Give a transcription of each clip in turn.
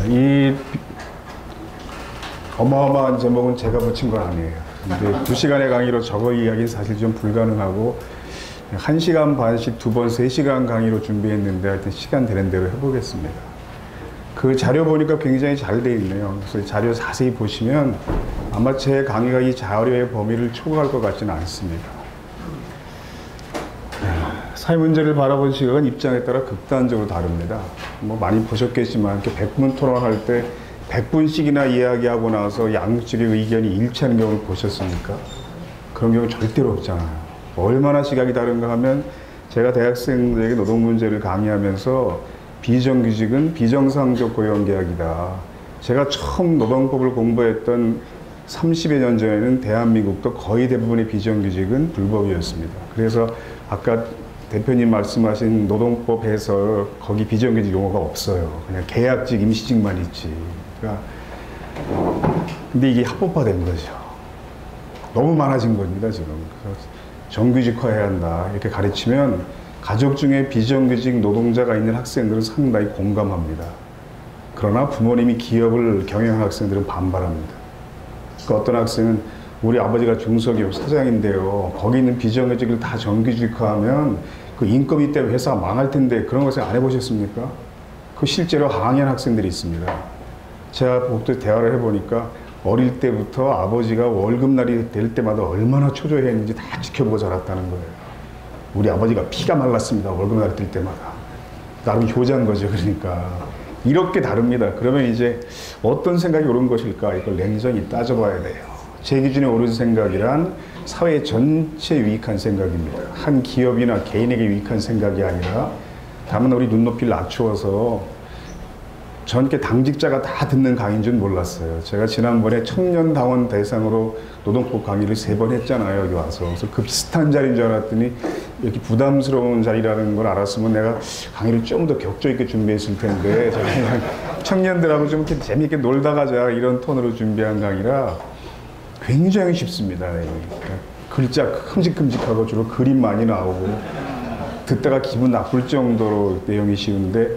이 어마어마한 제목은 제가 붙인 건 아니에요. 근데 2시간의 강의로 저거 이야기는 사실 좀 불가능하고 1시간 반씩 2번, 3시간 강의로 준비했는데 하여튼 시간 되는 대로 해보겠습니다. 그 자료 보니까 굉장히 잘 돼 있네요. 그래서 자료 자세히 보시면 아마 제 강의가 이 자료의 범위를 초과할 것 같지는 않습니다. 사회 문제를 바라본 시각은 입장에 따라 극단적으로 다릅니다. 뭐 많이 보셨겠지만 이렇게 100분 토론할 때 100분씩이나 이야기하고 나서 양쪽의 의견이 일치하는 경우를 보셨습니까? 그런 경우 절대로 없잖아요. 얼마나 시각이 다른가 하면 제가 대학생들에게 노동 문제를 강의하면서 비정규직은 비정상적 고용계약이다. 제가 처음 노동법을 공부했던 30여 년 전에는 대한민국도 거의 대부분의 비정규직은 불법이었습니다. 그래서 아까 대표님 말씀하신 노동법 해설 거기 비정규직 용어가 없어요. 그냥 계약직, 임시직만 있지. 그러니까 근데 이게 합법화된 거죠. 너무 많아진 겁니다, 지금. 그래서 정규직화해야 한다 이렇게 가르치면 가족 중에 비정규직 노동자가 있는 학생들은 상당히 공감합니다. 그러나 부모님이 기업을 경영하는 학생들은 반발합니다. 그러니까 어떤 학생은 우리 아버지가 중소기업 사장인데요. 거기 있는 비정규직을 다 정규직화하면 그 인건비 때문에 회사가 망할 텐데 그런 거 생각 안 해보셨습니까? 그 실제로 항의하는 학생들이 있습니다. 제가 복도 대화를 해보니까 어릴 때부터 아버지가 월급날이 될 때마다 얼마나 초조해했는지 다 지켜보고 자랐다는 거예요. 우리 아버지가 피가 말랐습니다. 월급날이 될 때마다. 나름 효자인 거죠. 그러니까. 이렇게 다릅니다. 그러면 이제 어떤 생각이 옳은 것일까? 이걸 냉정히 따져봐야 돼요. 제 기준에 옳은 생각이란 사회 전체에 유익한 생각입니다. 한 기업이나 개인에게 유익한 생각이 아니라 다만 우리 눈높이를 낮추어서 전께 당직자가 다 듣는 강의인 줄 몰랐어요. 제가 지난번에 청년 당원 대상으로 노동법 강의를 3번 했잖아요. 여기 와서. 그래서 그 비슷한 자리인 줄 알았더니 이렇게 부담스러운 자리라는 걸 알았으면 내가 강의를 좀 더 격조 있게 준비했을 텐데 제가 그냥 청년들하고 좀 이렇게 재미있게 놀다 가자 이런 톤으로 준비한 강의라 굉장히 쉽습니다. 그러니까 글자 큼직큼직하고 주로 그림 많이 나오고 듣다가 기분 나쁠 정도로 내용이 쉬운데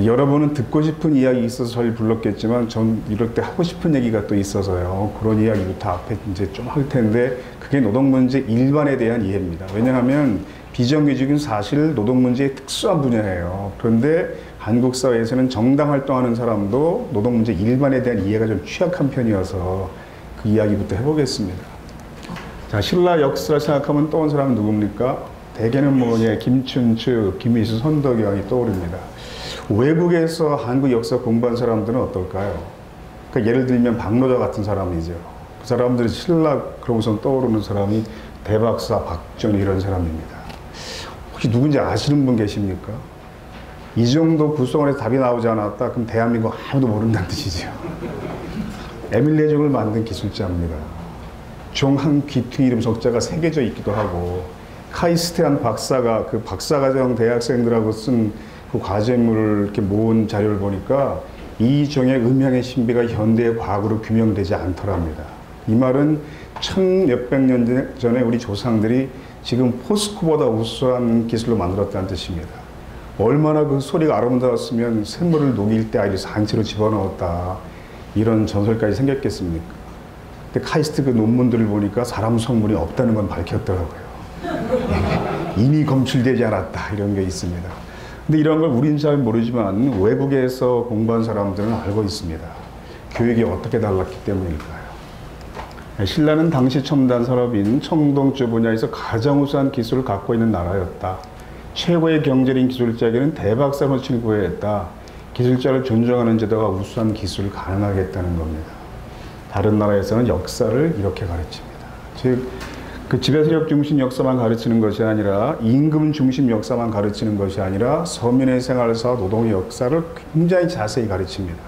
여러분은 듣고 싶은 이야기 있어서 저를 불렀겠지만 전 이럴 때 하고 싶은 얘기가 또 있어서요. 그런 이야기부터 앞에 이제 좀 할 텐데 그게 노동 문제 일반에 대한 이해입니다. 왜냐하면 비정규직은 사실 노동 문제의 특수한 분야예요. 그런데 한국 사회에서는 정당 활동하는 사람도 노동 문제 일반에 대한 이해가 좀 취약한 편이어서 그 이야기부터 해보겠습니다. 자, 신라 역사 생각하면 떠오른 사람은 누굽니까? 대개는 뭐 김춘추, 김희수, 선덕여왕이 떠오릅니다. 외국에서 한국 역사 공부한 사람들은 어떨까요? 그러니까 예를 들면 박노자 같은 사람이죠. 그 사람들이 신라 그러고서 떠오르는 사람이 대박사, 박정희 이런 사람입니다. 혹시 누군지 아시는 분 계십니까? 이 정도 구성원에서 답이 나오지 않았다? 그럼 대한민국 아무도 모른다는 뜻이죠. 에밀레종을 만든 기술자입니다. 종한 귀퉁이 이름 석자가 새겨져 있기도 하고 카이스트한 박사가 그 박사과정 대학생들하고 쓴 그 과제물을 이렇게 모은 자료를 보니까 이 종의 음향의 신비가 현대의 과학으로 규명되지 않더랍니다. 이 말은 천몇백 년 전에 우리 조상들이 지금 포스코보다 우수한 기술로 만들었다는 뜻입니다. 얼마나 그 소리가 아름다웠으면 샘물을 녹일 때 아이를 산채로 집어넣었다. 이런 전설까지 생겼겠습니까? 근데 카이스트 그 논문들을 보니까 사람 성분이 없다는 건 밝혔더라고요. 이미 검출되지 않았다. 이런 게 있습니다. 근데 이런 걸 우리는 잘 모르지만 외국에서 공부한 사람들은 알고 있습니다. 교육이 어떻게 달랐기 때문일까요? 신라는 당시 첨단 산업인 청동주 분야에서 가장 우수한 기술을 갖고 있는 나라였다. 최고의 경제인 기술자에게는 대박상을 칭부했다. 기술자를 존중하는 제도가 우수한 기술을 가능하게 했다는 겁니다. 다른 나라에서는 역사를 이렇게 가르칩니다. 즉, 그 지배세력 중심 역사만 가르치는 것이 아니라 임금 중심 역사만 가르치는 것이 아니라 서민의 생활사, 노동의 역사를 굉장히 자세히 가르칩니다.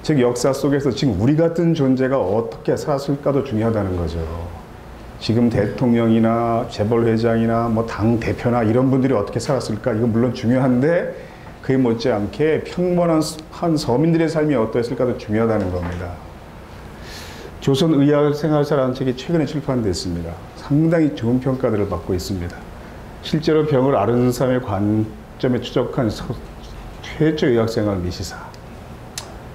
즉 역사 속에서 지금 우리 같은 존재가 어떻게 살았을까도 중요하다는 거죠. 지금 대통령이나 재벌회장이나 뭐 당 대표나 이런 분들이 어떻게 살았을까 이건 물론 중요한데 그에 못지않게 평범한 서민들의 삶이 어떠했을까도 중요하다는 겁니다. 조선의학생활사라는 책이 최근에 출판됐습니다. 상당히 좋은 평가들을 받고 있습니다. 실제로 병을 앓은 사람의 관점에 추적한 최초 의학생활 미시사.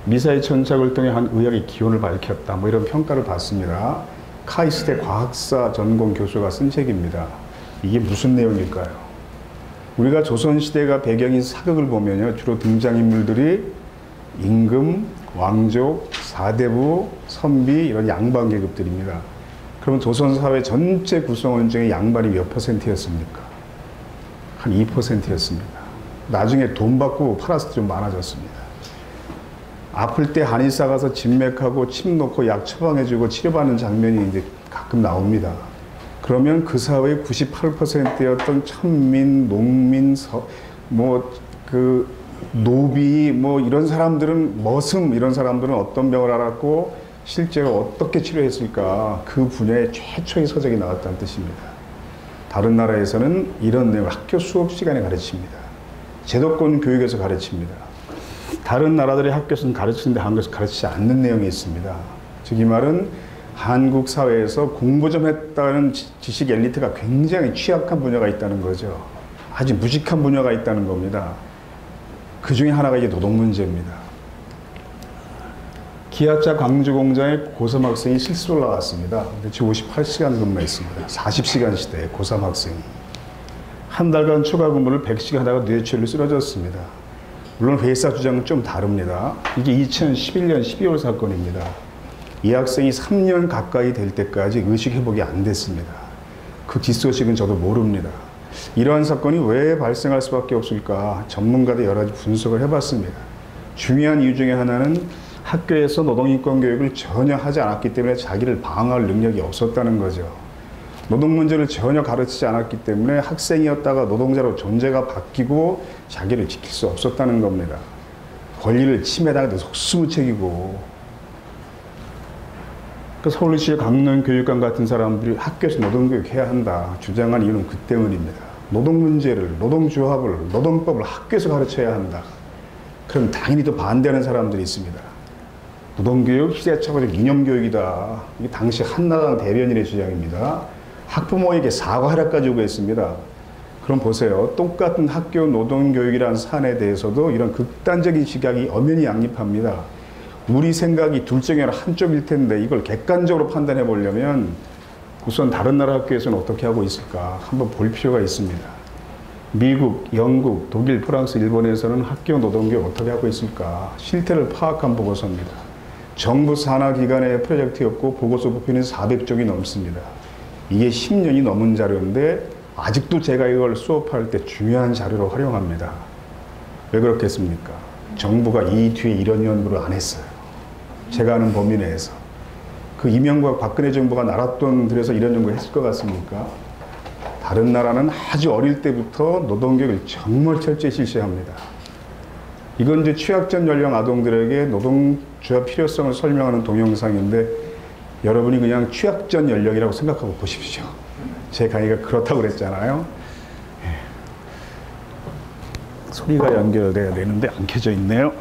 미사일 천착을 통해 한 의학의 기원을 밝혔다. 뭐 이런 평가를 받습니다. 카이스트 과학사 전공 교수가 쓴 책입니다. 이게 무슨 내용일까요? 우리가 조선시대가 배경인 사극을 보면요, 주로 등장인물들이 임금, 왕족, 사대부, 선비 이런 양반 계급들입니다. 그러면 조선 사회 전체 구성원 중에 양반이 몇 %였습니까? 한 2%였습니다. 나중에 돈 받고 팔았을 때 좀 많아졌습니다. 아플 때 한의사 가서 진맥하고 침 놓고 약 처방해주고 치료받는 장면이 이제 가끔 나옵니다. 그러면 그 사회의 98%였던 천민, 농민, 노비, 이런 사람들은, 머슴, 이런 사람들은 어떤 병을 앓았고, 실제로 어떻게 치료했을까, 그 분야의 최초의 서적이 나왔다는 뜻입니다. 다른 나라에서는 이런 내용을 학교 수업 시간에 가르칩니다. 제도권 교육에서 가르칩니다. 다른 나라들의 학교에서는 가르치는데 한국에서 가르치지 않는 내용이 있습니다. 즉 이 말은 한국 사회에서 공부 좀 했다는 지식 엘리트가 굉장히 취약한 분야가 있다는 거죠. 아주 무식한 분야가 있다는 겁니다. 그 중에 하나가 이제 노동 문제입니다. 기아차 광주 공장에 고3 학생이 실수로 나왔습니다. 주 58시간 근무했습니다. 40시간 시대에 고3 학생이. 한 달간 추가 근무를 100시간 하다가 뇌출혈로 쓰러졌습니다. 물론 회사 주장은 좀 다릅니다. 이게 2011년 12월 사건입니다. 이 학생이 3년 가까이 될 때까지 의식 회복이 안 됐습니다. 그 뒷소식은 저도 모릅니다. 이러한 사건이 왜 발생할 수밖에 없을까? 전문가들 여러 가지 분석을 해봤습니다. 중요한 이유 중에 하나는 학교에서 노동인권 교육을 전혀 하지 않았기 때문에 자기를 방어할 능력이 없었다는 거죠. 노동 문제를 전혀 가르치지 않았기 때문에 학생이었다가 노동자로 존재가 바뀌고 자기를 지킬 수 없었다는 겁니다. 권리를 침해당해도 속수무책이고, 서울시 강릉교육감 같은 사람들이 학교에서 노동교육 해야 한다 주장한 이유는 그 때문입니다. 노동 문제를, 노동조합을, 노동법을 학교에서 가르쳐야 한다. 그럼 당연히 또 반대하는 사람들이 있습니다. 노동교육 시대착오적 이념교육이다. 이게 당시 한나라당 대변인의 주장입니다. 학부모에게 사과하라까지 요구했습니다. 그럼 보세요. 똑같은 학교 노동교육이라는 사안에 대해서도 이런 극단적인 시각이 엄연히 양립합니다. 우리 생각이 둘 중에 한쪽일 텐데 이걸 객관적으로 판단해 보려면 우선 다른 나라 학교에서는 어떻게 하고 있을까 한번 볼 필요가 있습니다. 미국, 영국, 독일, 프랑스, 일본에서는 학교 노동교육 어떻게 하고 있을까 실태를 파악한 보고서입니다. 정부 산하기관의 프로젝트였고 보고서 부피는 400쪽이 넘습니다. 이게 10년이 넘은 자료인데 아직도 제가 이걸 수업할 때 중요한 자료로 활용합니다. 왜 그렇겠습니까? 정부가 이 뒤에 이런 연구를 안 했어요. 제가 아는 범위 내에서. 그 이명박 박근혜 정부가 나랏돈 들여서 이런 연구를 했을 것 같습니까? 다른 나라는 아주 어릴 때부터 노동교육을 정말 철저히 실시합니다. 이건 이제 취약점 연령 아동들에게 노동조합 필요성을 설명하는 동영상인데 여러분이 그냥 취약점 연령이라고 생각하고 보십시오. 제 강의가 그렇다고 그랬잖아요. 소리가 연결돼야 되는데 안 켜져 있네요.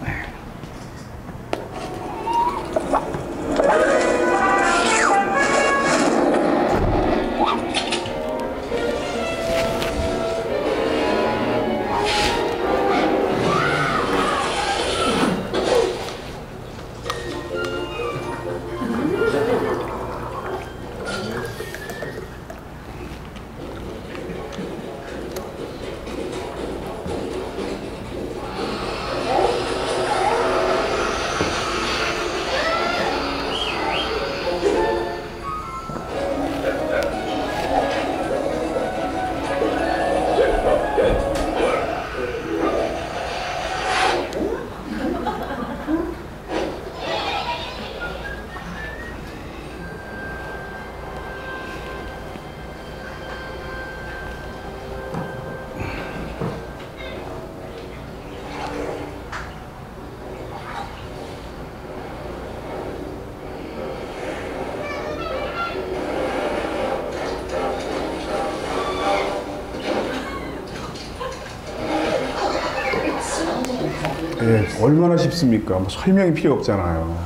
네, 얼마나 쉽습니까? 뭐 설명이 필요 없잖아요.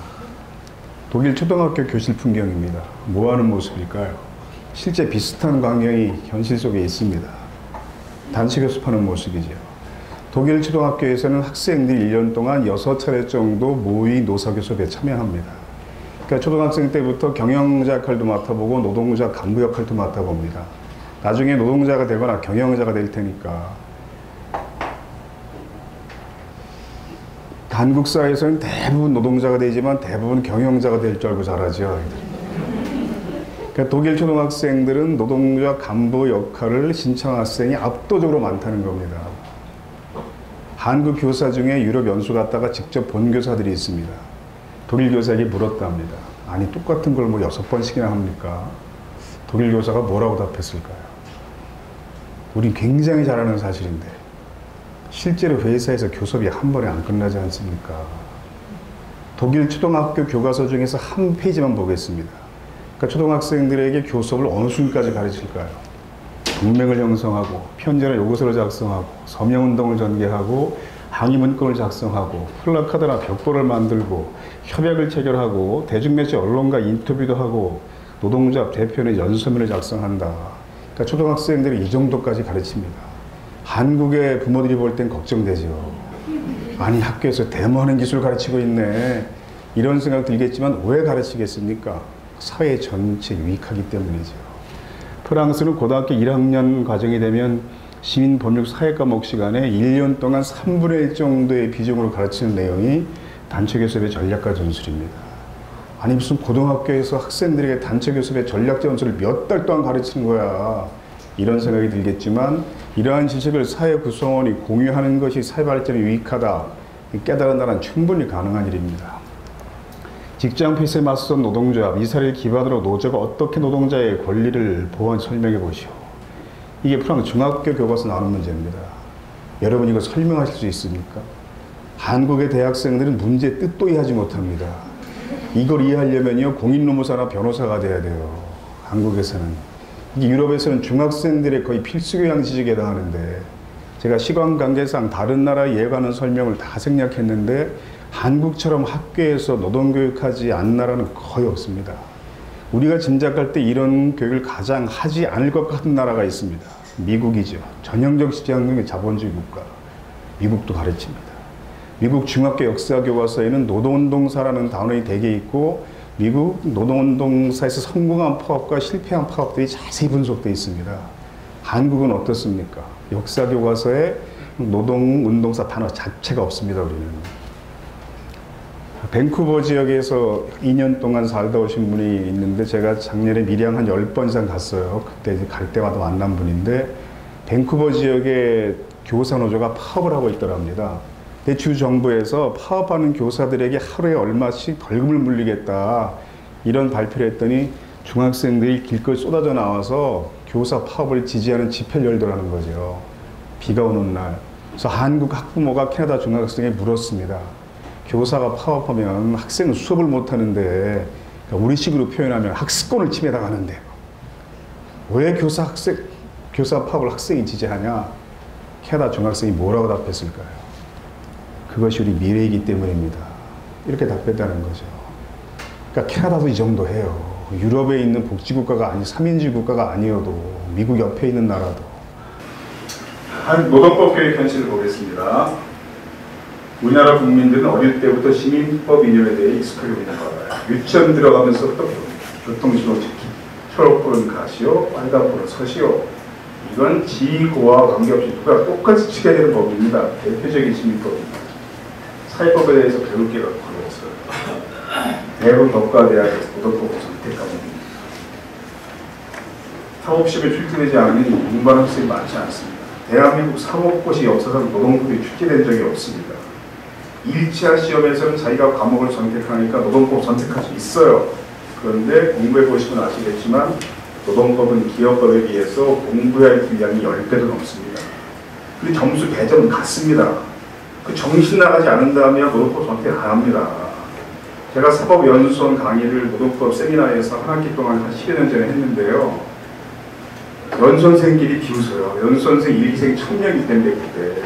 독일 초등학교 교실 풍경입니다. 뭐 하는 모습일까요? 실제 비슷한 광경이 현실 속에 있습니다. 단체 교습하는 모습이죠. 독일 초등학교에서는 학생들이 1년 동안 6차례 정도 모의 노사교섭에 참여합니다. 그러니까 초등학생 때부터 경영자 역할도 맡아보고 노동자 간부 역할도 맡아봅니다. 나중에 노동자가 되거나 경영자가 될 테니까. 한국 사회에서는 대부분 노동자가 되지만 대부분 경영자가 될 줄 알고 잘하죠. 그러니까 독일 초등학생들은 노동자 간부 역할을 신청한 학생이 압도적으로 많다는 겁니다. 한국 교사 중에 유럽 연수 갔다가 직접 본 교사들이 있습니다. 독일 교사에게 물었답니다. 아니 똑같은 걸 뭐 6번씩이나 합니까? 독일 교사가 뭐라고 답했을까요? 우린 굉장히 잘 아는 사실인데 실제로 회사에서 교섭이 한 번에 안 끝나지 않습니까? 독일 초등학교 교과서 중에서 한 페이지만 보겠습니다. 그러니까 초등학생들에게 교섭을 어느 순까지 가르칠까요? 동맹을 형성하고 편지나 요구서를 작성하고 서명운동을 전개하고 항의문건을 작성하고 플래카드나 벽보를 만들고 협약을 체결하고 대중매체 언론과 인터뷰도 하고 노동조합 대표의 연설문을 작성한다. 그러니까 초등학생들이 이 정도까지 가르칩니다. 한국의 부모들이 볼 땐 걱정되죠. 아니 학교에서 데모하는 기술 가르치고 있네. 이런 생각 들겠지만 왜 가르치겠습니까? 사회 전체 유익하기 때문이죠. 프랑스는 고등학교 1학년 과정이 되면 시민법률 사회과목 시간에 1년 동안 3분의 1 정도의 비중으로 가르치는 내용이 단체교섭의 전략과 전술입니다. 아니 무슨 고등학교에서 학생들에게 단체교섭의 전략 전술을 몇 달 동안 가르치는 거야. 이런 생각이 들겠지만 이러한 지식을 사회 구성원이 공유하는 것이 사회 발전에 유익하다 깨달은다는 충분히 가능한 일입니다. 직장 폐쇄에 맞선 노동조합, 이 사례를 기반으로 노조가 어떻게 노동자의 권리를 보호한 설명해 보시오. 이게 프랑스 중학교 교과서 나오는 문제입니다. 여러분 이거 설명하실 수 있습니까? 한국의 대학생들은 문제 뜻도 이해하지 못합니다. 이걸 이해하려면요 공인노무사나 변호사가 돼야 돼요. 한국에서는. 유럽에서는 중학생들의 거의 필수 교양 지식에 해당하는데 제가 시간 관계상 다른 나라 예가는 설명을 다 생략했는데 한국처럼 학교에서 노동교육하지 않는 나라는 거의 없습니다. 우리가 짐작할 때 이런 교육을 가장 하지 않을 것 같은 나라가 있습니다. 미국이죠. 전형적 시장경의 자본주의 국가. 미국도 가르칩니다. 미국 중학교 역사 교과서에는 노동운동사라는 단어가 대개 있고 미국 노동운동사에서 성공한 파업과 실패한 파업들이 자세히 분석되어 있습니다. 한국은 어떻습니까? 역사 교과서에 노동운동사 단어 자체가 없습니다. 우리는. 밴쿠버 지역에서 2년 동안 살다 오신 분이 있는데 제가 작년에 밀양 한 10번 이상 갔어요. 그때 이제 갈 때마다 만난 분인데 밴쿠버 지역의 교사 노조가 파업을 하고 있더랍니다. 근데 주 정부에서 파업하는 교사들에게 하루에 얼마씩 벌금을 물리겠다 이런 발표를 했더니 중학생들이 길거리 쏟아져 나와서 교사 파업을 지지하는 집회를 열더라는 거죠. 비가 오는 날. 그래서 한국 학부모가 캐나다 중학생에게 물었습니다. 교사가 파업하면 학생은 수업을 못하는데 그러니까 우리식으로 표현하면 학습권을 침해당하는데 왜 교사 파업을 학생이 지지하냐? 캐나다 중학생이 뭐라고 답했을까요? 그것이 우리 미래이기 때문입니다. 이렇게 답했다는 거죠. 그러니까 캐나다도 이 정도 해요. 유럽에 있는 복지국가가 아니 3인주의 국가가 아니어도 미국 옆에 있는 나라도. 한 노동법 교육 현실을 보겠습니다. 우리나라 국민들은 어릴 때부터 시민법 이념에 대해 익숙하게 배워요. 유치원 들어가면서부터 배웁니다. 교통신호 지키, 초록불은 가시오, 빨간불은 서시오. 이건 지고와 관계없이 누가 똑같이 지켜야 되는 법입니다. 대표적인 시민법입니다. 사회법에 대해서 배울 게 거의 없어요. 대부분 법과대학에서 노동법을 선택하고 있습니다. 사법시험에 출제되지 않은 공부하는 학생이 많지 않습니다. 대한민국 사법고시 역사상 노동법이 출제된 적이 없습니다. 1차 시험에서는 자기가 과목을 선택하니까 노동법 선택할 수 있어요. 그런데 공부해 보시면 아시겠지만 노동법은 기업법에 비해서 공부해야 할 분량이 10배도 넘습니다. 그리고 점수 배점은 같습니다. 그 정신 나가지 않은 다음에 노동법 선택 안 합니다. 제가 사법연수원 강의를 노동법 세미나에서 한 학기 동안 한 10여 년 전에 했는데요. 연수원생끼리 비웃어요. 연수원생 1기생 1000명이 된대 그때.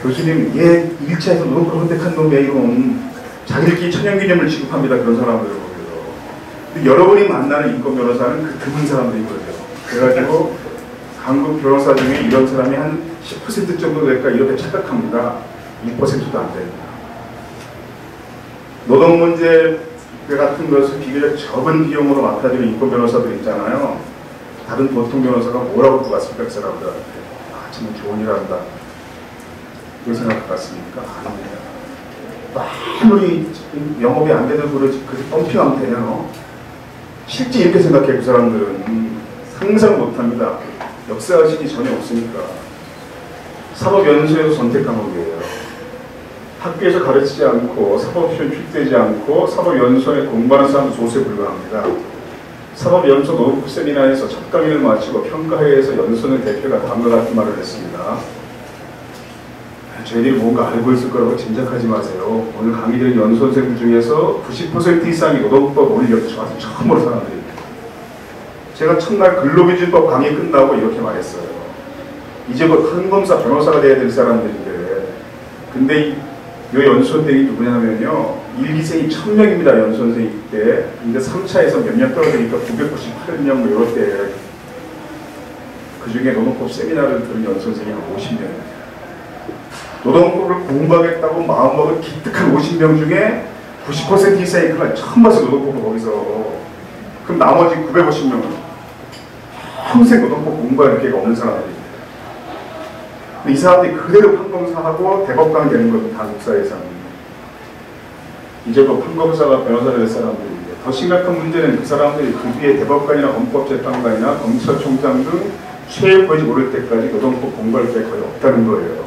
교수님, 얘 1차에서 노동법 선택한 놈의 이름 자기들끼리 천연기념을 지급합니다. 그런 사람들을 보면서. 여러분이 만나는 인권 변호사는 그 드문 사람들이거든요. 그래가지고 한국 변호사 중에 이런 사람이 한 10% 정도 될까 이렇게 착각합니다. 1%도 안 됩니다. 노동 문제 같은 것을 비교적 적은 비용으로 맡아주는 인권 변호사들 있잖아요. 다른 보통 변호사가 뭐라고 할 것 같습니까? 그 사람들한테. 아, 정말 좋은 일 한다. 그렇게 생각할 것 같습니까? 아닙니다. 아무리 영업이 안 되는 그러지, 그렇게 펌핑하면 되냐? 실제 이렇게 생각해, 그 사람들은. 상상 못 합니다. 역사의식이 전혀 없으니까. 사법연수에서 선택 과목이에요. 학교에서 가르치지 않고, 사법시험 출제되지 않고, 사법연수원에 공부하는 사람도 소수에 불과합니다. 사법연수 노동법 세미나에서 첫 강의를 마치고 평가회에서 연수원 대표가 다음과 같은 말을 했습니다. 저희들이 뭔가 알고 있을 거라고 짐작하지 마세요. 오늘 강의되는 연수원생들 중에서 90% 이상이 노동법 원리를 저한테 처음으로 사람들입니다. 제가 첫날 근로기준법 강의 끝나고 이렇게 말했어요. 이제 곧 판검사 변호사가 돼야 될 사람들인데, 근데 이 연수원생이 누구냐면요, 1기생이 1000명입니다. 연수원생이 때. 근데 3차에서 몇 명 떨어지니까 998명 뭐 이럴 때, 그 중에 노동법 세미나를 들은 연수원생이 한 50명입니다. 노동법을 공부하겠다고 마음먹은 기특한 50명 중에 90% 이상이 그걸 처음 봐서 노동법을 거기서. 그럼 나머지 950명은 평생 노동법 공부할 기회가 없는 사람들입니다. 이 사람들이 그대로 판검사하고 대법관 되는 겁니다. 한국 사회에서는. 이제 그 판검사가 변호사가 될 사람들인데, 더 심각한 문제는 그 사람들이 그 뒤에 대법관이나 헌법재판관이나 검찰총장 등 최애 보이지 모를 때까지 노동법 공부할 게 거의 없다는 거예요.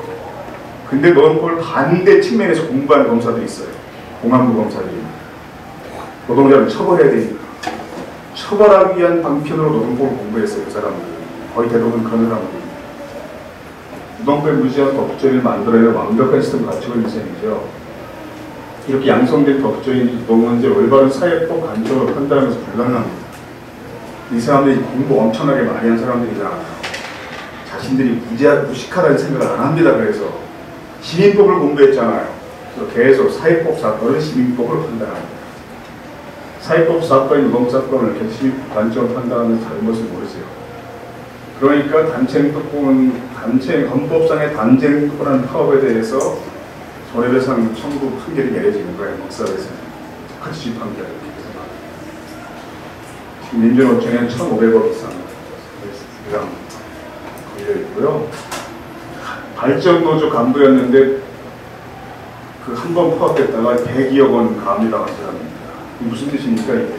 근데 노동법을 반대 측면에서 공부하는 검사들이 있어요. 공안부 검사들이. 노동자를 처벌해야 되니까. 처벌하기 위한 방편으로 노동법을 공부했어요. 그 사람들. 거의 대부분 그런 사람들입니다. 노동법에 무지한 법조인을 만들어야 완벽한 시스템을 갖추고 있는 셈이죠. 이렇게 양성된 법조인이 노동 문제를 올바른 사회법 관점으로 판단하면서 불가능합니다. 이 사람들이 공부 엄청나게 많이 한 사람들이잖아요. 자신들이 무식하다는 생각을 안 합니다. 그래서 시민법을 공부했잖아요. 그래서 계속 사회법 사건을 시민법으로 판단합니다. 사회법 사건이 노동사건을 이렇게 시민법 관점으로 판단하는 잘못을 모르세요. 그러니까 단체 헌법상의 단체행동한 파업에 대해서 손해배상 청구 판결이 내려지는 거예요. 목사회에서 똑같이 집합니다. 지금 민주노총에는 1,500억 이상 걸려 있고요. 발전노조 간부였는데 그 한 번 파업했다가 102억 원 가압당한 사람입니다. 무슨 뜻입니까 이게?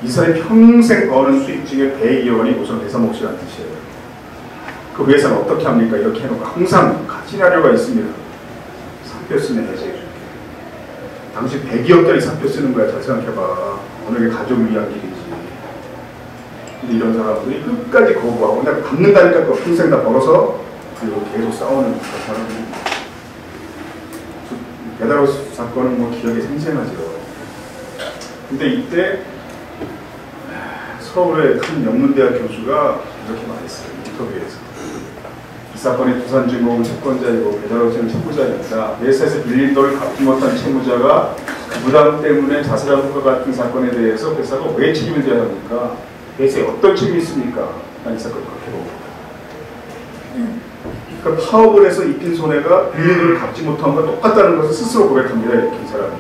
이 사람이 평생 버는 수입 중에 102억 원이 우선 회사 몫이라는 뜻이에요. 그 회사는 어떻게 합니까? 이렇게 해놓고 항상 가치나료가 있습니다. 사표 쓰면 해제해줄게. 당신 102억짜리 사표 쓰는 거야. 잘 생각해봐. 어느 게 가족을 위한 길이지. 근데 이런 사람들이 끝까지 거부하고 내가 갚는다니까 그거 평생 다 벌어서 그리고 계속 싸우는 사람들입니다. 배달로스 사건은 뭐 기억에 생생하죠. 근데 이때 서울의 큰 영문대학 교수가 이렇게 말했어요. 인터뷰에서. 이 사건의 부산중공은 채권자이고 배달로스는 채무자입니다. 회사에서 빌린 돈을 갚지 못한 채무자가 그 부담 때문에 자살한 것과 같은 사건에 대해서 회사가 왜 책임을 져야 합니까? 회사에 어떤 책임이 있습니까? 난 이 사건을 그렇게 봅니다. 그러니까 파업을 해서 입힌 손해가 빌린 돈을 갚지 못한 것과 똑같다는 것을 스스로 고백합니다. 이렇게 이 사람이.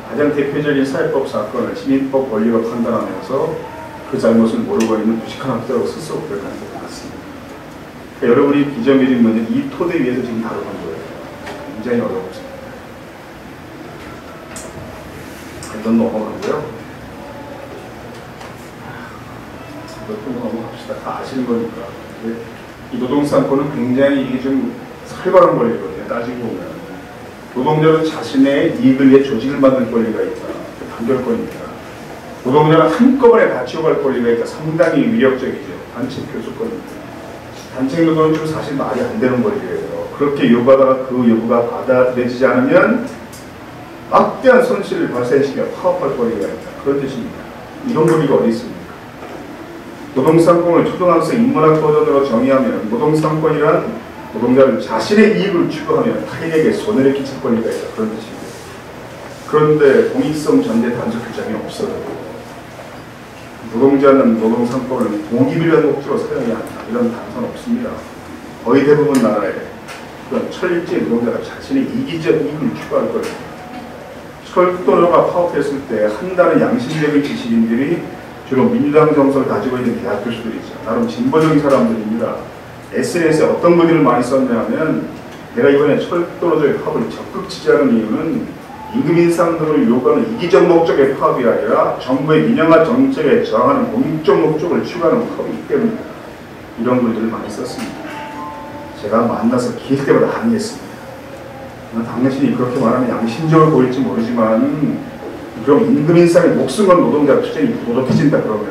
가장 대표적인 사회법 사건을 시민법 원리로 판단하면서 그 잘못을 모르고 있는 무식한 학자로 스스로 고백하는 것 같습니다. 그러니까 여러분이 비정규직 문제 이 토대 위에서 지금 다루는 거예요. 굉장히 어렵습니다. 이건 넘어가고요. 이것도 넘어갑시다. 다 아시는 거니까. 이 노동사건은 굉장히 이게 좀 살벌한 권리거든요. 따지고 보면. 노동자는 자신의 이익을 위해 조직을 만들 권리가 있다. 단결권입니다. 노동자는 한꺼번에 바치어갈 권리가 있다. 상당히 위력적이죠. 단체 교수권입니다. 단체 노동은 좀 사실 말이 안 되는 권리예요. 그렇게 요구하다가 그 요구가 받아들여지지 않으면 막대한 손실을 발생시켜 파업할 권리가 있다. 그런 뜻입니다. 이런 권리가 어디 있습니까? 노동상권을 초등학생 인문학 버전으로 정의하면 노동상권이란 노동자는 자신의 이익을 추구하며 타인에게 손해를 끼칠 권리가 있다. 그런 뜻입니다. 그런데 공익성 전제 단속 규정이 없어요. 노동자는 노동상권을 공익을 위한 목적으로 사용해야 한다. 이런 단서는 없습니다. 거의 대부분 나라에 그런 철립지 노동자가 자신의 이기적 이익을 추구할 거예요. 철도로가 파업했을 때 한다는 양심적인 지식인들이 주로 민주당 정서를 가지고 있는 대학 교수들이죠. 나름 진보적인 사람들입니다. SNS에 어떤 글들을 많이 썼냐면 내가 이번에 철도로조의 파업을 적극 지지하는 이유는 임금 인상 등을 요구하는 이기적 목적의 파업이 아니라 정부의 민영화 정책에 저항하는 공익적 목적을 추구하는 파업이기 때문입니다. 이런 글들을 많이 썼습니다. 제가 만나서 기회 때마다 항의했습니다. 당신이 그렇게 말하면 양심적으로 보일지 모르지만 그럼 임금 인상에 목숨 건 노동자 투쟁이 도덕해진다 그러면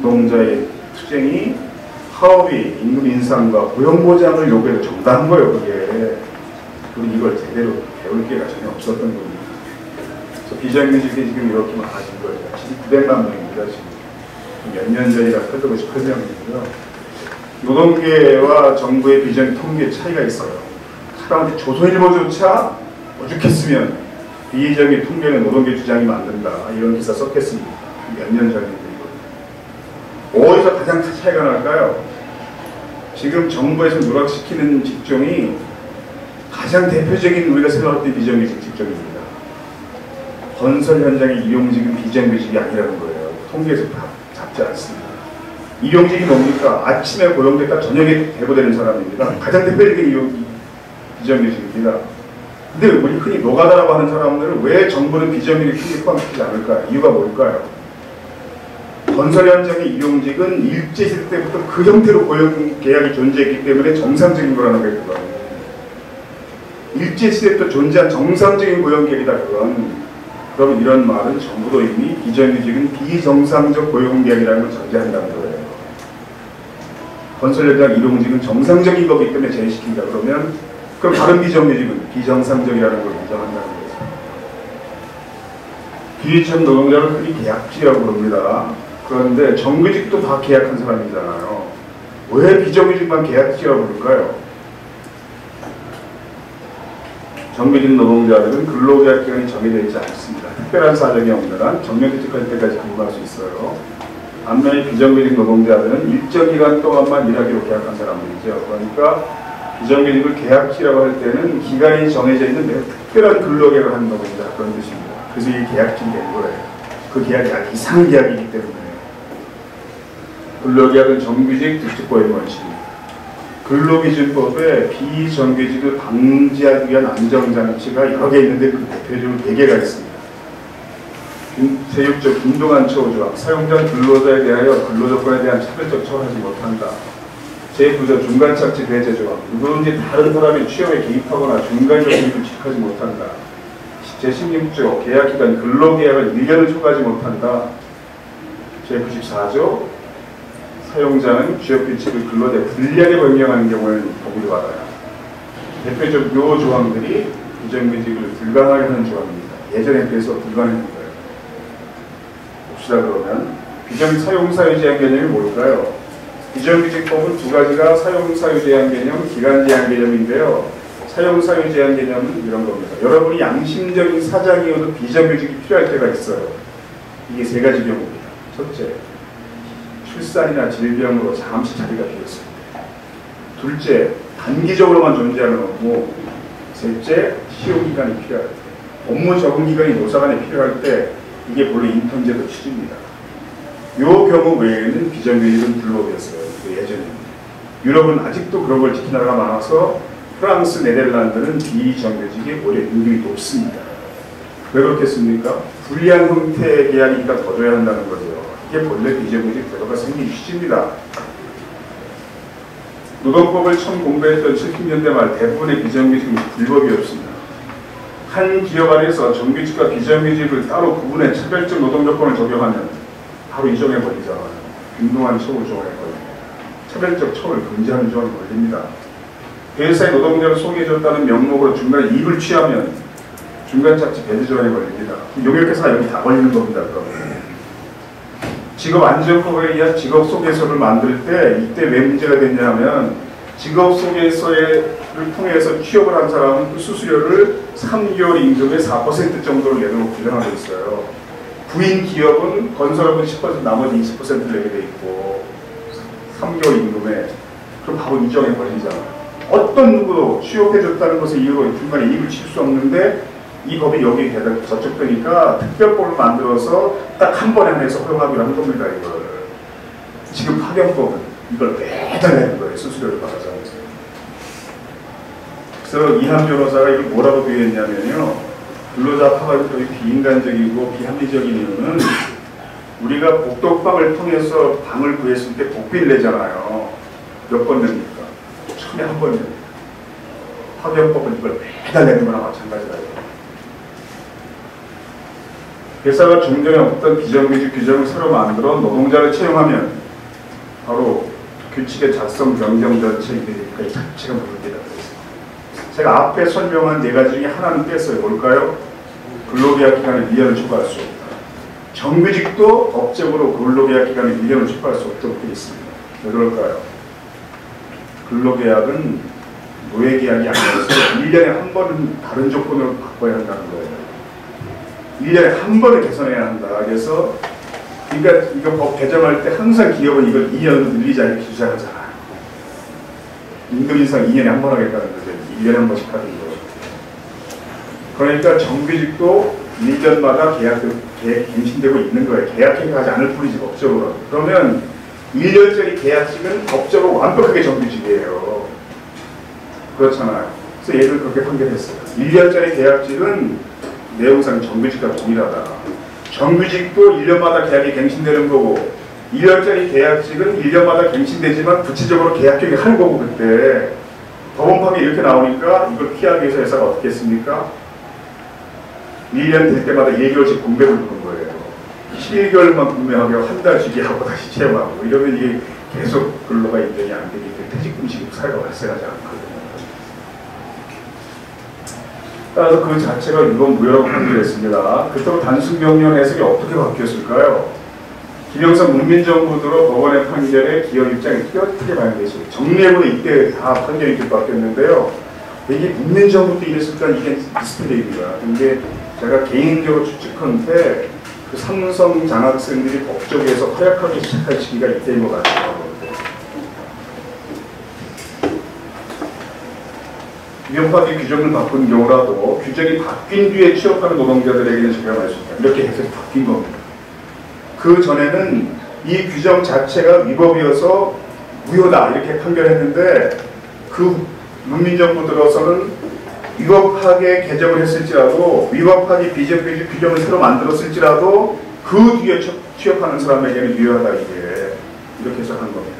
노동자의 투쟁이 파업이 임금 인상과 고용 보장을 요구해도 정당한 거예요. 그게. 그리고 이걸 제대로 배울 기회가 전혀 없었던 겁니다. 그래서 비정규직이 지금 이렇게 많아진 거예요. 900만 명입니다. 지금 몇 년 전이라 858명이고요. 노동계와 정부의 비정 통계 차이가 있어요. 하다못해 조선일보조차 오죽했으면 비정규 통계는 노동계 주장이 만든다 이런 기사 썼겠습니다. 몇 년 전인데 이거 어디서 가장 차이가 날까요? 지금 정부에서 누락시키는 직종이 가장 대표적인 우리가 생각할 때 비정규직 직종입니다. 건설 현장의 일용직은 비정규직이 아니라는 거예요. 통계에서 잡지 않습니다. 일용직이 뭡니까? 아침에 고용됐다 저녁에 대보되는 사람입니다. 가장 대표적인 비정규직입니다. 근데 우리 흔히 노가다라고 하는 사람들은 왜 정부는 비정규직 포함시키지 않을까요? 이유가 뭘까요? 건설 현장의 일용직은 일제시대 때부터 그 형태로 고용 계약이 존재했기 때문에 정상적인 거라는 거예요. 그건. 일제시대부터 존재한 정상적인 고용 계약이다. 그건. 그럼 이런 말은 정부도 이미 비정규직은 비정상적 고용 계약이라는 걸 전제한다는 거예요. 건설 현장 일용직은 정상적인 거기 때문에 제외시킨다. 그러면 그럼 다른 비정규직은 비정상적이라는 걸 인정한다는 거죠. 비위천 노동자를 흔히 계약직이라고 부릅니다. 그런데 정규직도 다 계약한 사람이잖아요. 왜 비정규직만 계약직이라고 부를까요? 정규직 노동자들은 근로계약 기간이 정해져 있지 않습니다. 특별한 사정이 없는 한 정년퇴직할 때까지 근무할 수 있어요. 반면에 비정규직 노동자들은 일정 기간 동안만 일하기로 계약한 사람들이죠. 그러니까 비정규직을 계약직이라고 할 때는 기간이 정해져 있는 매우 특별한 근로계약을 하는 노동자 그런 뜻입니다. 그래서 이게 계약직이 된 거예요. 그 계약이 아주 이상한 계약이기 때문에. 근로계약은 정규직, 특수고용 원칙입니다. 근로기준법에 비정규직을 방지하기 위한 안정장치가 여러 개 있는데 그 대표적으로 4개가 있습니다. 제6조 김동완 처우조항, 사용자 근로자에 대하여 근로조건에 대한 차별적 처벌하지 못한다. 제9조 중간착취 배제조항, 누구든지 다른 사람의 취업에 개입하거나 중간적 개입을 지속하지 못한다. 제16조 계약기간 근로계약을 1년을 초과하지 못한다. 제94조 사용자는 취업규칙을 근로자에 불리하게 변경하는 경우에는 보기를 받아요. 대표적 요 조항들이 비정규직을 불가능하게 하는 조항입니다. 예전에 비해서 불가능한 거예요. 봅시다 그러면 비정규직 사용사유 제한 개념이 뭘까요? 비정규직법은 두 가지가 사용사유 제한 개념, 기간 제한 개념인데요. 사용사유 제한 개념은 이런 겁니다. 여러분이 양심적인 사정이어도 비정규직이 필요할 때가 있어요. 이게 3가지 경우입니다. 첫째, 출산이나 질병으로 잠시 자리가 비었을 때. 둘째, 단기적으로만 존재하는 업무. 셋째, 시효기간이 필요할 때. 업무 적응기간이 노사간에 필요할 때 이게 본래 인턴제도 취지입니다. 이 경우 외에는 비정규직은 불법이었어요. 예전에는. 유럽은 아직도 그런 걸 지킨 나라가 많아서 프랑스, 네덜란드는 비정규직이 오히려 임금이 높습니다. 왜 그렇겠습니까? 불리한 형태의 계약이니까 더 줘야 한다는 거죠. 이게 본래 비정규직 제도가 생긴 취지입니다. 노동법을 처음 공부했던 70년대 말 대부분의 비정규직은 불법이었습니다. 한 기업 안에서 정규직과 비정규직을 따로 구분해 차별적 노동조건을 적용하면 바로 이 조항에 걸리잖아요. 김동완 처우 조항에 걸립니다. 차별적 처우를 금지하는 조항에 걸립니다. 회사의 노동자를 소개해줬다는 명목으로 중간에 이익을 취하면 중간착취 배제 조항에 걸립니다. 용역회사가 여기 다 걸리는 겁니다. 그러면. 직업안전법에 의한 직업소개서를 만들 때 이때 왜 문제가 됐냐 하면 직업소개서를 통해서 취업을 한 사람은 그 수수료를 3개월 임금의 4% 정도를 내도록 규정하고 있어요. 부인 기업은 건설업은 10% 나머지 20%를 내게 돼 있고 3개월 임금에 그럼 바로 인정해 버리잖아. 어떤 누구도 취업해줬다는 것을 이유로 중간에 이익을 칠 수 없는데 이 법이 여기 저촉되니까 특별법을 만들어서 딱 한 번에 한해서 허용하기로 한 겁니다. 이걸. 지금 파견법은 이걸 매달 내는 거예요. 수수료를 받아서. 그래서 이한 변호사가 이걸 뭐라고 비유했냐면요. 근로자 파견법이 비인간적이고 비합리적인 이유는 우리가 복덕방을 통해서 방을 구했을 때 복비를 내잖아요. 몇 번 냅니까? 처음에 한 번 냅니다. 파견법은 이걸 매달 내는 거나 마찬가지라요. 회사가 종전에 없던 비정규직 규정을 새로 만들어 노동자를 채용하면 바로 규칙의 작성 변경 절차가 이 자체가 문제다. 제가 앞에 설명한 네 가지 중에 하나는 뺐어요. 뭘까요? 근로계약 기간에 1년을 초과할 수 없다. 정규직도 법적으로 근로계약 기간에 1년을 초과할 수 없도록 되어 있습니다. 왜 그럴까요? 근로계약은 노예계약이 아니라서 1년에 한 번은 다른 조건으로 바꿔야 한다는 거예요. 1년에 한 번을 개선해야 한다. 그래서 그러니까 이거 법 개정할 때 항상 기업은 이걸 2년으로 늘리자 이렇게 주장하잖아요. 임금 인상 2년에 한 번 하겠다는 거죠. 1년에 한 번씩 하는 거. 그러니까 정규직도 1년마다 갱신되고 있는 거예요. 계약해가지 않을 뿐이지 법적으로. 그러면 1년짜리 계약직은 법적으로 완벽하게 정규직이에요. 그렇잖아요. 그래서 얘를 그렇게 판결했어요. 1년짜리 계약직은 내용상 정규직과 동일하다. 정규직도 1년마다 계약이 갱신되는 거고 1년짜리 계약직은 1년마다 갱신되지만 구체적으로 계약 기억이 하는 거고 그때 법원판이 이렇게 나오니까 이걸 피하기 위해서 회사가 어떻게 했습니까? 1년 될 때마다 1개월씩 공백을 두는 거예요. 11개월만 분명하게 한 달 주기하고 다시 채용하고 이러면 이게 계속 근로가 인정이 안 되기 때문에 퇴직금식 사회가 발생하지 않거든요. 따라서 그 자체가 이건 무효라고 판결했습니다. 그렇다고 단순 경련 해석이 어떻게 바뀌었을까요? 김영삼 문민정부 들어 법원의 판결에 기업 입장이 뚜렷하게 반영됐어요. 정리해보면 이때 다 판결이 이렇게 바뀌었는데요. 이게 문민정부 때 이랬을까 이게 비슷한 얘기입니다. 근데 제가 개인적으로 추측한데 그 삼성 장학생들이 법조계에서 활약하기 시작할 시기가 이때인 것 같아요. 위험하게 규정을 바꾼 경우라도 규정이 바뀐 뒤에 취업하는 노동자들에게는 적용할 수 있다. 이렇게 해석이 바뀐 겁니다. 그 전에는 이 규정 자체가 위법이어서 무효다 이렇게 판결했는데 그 문민정부 들어서는 위법하게 개정을 했을지라도 위법하게 비정규직 규정을 새로 만들었을지라도 그 뒤에 취업하는 사람에게는 유효하다 이렇게 해석한 겁니다.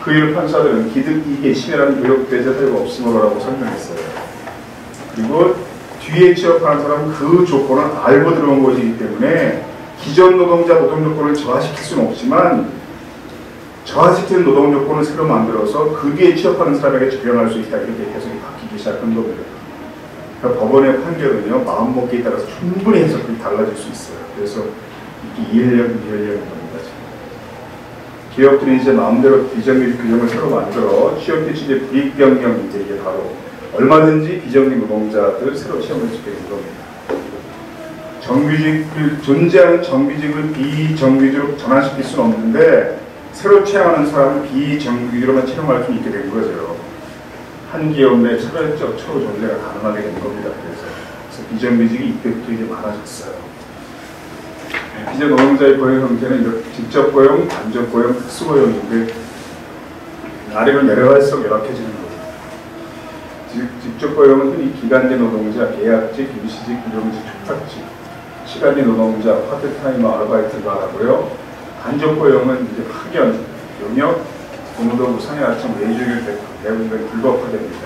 그 이후 판사들은 기득이익의 심혈한 교육대자 사유가 없음으로라고 설명했어요. 그리고 뒤에 취업하는 사람은 그 조건을 알고 들어온 것이기 때문에 기존 노동자 노동요건을 저하시킬 수는 없지만 저하시키는 노동요건을 새로 만들어서 그 뒤에 취업하는 사람에게 적용할 수 있다 이렇게 해석이 바뀌기 시작한 겁니다. 그러니까 법원의 판결은요 마음먹기에 따라서 충분히 해석이 달라질 수 있어요. 그래서 이게 이해력인 겁니다. 기업들이 이제 마음대로 비정규직 규정을 새로 만들어 취업 대출의 불이익 변경 이제 이게 바로 얼마든지 비정규직 노동자들 새로 채용할 수 있게 된 겁니다. 존재하는 정규직을 비정규직으로 전환시킬 수는 없는데 새로 채용하는 사람을 비정규직으로만 채용할 수 있게 된 거죠. 한 기업 내 차별적 처우 존재가 가능하게 된 겁니다. 그래서 비정규직이 이때부터 이제 많아졌어요. 비정 노동자의 고용 형태는 직접 고용, 간접 고용, 특수 고용인데 아래로 내려갈수록 열악해지는 거예요. 직접 고용은 흔히 기간제 노동자, 계약직, 임시직, 유용직, 축탁직, 시간제 노동자, 파트타이머, 아르바이트가 하고요. 간접 고용은 이제 파견, 용역, 근무도구, 상해하청, 외주일 대부분 불법화됩니다.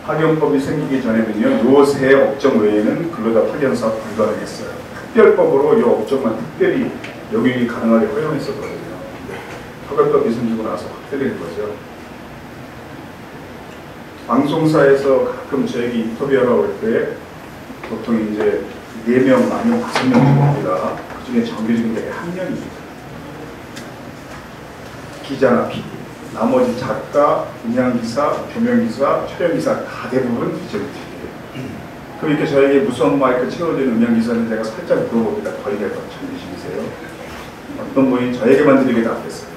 파견법이 생기기 전에는요, 요 세 업종 외에는 근로자 파견 사업 불가능했어요. 특별법으로 요 업종만 특별히 영역이 가능하게 허용했었거든요. 파견법이 생기고 나서 확대된 거죠. 방송사에서 가끔 저에게 인터뷰하러 올 때 보통 이제 4명, 아니면 5명 정도입니다. 그 중에 정규직은 되게 1명입니다. 기자나 PD. 나머지 작가, 음향기사, 조명기사, 촬영기사 다 대부분 비정규직이에요. 그럼 이렇게 저에게 무선 마이크 채워진 음향기사는 제가 살짝 물어봅니다. 거의 몇 정규직이세요? 어떤 분이 저에게만 드리게 답했어요.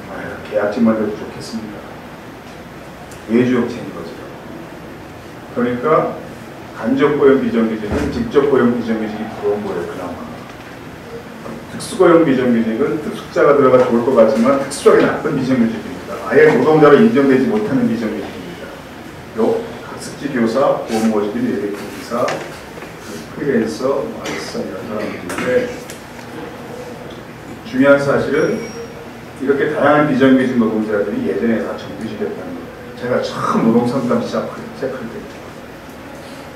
계약직만 돼도 좋겠습니다. 외주업체인 거죠. 그러니까 간접고용 비정규직은 직접고용 비정규직이 들어온 거예요. 그나마. 특수고용 비정규직은 특수자가 들어가 좋을 것 같지만 특수하게 나쁜 비정규직입니다. 아예 노동자로 인정되지 못하는 비정규직입니다. 요 학습지 교사, 보험고시비, 내리기사, 프리랜서, 아이선 이런 사람들인데 중요한 사실은 이렇게 다양한 비정규직 노동자들이 예전에 다 정규직이었다는 거예요. 제가 처음 노동상담 시작할 때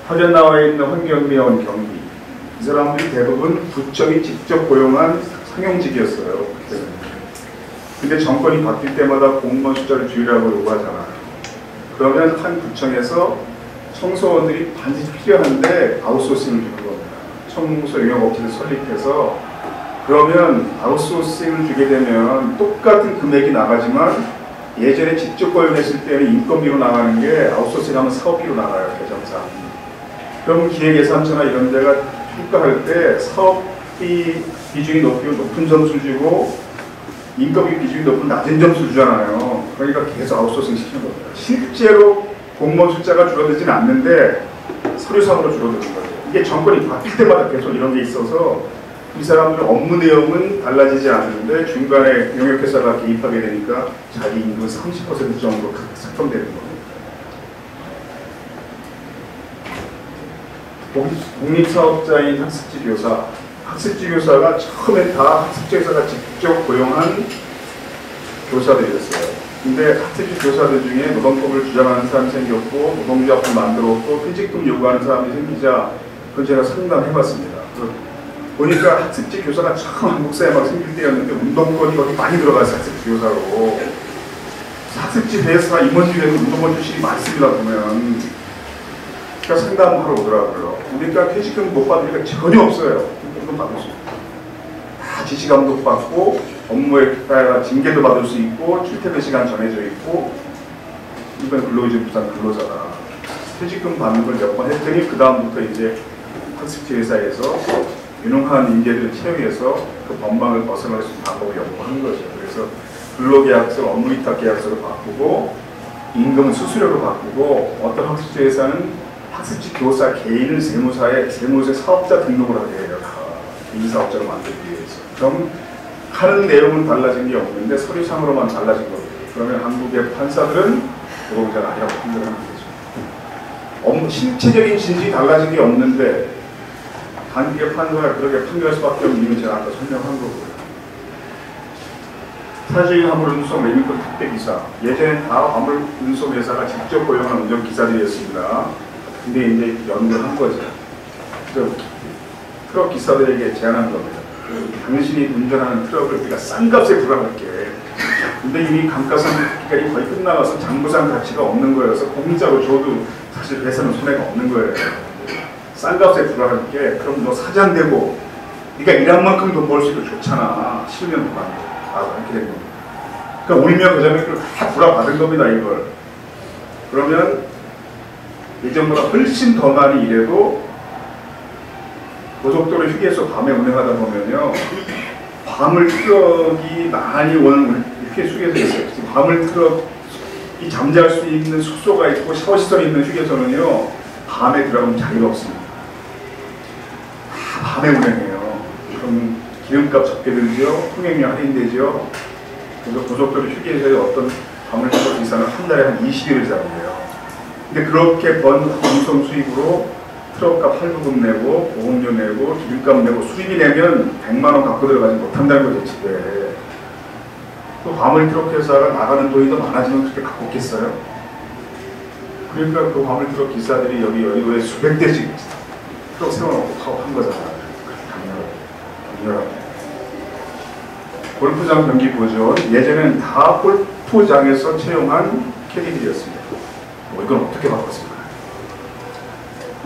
화면 나와 있는 황경미원 경비 이 사람들이 대부분 구청이 직접 고용한 상용직이었어요. 그때는. 근데 정권이 바뀔 때마다 공무원 숫자를 줄이라고 요구하잖아요. 그러면 한 구청에서 청소원들이 반드시 필요한데 아웃소싱을 주는 겁니다. 청소 용역업체를 설립해서 그러면 아웃소싱을 주게 되면 똑같은 금액이 나가지만 예전에 직접 고용했을 때는 인건비로 나가는 게 아웃소싱하면 사업비로 나가요. 개정상. 그럼 기획예산처나 이런 데가 평가할 때 사업비 비중이 높은 점수를 주고 인건비 비중이 높은 낮은 점수를 주잖아요. 그러니까 계속 아웃소싱 시키는 겁니다. 실제로 공무원 숫자가 줄어들지는 않는데 서류상으로 줄어드는 거죠. 이게 정권이 바뀔 때마다 계속 이런 게 있어서 이 사람들의 업무 내용은 달라지지 않는데 중간에 용역회사가 개입하게 되니까 자기 임금 30% 정도 sak성되는 겁니다. 공립사업자인 학습지 교사, 학습지 교사가 처음에 다 학습지 교사가 직접 고용한 교사들이었어요. 근데 학습지 교사들 중에 노동법을 주장하는 사람이 생겼고 노동조합을 만들었고 퇴직금 요구하는 사람이 생기자 그건 제가 상담해봤습니다. 보니까 학습지 교사가 처음 한국사에 막 생길 때였는데 운동권이 거기 많이 들어갔어요. 학습지 교사로. 학습지 회사 임원직에는 운동권 출신이 많습니다. 보면. 그러니까 상담하러 오더라고요. 그러니까 퇴직금 못 받으니까 전혀 없어요. 퇴직금 받을 수 있고. 다 지시감독 받고 업무에 따라 징계도 받을 수 있고 출퇴근 시간 정해져 있고 이번 근로기준 부산 근로자다. 퇴직금 받는 걸 몇 번 했더니 그 다음부터 이제 학습지 회사에서 유능한 인재들을 채용해서 그 법망을 벗어날 수 있는 방법을 연구하는 거죠. 그래서 근로계약서, 업무위탁 계약서로 바꾸고 임금은 수수료로 바꾸고 어떤 학습지 회사는 학습지 교사 개인을 세무사에 사업자 등록을 하게 해요. 인사업자로 만들기 위해서. 그럼 하는 내용은 달라진 게 없는데 서류상으로만 달라진 거예요. 그러면 한국의 판사들은 노동자가 아니라고 판단하는 거죠. 실체적인 진실이 달라진 게 없는데 한국의 판사가 그렇게 판결할 수밖에 없는 이유는 제가 아까 설명한 거고요. 사실 화물운송 레미콘 택배기사 예전엔 다 화물운송 회사가 직접 고용한 운전기사들이었습니다. 근데 이제 연구한 거죠. 그래서 트럭 기사들에게 제안한 겁니다. 당신이 운전하는 트럭을 우리가 싼 값에 불어갈게. 근데 이미 감가상 기간이 거의 끝나가서 장부상 가치가 없는 거여서 공짜로 줘도 사실 회사는 손해가 없는 거예요. 싼 값에 불어갈게. 그럼 너 사장되고 네가 일한 만큼 돈 벌 수 있고 좋잖아. 10년 동안. 이렇게 된 겁니다. 그러니까 울며 그자면 다 불어받은 겁니다. 이걸. 그러면 예전보다 훨씬 더 많이 일해도 고속도로 휴게소 밤에 운행하다 보면요. 밤을 트럭이 많이 오는 휴게소에서 있어요. 밤을 트럭이 잠잘 수 있는 숙소가 있고 샤워시설이 있는 휴게소는요. 밤에 들어가면 자리가 없습니다. 다 밤에 운행해요. 그럼 기름값 적게 들죠. 통행료 할인되죠. 그래서 고속도로 휴게소에 어떤 밤을 트럭 기사는 한 달에 한 20일을 잡는데요. 근데 그렇게 번 운송 수입으로 트럭값 할부금 내고 보험료 내고 기름값 내고 수입이 내면 100만 원 갖고 들어가지 못한다는 거죠. 집에. 또 화물 트럭 회사가 나가는 돈이 더 많아지면 그렇게 갖고 있겠어요? 그러니까 그 화물 트럭 기사들이 여기에 수백 대씩 트럭 세워놓고 한 거잖아요. 강렬하게. 골프장 경기 보존 예전엔 다 골프장에서 채용한 캐디들이었습니다. 이건 어떻게 바꿨을까요?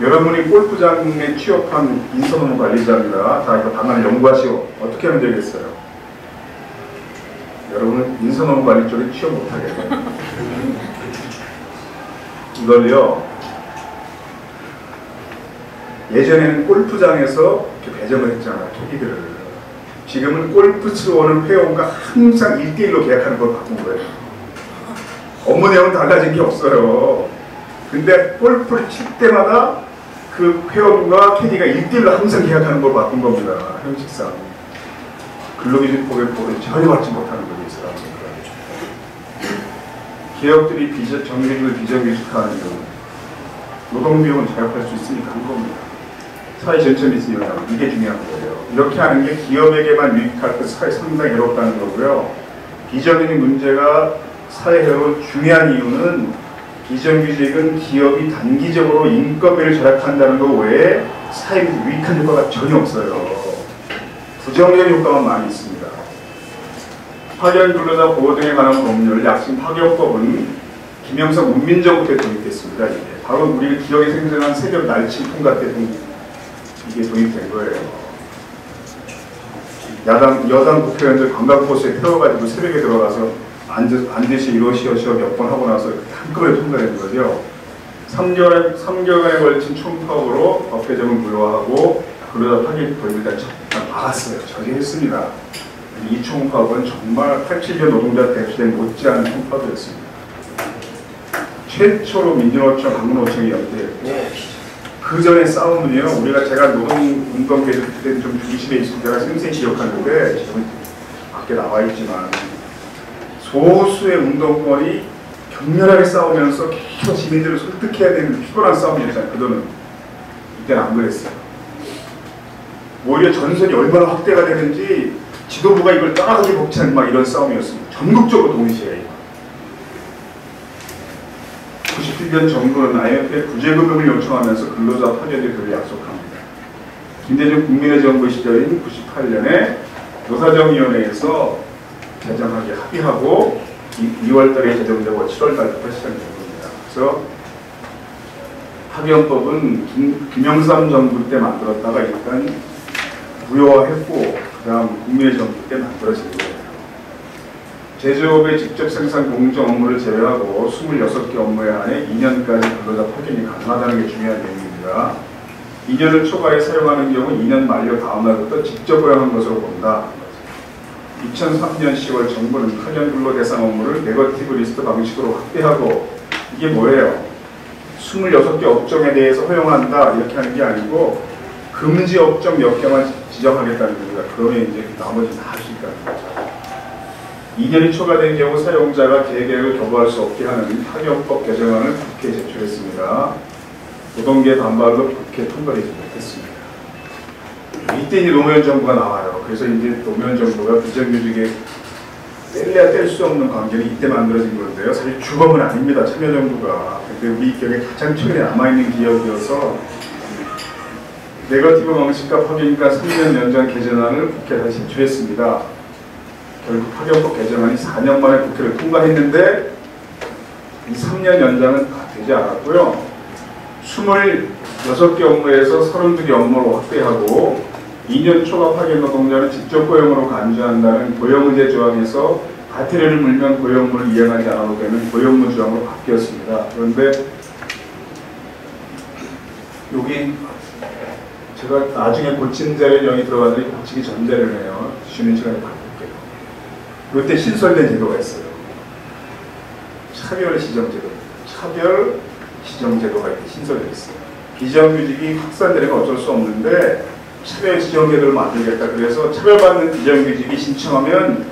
여러분이 골프장에 취업한 인선업무 관리자입니다. 자, 이거 방안을 연구하시오. 어떻게 하면 되겠어요? 여러분은 인선업무 관리 쪽에 취업 못하겠네요. 이걸요. 예전에는 골프장에서 이렇게 배정을 했잖아요. 캐디들을. 지금은 골프 치러 오는 회원과 항상 1대1로 계약하는 걸 바꾼 거예요. 업무 내용은 달라진 게 없어요. 근데 골프를 칠 때마다 그 회원과 캐디가 1대1로 항상 계약하는 걸 바꾼 겁니다. 형식상. 근로기준 법에 전혀 받지 못하는 거죠, 이 사람은. 기업들이 정규직을 비정규직화하는 경우 노동비용을 자격할 수 있으니까 한 겁니다. 사회 전체에 미친 영향, 이게 중요한 거예요. 이렇게 하는 게 기업에게만 유익할 때 사회 상당히 해롭다는 거고요. 비정규직 문제가 사회에 중요한 이유는 비정규직은 기업이 단기적으로 인건비를 절약한다는 것 외에 사회에 유익한 효과가 전혀 없어요. 부정적 효과만 많이 있습니다. 파견 근로자 보호 등에 관한 법률, 약식 파견법은 김영삼 문민정부 때 도입됐습니다. 이게 바로 우리 기억에 생생한 새벽 날침 통과 때 이게 도입된 거예요. 여당 국회의원들 관광버스에 태워가지고 새벽에 들어가서 반드시 이러시오시오 몇 번 하고 나서 한꺼번에 통과된 거죠. 3개월에 걸친 총파업으로 법 개정을 무효화하고 근로자 파견 도입을 막았어요. 저지했습니다. 이 총파업은 정말 87년 노동자 대투쟁 못지않은 총파업이었습니다. 최초로 민주노총, 한국노총이 연대했고 그 전에 싸움은요, 제가 노동운동 계획 그때 좀 중심에 있을 때가 생생히 기억하는데 지금 밖에 나와 있지만 소수의 운동권이 격렬하게 싸우면서 계속 시민들을 설득해야 되는 피곤한 싸움이었잖아요. 그동안 이때는 안 그랬어요. 오히려 전선이 얼마나 확대가 되는지 지도부가 이걸 따라가지 못하는 막 이런 싸움이었습니다. 전국적으로 동시에. 97년 정부는 IMF에 구제금융을 요청하면서 근로자 파견제도를 약속합니다. 김대중 국민의 정부 시절인 98년에 노사정위원회에서 제정하기 합의하고 2월달에 제정되고 7월달부터 시작된 겁니다. 그래서 파견법은 김영삼 정부 때 만들었다가 일단 무효화했고 그 다음 국민의 정부 때 만들어진 거예요. 제조업의 직접 생산 공정 업무를 제외하고 26개 업무에 한해 2년까지 근로자 파견이 가능하다는 게 중요한 내용입니다. 2년을 초과해 사용하는 경우 2년 만료 다음 날부터 직접 고용한 것으로 본다. 2003년 10월 정부는 파견 근로 대상 업무를 네거티브 리스트 방식으로 확대하고 이게 뭐예요? 26개 업종에 대해서 허용한다 이렇게 하는 게 아니고 금지 업종 몇 개만 지정하겠다는 겁니다. 그러면 이제 나머지 다 할 수 있다는 거죠. 2년이 초과된 경우 사용자가 계획을 거부할 수 없게 하는 파견법 개정안을 국회에 제출했습니다. 노동계 반발로 국회 통과되지 못했습니다. 이때 이제 노무현 정부가 나와요. 그래서 이제 노무현 정부가 비정규직에 뗄래야 뗄 수 없는 관계는 이때 만들어진 건데요. 사실 주범은 아닙니다. 참여정부가. 근데 우리 기억에 가장 최근에 남아있는 기억이어서 네거티브 방식과 파견과 3년 연장 개정안을 국회에 다시 제출했습니다. 결국 파견법 개정안이 4년 만에 국회를 통과했는데 이 3년 연장은 되지 않았고요. 26개 업무에서 32개 업무로 확대하고 2년 초과 파견 노동자는 직접 고용으로 간주한다는 고용의제 조항에서 과태료를 물면 고용무를 이행하지 않아도 되는 고용무 조항으로 바뀌었습니다. 그런데 여기 제가 나중에 고친 자료에 영이 들어가더니 고치기 전 자료네요. 쉬는 시간에 바꿀게요. 이때 신설된 제도가 있어요. 차별 시정제도. 차별 시정제도가 이렇게 신설되어 있어요. 비정규직이 확산되려면 어쩔 수 없는데 차별 시정제도를 만들겠다. 그래서 차별받는 비정규직이 신청하면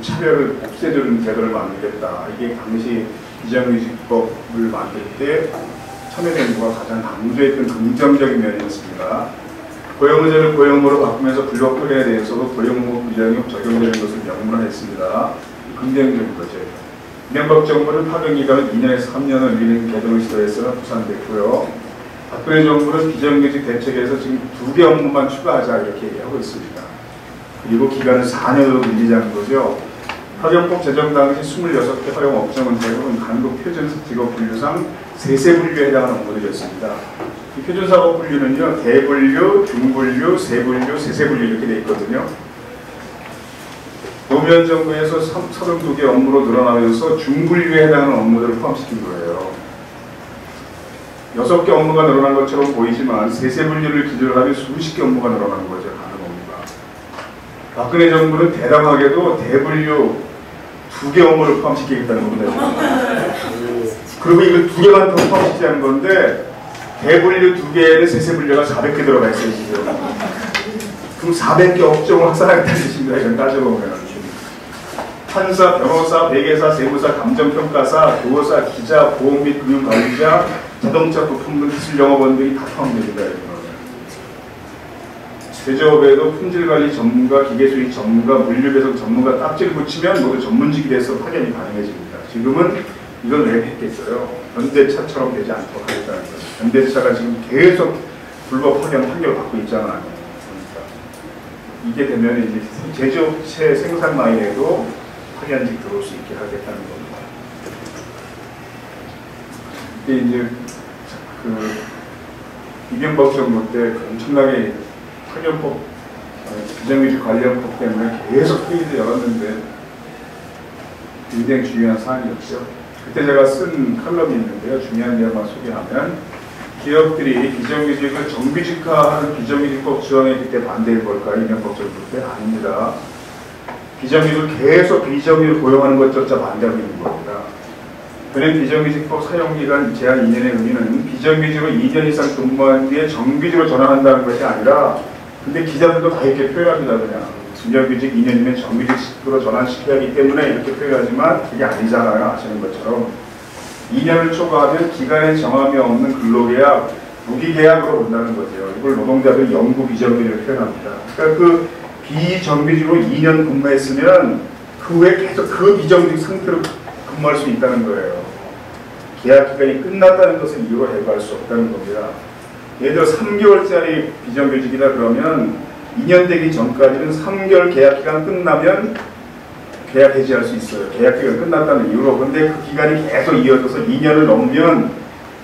차별을 없애주는 제도를 만들겠다. 이게 당시 비정규직법을 만들 때 참여정부가 가장 강조했던 긍정적인 면이었습니다. 고용의제를 고용무로 바꾸면서 불법행위에 대해서도 고용무 규정이 적용되는 것을 명문화했습니다. 긍정적인 거죠. 이명박 정부는 파견기간을 2년에서 3년을 미는 개정을 시도해서 부산됐고요. 박근혜 정부는 비정규직 대책에서 지금 2개 업무만 추가하자 이렇게 얘기하고 있습니다. 그리고 기간을 4년으로 밀리자는 거죠. 파견법 제정 당시 26개 허용 업종은 대부분 한국 표준사 직업 분류상 세세분류에 해당하는 업무들이었습니다. 이 표준사업 분류는요, 대분류, 중분류, 세분류, 세세분류 이렇게 되어 있거든요. 노무현 정부에서 32개 업무로 늘어나면서 중분류에 해당하는 업무들을 포함시킨 거예요. 6개 업무가 늘어난 것처럼 보이지만 세세분류를 기준으로 하면 수십 개 업무가 늘어난 거죠. 가는 업무가. 박근혜 정부는 대담하게도 대분류 2개 업무를 포함시키겠다는 겁니다. 그리고 이걸 2개만 더 포함시키는 건데 대분류 2개에는 세세분류가 400개 들어가 있어요, 지금. 그럼 400개 업종을 확산하겠다는 뜻입니다, 이건 따져보면. 판사, 변호사, 회계사, 세무사, 감정평가사, 교사, 기자, 보험 및 금융관리자, 자동차 부품 등 기술영업원 등이 다 포함됩니다. 제조업에도 품질관리 전문가, 기계수익 전문가, 물류배송 전문가 딱지를 붙이면 모두 전문직이 돼서 확연히 가능해집니다. 지금은 이걸 왜 했겠어요? 현대차처럼 되지 않도록 하겠다는 거죠. 현대차가 지금 계속 불법 확연 판결을 받고 있잖아요. 그러니까 이게 되면 이제 제조업체 생산 라인에도 확연직 들어올 수 있게 하겠다는 겁니다. 이게 이제 이명박 정부 때 엄청나게 학연법, 비정규직 관련법 때문에 계속 회의를 열었는데 굉장히 중요한 사안이었죠. 그때 제가 쓴 칼럼이 있는데요. 중요한 내용만 소개하면 기업들이 비정규직을 정규직화하는 비정규직법 지원에 그때 반대해 볼까요? 이명박 정부 때 아닙니다. 비정규직을 계속 비정규직을 고용하는 것조차 반대하고 있는 겁니다. 현행 비정규직법 사용기간 제한 2년의 의미는 비정규직으로 2년 이상 근무한 뒤에 정규직으로 전환한다는 것이 아니라 근데 기자들도 다 이렇게 표현합니다. 그냥 비정규직 2년이면 정규직으로 전환시켜야 하기 때문에 이렇게 표현하지만 그게 아니잖아요. 아시는 것처럼 2년을 초과하면 기간의 정함이 없는 근로계약, 무기계약으로 본다는 거죠. 이걸 노동자들 영구 비정규직을 표현합니다. 그러니까 그 비정규직으로 2년 근무했으면 그 후에 계속 그 비정규직 상태로 근무할 수 있다는 거예요. 계약 기간이 끝났다는 것을 이유로 해고할 수 없다는 겁니다. 예를 들어 3개월짜리 비정규직이다 그러면 2년 되기 전까지는 3개월 계약 기간 끝나면 계약 해지할 수 있어요. 계약 기간 끝났다는 이유로. 근데 그 기간이 계속 이어져서 2년을 넘으면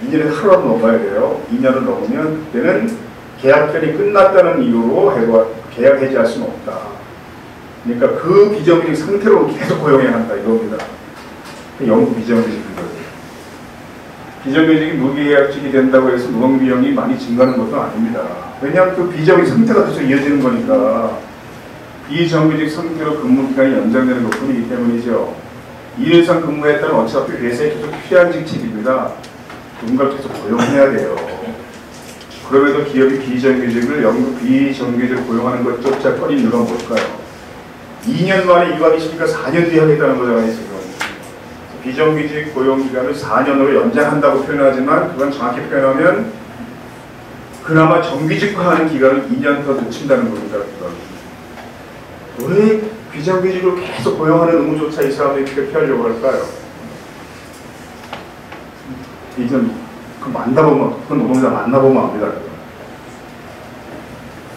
2년에 하루라도 넘어야 돼요. 2년을 넘으면 그때는 계약 기간이 끝났다는 이유로 계약 해지할 수는 없다. 그러니까 그 비정규직 상태로 계속 고용해야 한다 이겁니다. 영구 비정규직인 거죠. 비정규직이 무계약직이 된다고 해서 노동비용이 많이 증가하는 것도 아닙니다. 왜냐하면 그 비정규직 상태가 계속 이어지는 거니까 비정규직 상태로 근무기간이 연장되는 것뿐이기 때문이죠. 2년 이상 근무했다면 어차피 회사에 계속 필요한 직책입니다. 누군가 계속 고용해야 돼요. 그럼에도 기업이 비정규직을 영구 비정규직을 고용하는 것조차 꺼린 이유가 뭘까요? 2년 만에 이완이 시니까 4년 뒤에 하겠다는 거잖아요. 지금. 비정규직 고용기간을 4년으로 연장한다고 표현하지만 그건 정확히 표현하면 그나마 정규직화하는 기간을 2년 더 늦춘다는 겁니다. 왜 비정규직으로 계속 고용하는 의무조차 이 사람들이 그렇게 하려고 할까요? 이건 그 만나보면, 그 노동자 만나보면 압니다.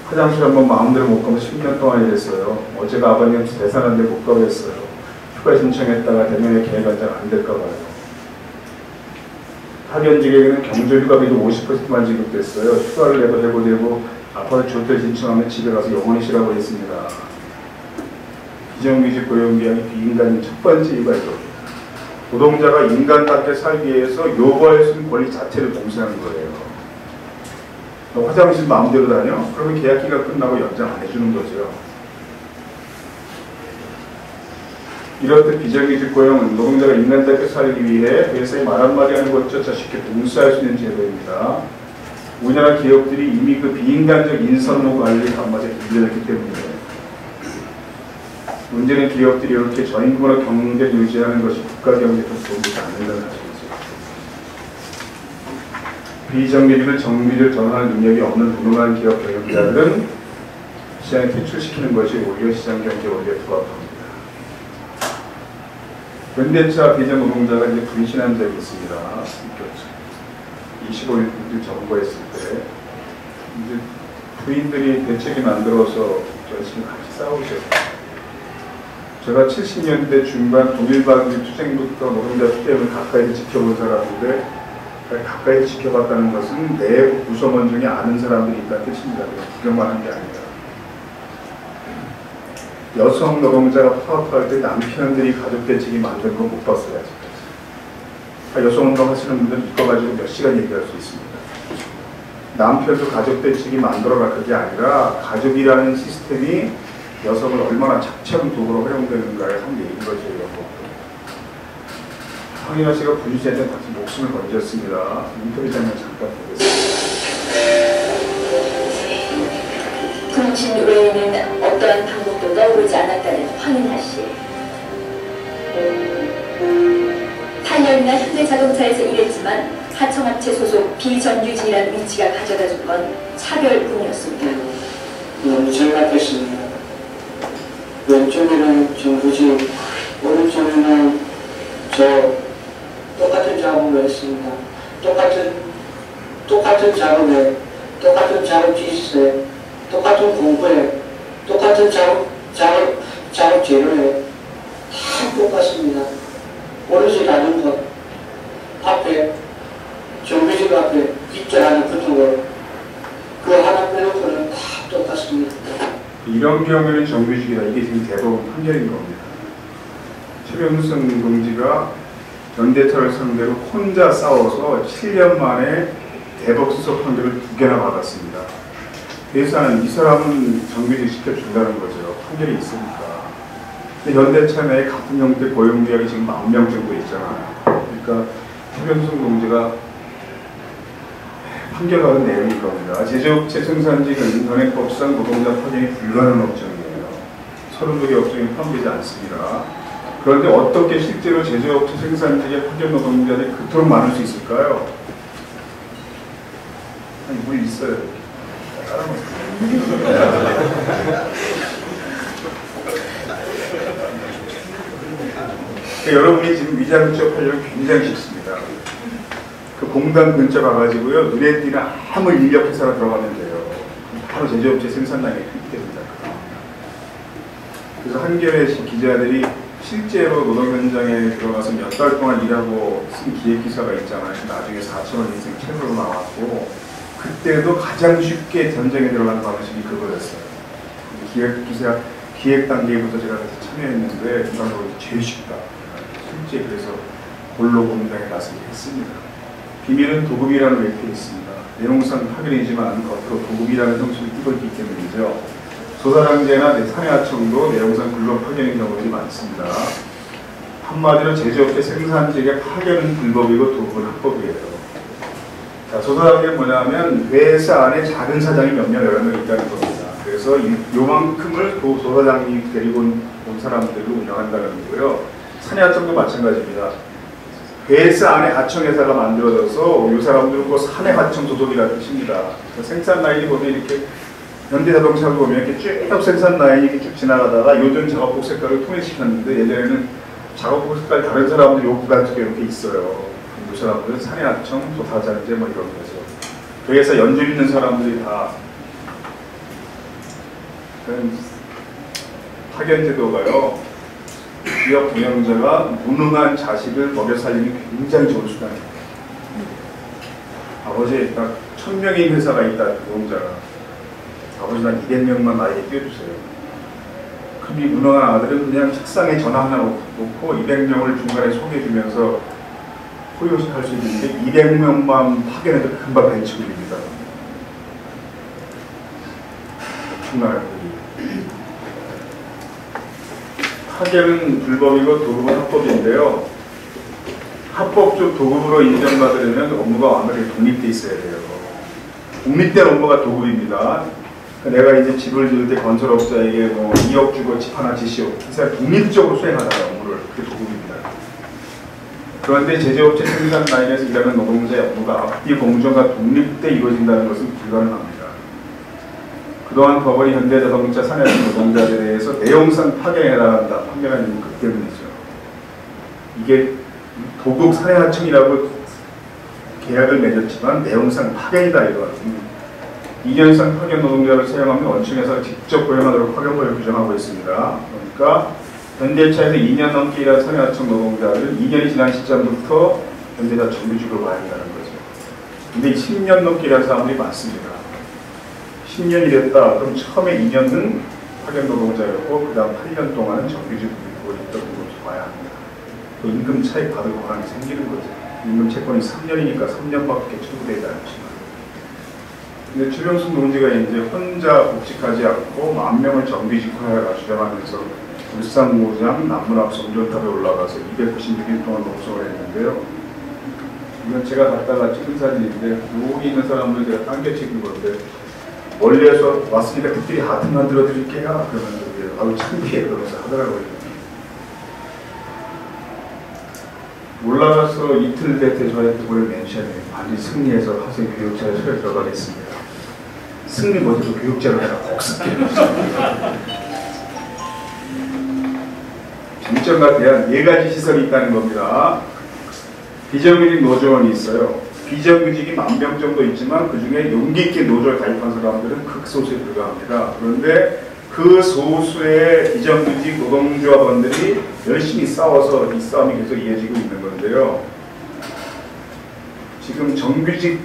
화장실 한번 마음대로 못 가면 10년 동안 이랬어요. 어제가 아버님 대산한데 못 가고 했어요. 휴가 신청했다가 대면에 계획 연장 안 될까 봐요. 파견직에게는 경조휴가비도 50%만 지급됐어요. 휴가를 내고 해고되고 아파트 조퇴 신청하면 집에 가서 영원히 쉬라고 했습니다. 비정규직 고용기한이 비인간인 첫 번째 이유가 이겁니다. 노동자가 인간답게 살기 위해서 요구할 수 있는 권리 자체를 봉쇄하는 거예요. 너 화장실 마음대로 다녀? 그러면 계약기가 끝나고 연장 안 해주는 거죠. 이렇듯 비정규직 고용은 노동자가 인간답게 살기 위해 회사에 말 한마디 하는 것조차 쉽게 봉쇄할 수 있는 제도입니다. 우리나라 기업들이 이미 그 비인간적 인선로 관리 단맛에 길들였기 때문이에요. 문제는 기업들이 이렇게 저임금으로 경제를 유지하는 것이 국가 경제에 도움이 되지 않는다는 사실이죠. 비정규직을 정규직을 전환할 능력이 없는 무능한 기업 경영자들은 시장에 퇴출시키는 것이 오히려 시장 경제 원리에 부합합니다. 현대차 비정노동자가 이제 분신한 적이 있습니다. 25일 점거했을 때 이제 부인들이 대책이 만들어서 열심히 같이 싸우셨어요. 제가 70년대 중반 동일반기 투쟁부터 노동자 투쟁을 가까이서 지켜본 사람인데 가까이 지켜봤다는 것은 내 구성원 중에 아는 사람들이 있다는 뜻입니다. 구경만 한 게 아니라 여성 노동자가 파업할 때 남편들이 가족 대책이 만든 거 못 봤어요. 아직까지. 여성운동 하시는 분들은 이거 가지고 몇 시간 얘기할 수 있습니다. 남편도 가족 대책이 만들어라 그게 아니라 가족이라는 시스템이 여성을 얼마나 착취하는 도구로 활용되는가의 한 얘기인 거죠. 황인하 씨가 분유제한테 다시 목숨을 건졌습니다. 인터뷰 장면 잠깐 보겠습니다. 금신 외에는 어떠한 방법도 떠오르지 않았다는 황인하 씨. 8년이나 현대자동차에서 일했지만 하청업체 소속 비정규직이라는 위치가 가져다준 건 차별뿐이었습니다. 잘못했습니다. 왼쪽에는 정부직, 오른쪽에는 저 똑같은 작업을 했습니다. 똑같은 작업에, 똑같은 작업 지시에, 똑같은 공부에, 똑같은 작업 재료에 다 똑같습니다. 오로지 다른 것 앞에 정규직 앞에 빗자 하나 붙은 거 그 하나 빼놓고는 다 똑같습니다. 이런 경우에는 정규직이다. 이게 지금 대법원 판결인 겁니다. 최병순 동지가 현대차를 상대로 혼자 싸워서 7년 만에 대법 수석 판결을 2개나 받았습니다. 회사는 이 사람은 정규직 시켜준다는 거죠. 판결이 있으니까. 근데 현대차 내에 같은 형태 고용계약이 지금 10,000명 정도 있잖아요. 그러니까 최병순 동지가 판결받은 내용일 겁니다. 제조업체 생산직은 현행법상 노동자 파견이 불가능한 업종이에요. 32개 업종에 포함되지 않습니다. 그런데 어떻게 실제로 제조업체 생산직의 파견 노동자들이 그토록 많을 수 있을까요? 아니, 물 있어요. 그러니까 여러분이 지금 위장 취업하려면 굉장히 쉽습니다. 그 공단 근처 가가지고요, 눈에 띄는 아무 인력 회사가 들어가면 돼요. 바로 제조업체 생산량이 크기 때문이다. 그래서 한겨레 기자들이 실제로 노동 현장에 들어가서 몇 달 동안 일하고 쓴 기획 기사가 있잖아요. 나중에 4,000원 인생 책으로 나왔고, 그때도 가장 쉽게 전쟁에 들어가는 방식이 그거였어요. 기획 단계부터 제가 참여했는데 그 방법이 제일 쉽다. 실제 그래서 본로 공장에 나서게 했습니다. 비밀은 도급이라는 웹페이지에 있습니다. 내용상 파견이지만 겉으로 도급이라는 형식을 띄고 있기 때문이죠. 조사장제나 사내하청도 내용상 근로 파견인 경우들이 많습니다. 한마디로 제조업체 생산직의 파견은 불법이고 도급은 합법이에요. 자, 조사장제는 뭐냐면 회사 안에 작은 사장이 몇 명, 여러 명 있다는 겁니다. 그래서 요만큼을 조사장이 데리고 온 사람들로 운영한다는 거고요. 사내하청도 마찬가지입니다. 회사 안에 하청회사가 만들어져서 이 사람들은 뭐 사내하청 소속이라는 뜻입니다. 생산 라인이 보면 이렇게 현대자동차를 보면 이렇게 쭉 생산 라인이 이렇게 쭉 지나가다가 요즘 작업복 색깔을 통일시켰는데 예전에는 작업복 색깔 다른 사람들 요 구간 쪽에 이렇게 있어요. 이 사람들은 사내하청, 조사장제 뭐 이런 거죠. 회사 연주 있는 사람들이 다 파견제도가요. 기업 운영자가 무능한 자식을 먹여 살리는 굉장히 좋은 수단이에요. 아버지, 딱 1,000명인 회사가 있다, 노동자가. 아버지, 난 200명만 나에게 띄워주세요. 그럼 이 무능한 아들은 그냥 책상에 전화 하나 놓고 200명을 중간에 소개해주면서 호의호식 할 수 있는데 200명만 파견해도 금방 벤치급입니다. 정말 파견은 불법이고 도급은 합법인데요. 합법적 도급으로 인정받으려면 업무가 완전히 독립돼 있어야 돼요. 독립된 업무가 도급입니다. 내가 이제 집을 지을 때 건설업자에게 뭐 2억 주고 집 하나 지시오. 이 사람이 독립적으로 수행하다가 업무를. 그게 도급입니다. 그런데 제조업체 생산 라인에서 일하는 노동자의 업무가 앞뒤 공정과 독립돼 이루어진다는 것은 불가능합니다. 그동안 법원이 현대자동차 사내하청 노동자들에 대해서 내용상 파견에 해당한다. 판결한 이유는 그 때문이죠. 이게 도급 사내하청이라고 계약을 맺었지만 내용상 파견이다 이거는. 2년상 파견 노동자를 사용하면 원청에서 직접 고용하도록 파견법을 규정하고 있습니다. 그러니까 현대차에서 2년 넘게 일한 사내하청 노동자들은 2년이 지난 시점부터 현대차 정규직으로 가야 한다는 거죠. 근데 10년 넘게 일한 사람들이 많습니다. 10년이 됐다. 그럼 처음에 2년은 파견 노동자였고 그 다음 8년 동안은 정규직으로 있던 것으로 봐야 합니다. 그 임금 차익 받을 권한이 생기는 거죠. 임금 채권이 3년이니까 3년밖에 청구되지 않지만 근데 최병순 동지가 이제 혼자 복직하지 않고 10,000명을 정규직화해라 주장하면서 울산고장 남문앞 성전탑에 올라가서 296일 동안 농성을 했는데요. 이건 제가 갖다가 찍은 사진인데 여기 있는 사람들 제가 당겨 찍은 건데 멀리에서 왔으니까 특별히 하트 만들어 드릴게요. 그러면서 아유 창피해 그러면서 하더라고요. 올라가서 이틀 됐대 저한테 그걸 멘션해요. 아니 승리해서 학생 교육자에 소에 들어가겠습니다. 승리 못해도 교육자로 해라 꼭 쓸게. 장점과 대한 4가지 시설이 있다는 겁니다. 비정규직 노조원이 있어요. 비정규직이 10,000명 정도 있지만 그 중에 용기 있게 노조에 가입한 사람들은 극소수에 불과합니다. 그런데 그 소수의 비정규직 노동조합원들이 열심히 싸워서 이 싸움이 계속 이어지고 있는 건데요. 지금 정규직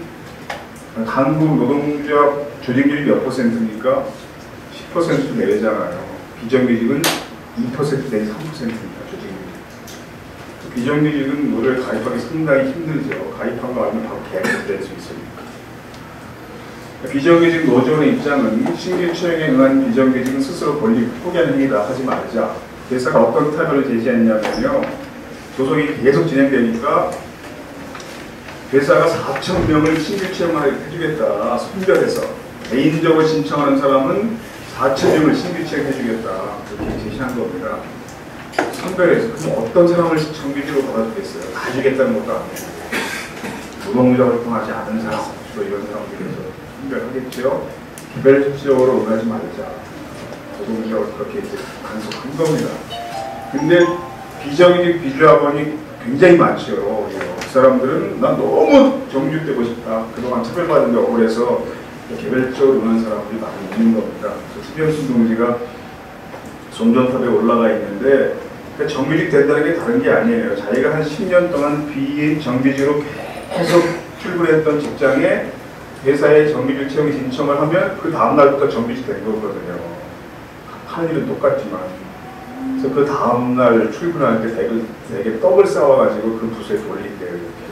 한국 노동조합 조직률이 몇 %입니까? 10% 내외잖아요. 비정규직은 2% 내지 3%입니다. 조직률이. 비정규직은 노조에 가입하기 상당히 힘들죠. 가입한 거 아니면 바로 계약될 수 있으니까. 비정규직 노조의 입장은 신규 채용에 응한 비정규직은 스스로 권리 포기하는 행위다 하지 말자. 회사가 어떤 타협을 제시했냐면요. 조속이 계속 진행되니까 회사가 4,000명을 신규 채용을 해주겠다. 선별해서 개인적으로 신청하는 사람은 4,000명을 신규 채용해주겠다. 그렇게 제시한 겁니다. 선별해서 그럼 어떤 사람을 정규직으로 받아주겠어요? 다 주겠다는 것도 아니고 노동자 활동하지 않은 사람, 주로 이런 사람들에서 선별하겠죠. 개별적으로 응하지 말자. 노동자로 그렇게 이제 간섭한 겁니다. 근데 비정규직 비조합원이 굉장히 많죠. 그 사람들은 난 너무 정규직되고 싶다. 그동안 차별받은 게 억울해서 개별적으로 응한 사람들이 많이 있는 겁니다. 그래서 최병순 동지가 송전탑에 올라가 있는데 그러니까 정규직 된다는 게 다른 게 아니에요. 자기가 한 10년 동안 비정규직으로 계속 출근했던 직장에 회사에 정규직 채용 신청을 하면 그 다음날부터 정규직 된 거거든요. 하는 일은 똑같지만. 그래서 그 다음날 출근할 때 되게 떡을 쌓아가지고 그 부서에 돌린대요. 이렇게.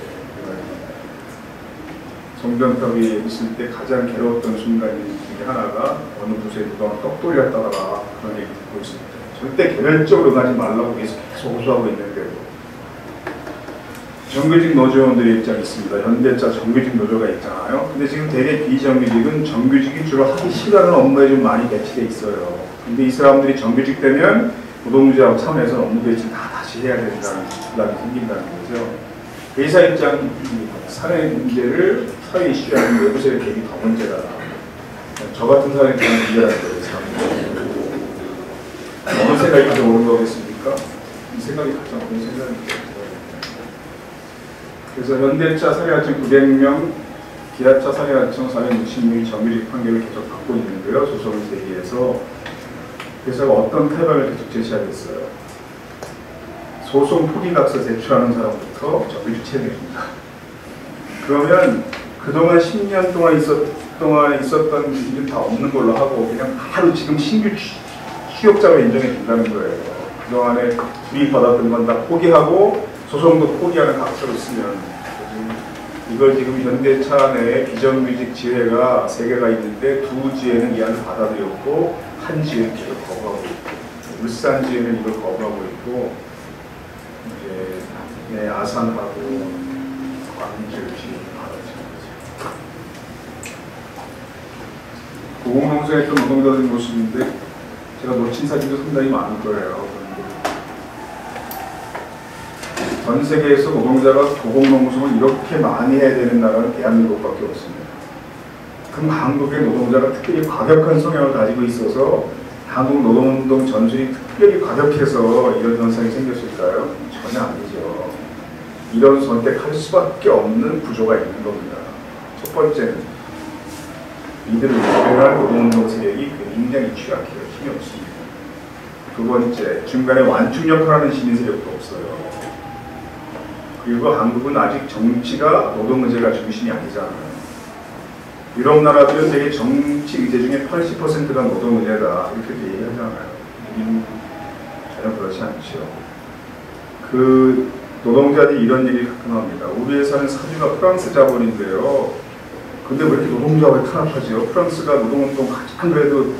송전탑이 있을 때 가장 괴로웠던 순간 중에 하나가 어느 부서에 그동안 떡 돌렸다가 그런 얘기 듣고 있습니다. 절대 개별적으로 응하지 말라고 계속 호소하고 있는데도 정규직 노조원들의 입장이 있습니다. 현대차 정규직 노조가 있잖아요. 근데 지금 대개 비정규직은 정규직이 주로 하기 싫어하는 업무에 좀 많이 배치돼 있어요. 근데 이 사람들이 정규직 되면 노동자하고 참여해서 업무 배치 다 다시 해야 된다는 부담이 생긴다는 거죠. 회사 입장 사회 문제를 사회 이슈하는 외부세력 개입이 더 문제다. 저 같은 사람이 그런 문제라는 거예요. 어느 생각이 가장 옳은 거겠습니까? 이 생각이 가장 옳은 생각입니다. 그래서 현대차 사회하청 900명, 기아차 사회하청 460명이 정규직 판결을 계속 받고 있는데요. 소송을 제기해서 회사가 어떤 태반을 계속 제시하겠어요. 소송 포기각서 제출하는 사람부터 정규직 채용해줍니다. 그러면 그동안 10년 동안 있었던 일은 다 없는 걸로 하고 그냥 바로 지금 신규 취업자로 인정해 준다는 거예요. 그동안에 불이익 받았던 건 다 포기하고 소송도 포기하는 각서를 쓰면 이걸 지금 현대차 내에 비정규직 지회가 3개가 있는데 2 지회는 이 안을 받아들였고 1 지회는 계속 거부하고 있고 울산 지회는 이걸 거부하고 있고 이제 아산하고 광주 지회는 받아들인 거죠. 고공농성에 했던 노동자들 모습인데 제가 놓친 사진도 상당히 많을 거예요. 전 세계에서 노동자가 고공농성을 이렇게 많이 해야 되는 나라는 대한민국밖에 없습니다. 그럼 한국의 노동자가 특별히 과격한 성향을 가지고 있어서 한국 노동운동 전술이 특별히 과격해서 이런 현상이 생겼을까요? 전혀 아니죠. 이런 선택할 수밖에 없는 구조가 있는 겁니다. 첫 번째는 이들을 외면할 노동운동 세력이 굉장히 취약해요. 힘이 없습니다. 두 번째, 중간에 완충 역할을 하는 시민 세력도 없어요. 그리고 한국은 아직 정치가 노동 문제가 중심이 아니잖아요. 유럽 나라들은 되게 정치 의제 중에 80%가 노동 문제다 이렇게 얘기하잖아요. 우리는 전혀 그렇지 않죠. 그 노동자들이 이런 얘기를 가끔 합니다. 우리 회사는 사주가 프랑스 자본인데요. 그 근데 왜 이렇게 노동자가 탄압하죠? 프랑스가 노동운동 가장 그래도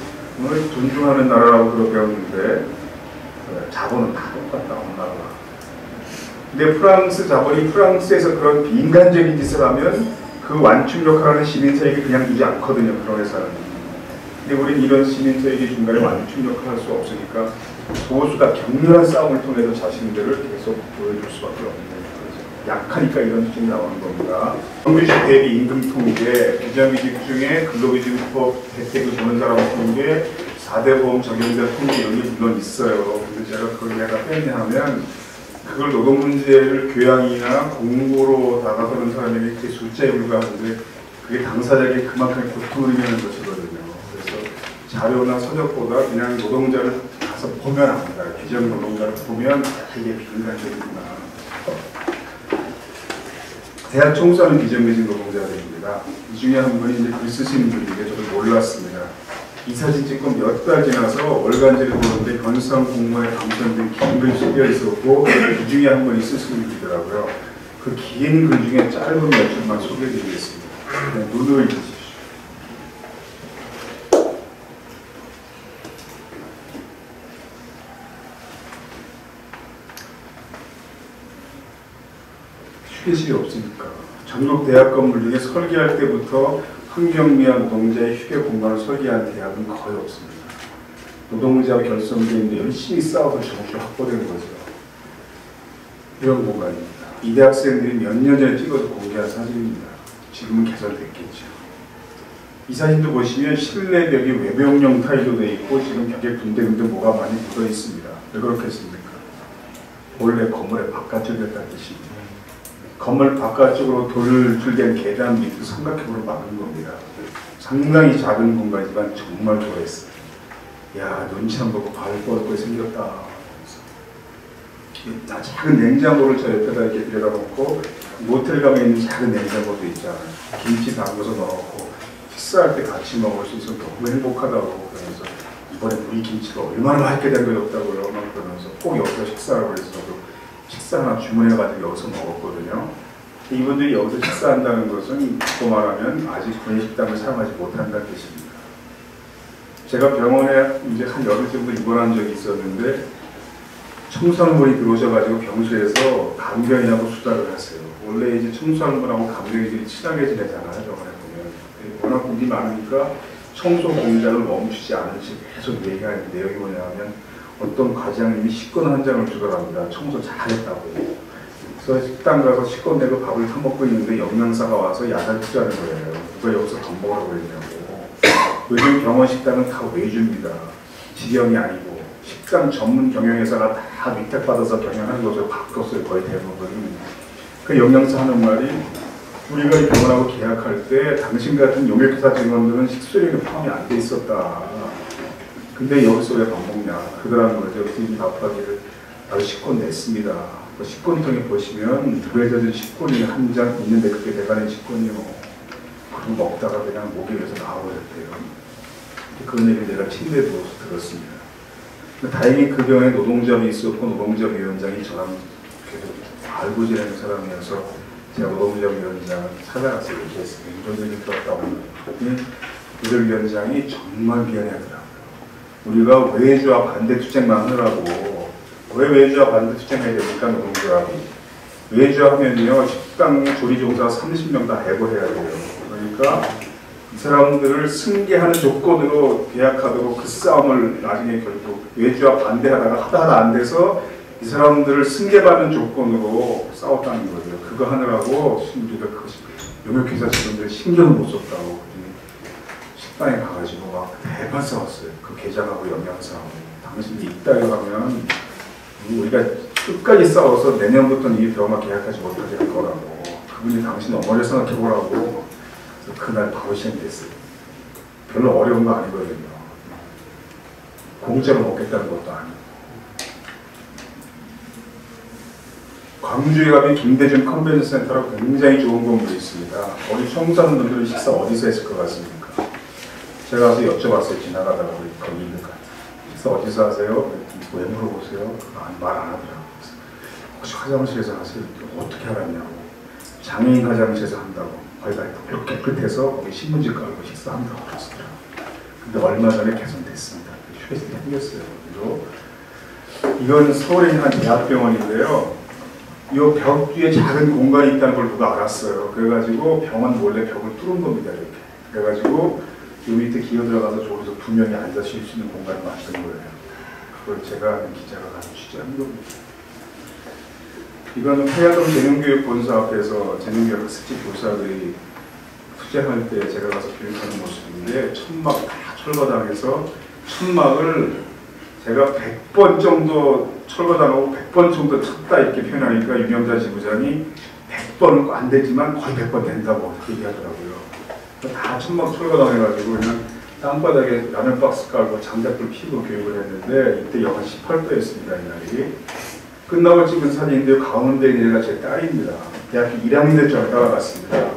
존중하는 나라라고 그렇게 배웠는데 자본은 다 똑같다, 어느 나라가. 근데 프랑스 자본이 프랑스에서 그런 비인간적인 짓을 하면 그 완충 역할을 하는 시민세력이 그냥 두지 않거든요, 그런 회사는. 근데 우린 이런 시민세력이 중간에 완충 역할을 할 수 없으니까 보수가 격렬한 싸움을 통해서 자신들을 계속 보여줄 수밖에 없는 거죠. 약하니까 이런 수준이 나오는 겁니다. 정규직 대비 임금 통계, 비정규직 중에 근로기준법 혜택을 보는 사람 통계, 4대 보험 적용자 통계 여기 물론 있어요. 근데 제가 그걸 내가 뺐냐면 그걸 노동 문제를 교양이나 공부로 다가서는 사람에게 그 숫자에 불과한데 그게 당사자에게 그만큼의 고통을 의미하는 것이거든요. 그래서 자료나 서적보다 그냥 노동자를 가서 보면 압니다. 비정 노동자를 보면 되게 비인간적이구나. 대학 총수하는 비정규직 노동자들입니다. 이 중에 한 분이 이제 글 쓰시는 분인데 저도 몰랐습니다. 이 사진 찍고 몇 달 지나서 월간지를 보는데 건설 공모에 당선된 긴 글이 실려 있었고 그 중에 한 분이 쓰시는 분이더라고요. 그 긴 글 중에 짧은 몇 줄만 소개해드리겠습니다. 눈을 주십시오. 휴게실이 없으니까 전국 대학 건물 중에 설계할 때부터 환경미화 노동자의 휴게 공간을 설계한 대학은 거의 없습니다. 노동자와 결성되어 있는데 열심히 싸워서 정시 확보된 거죠. 이런 공간입니다. 이 대학생들이 몇 년 전에 찍어서 공개한 사진입니다. 지금은 개설됐겠죠. 이 사진도 보시면 실내 벽이 외벽용 타일로 되어 있고 지금 벽에 군데군데 뭐가 많이 묻어 있습니다. 왜 그렇겠습니까? 원래 건물의 바깥쪽이었다는 뜻입니다. 건물 바깥쪽으로 돌출된 계단 밑을 삼각형으로 막은 겁니다. 상당히 작은 공간이지만 정말 좋아했어요. 야, 눈치 안 보고 발을 뻗고 생겼다. 작은 냉장고를 저 옆에다 이렇게 들여다놓고 모텔 가면 있는 작은 냉장고도 있잖아요. 김치 담궈서 넣어놓고 식사할 때 같이 먹을 수 있어서 너무 행복하다고 그러면서 이번에 우리 김치가 얼마나 맛있게 된 거 없다고요. 막 그러면서 꼭 여기서 식사하라고 해서 식사 하나 주문해가지고 여기서 먹었거든요. 이분들이 여기서 식사한다는 것은 또 말하면 아직 구내식당을 사용하지 못한다는 뜻입니다. 제가 병원에 이제 한 열흘 정도 입원한 적이 있었는데 청소하는 분이 들어오셔가지고 병실에서 간병인하고 수다를 하세요. 원래 이제 청소하는 분하고 간병인들이 친하게 지내잖아요. 병원에 보면. 워낙 분이 많으니까 청소 공장을 멈추지 않은 채 계속 얘기하는 내용이 뭐냐면 어떤 과장님이 식권 한 장을 주더랍니다. 청소 잘했다고. 그래서 식당 가서 식권 내고 밥을 사 먹고 있는데 영양사가 와서 야단 치자는 거예요. 누가 여기서 밥 먹으라고 그랬냐고. 요즘 병원 식당은 다 외주입니다. 직영이 아니고 식당 전문 경영회사가 다 위탁받아서 경영하는 거죠. 바뀌었어요. 거의 대부분. 그 영양사 하는 말이 우리가 이 병원하고 계약할 때 당신 같은 용역회사 직원들은 식수령에 포함이 안 돼 있었다. 근데 여기서 왜 밥 먹냐. 그러라는 거죠. 그래서 답하기를 나도 식권 냈습니다. 그 식권통에 보시면 물에 젖은 식권이 한 장 있는데 그게 내가 낸 식권이요. 그리고 먹다가 그냥 목에 위에서 나와버렸대요. 그 얘기를 내가 침대에 누워서 들었습니다. 다행히 그 병원에 노동점이 있었고 노동점 위원장이 저랑 계속 알고 지내는 사람이어서 제가 노동점 위원장을 찾아가서 얘기했습니다. 이런 얘기 들었다고 했더니 노동 위원장이 정말 미안해하더라고요. 우리가 외주와 반대 투쟁만 하느라고 왜 외주와 반대 투쟁해야 됩니까? 노동조합이. 외주하면요 식당 조리종사 30명 다 해고해야 돼요. 그러니까 이 사람들을 승계하는 조건으로 계약하도록 그 싸움을 나중에 결국 외주와 반대하다가 하다 안 돼서 이 사람들을 승계받는 조건으로 싸웠다는 거죠. 그거 하느라고 우리가 그것이 용역회사 직원들 신경을 못 썼다고 식당에 가가지고 막 대판 싸웠어요. 그 계장하고 영양사하고. 당신이 이따위 가면 우리가 끝까지 싸워서 내년부터는 이 병원 계약하지 못하게 할 거라고. 그분이 당신 어머니를 생각해보라고. 그날 바로 시행됐어요. 별로 어려운 거 아니거든요. 공짜로 먹겠다는 것도 아니고. 광주에 가면 김대중 컨벤션 센터라고 굉장히 좋은 건물이 있습니다. 우리 청소하는 분들은 식사 어디서 했을 것 같습니까? 제가 가서 여쭤봤어요. 지나가다가 거기 있는 것 같아요. 식사 어디서 하세요? 왜 물어보세요? 말 안 하더라고요. 혹시 화장실에서 하세요? 어떻게 알았냐고. 장애인 화장실에서 한다고. 거기가 이렇게 깨끗해서 거기 신문지 깔고 식사한다고 그러더라고요. 근데 얼마 전에 개선됐습니다. 휴게실이 생겼어요. 그리고 이건 서울에 있는 한 대학병원인데요. 이 벽 뒤에 작은 공간이 있다는 걸 누가 알았어요. 그래가지고 병원 몰래 벽을 뚫은 겁니다. 이렇게. 그래가지고 이 밑에 기어 들어가서 저기서 2명이 앉아 쉴 수 있는 공간을 만든 거예요. 그걸 제가 기자가 가서 취재한 겁니다. 이거는 해야동 재능교육본사 앞에서 재능교육 학습지 교사들이 투쟁할 때 제가 가서 교육하는 모습인데 천막 다 철거당해서 천막을 제가 100번 정도 철거당하고 100번 정도 쳤다 이렇게 표현하니까 유명자 지부장이 100번은 안 되지만 거의 100번 된다고 얘기하더라고요. 다 천막 철거당해가지고 그냥 땅바닥에 라면 박스 깔고 장작불 피고 교육을 했는데 이때 영하 18도였습니다. 이날이. 끝나고 찍은 사진인데 가운데 있는 애가 제 딸입니다. 대학교 1학년 때쯤 따라갔습니다.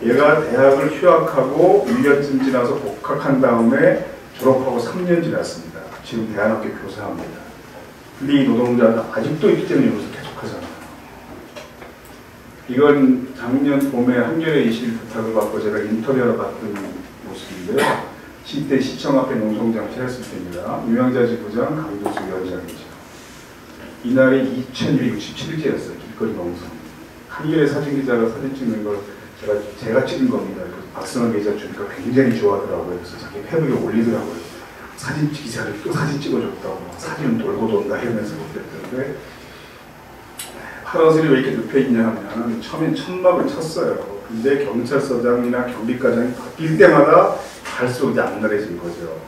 얘가 대학을 휴학하고 1년쯤 지나서 복학한 다음에 졸업하고 3년 지났습니다. 지금 대안학교 교사합니다. 근데 이 노동자는 아직도 있기 때문에 여기서 계속 하잖아요. 이건 작년 봄에 한겨레 21 부탁을 받고 제가 인터뷰하러 갔던 모습인데요. 10대 시청 앞에 농성장 차렸을 때입니다. 유명자 지부장 강도수 위원장이죠. 이날이 2267일째였어요. 길거리 농성. 한겨레 사진기자가 사진 찍는 걸 제가 찍은 겁니다. 박승환 기자 주니까 굉장히 좋아하더라고요. 그래서 자기 페북에 올리더라고요. 사진 기자를 또 사진 찍어줬다고. 사진은 돌고 돈다 이러면서 그랬는데 파란색이 왜 이렇게 눕혀있냐 하면 처음엔 천막을 쳤어요. 근데 경찰서장이나 경비과장이 바뀔 때마다 갈수록 이제 악랄해진 거죠.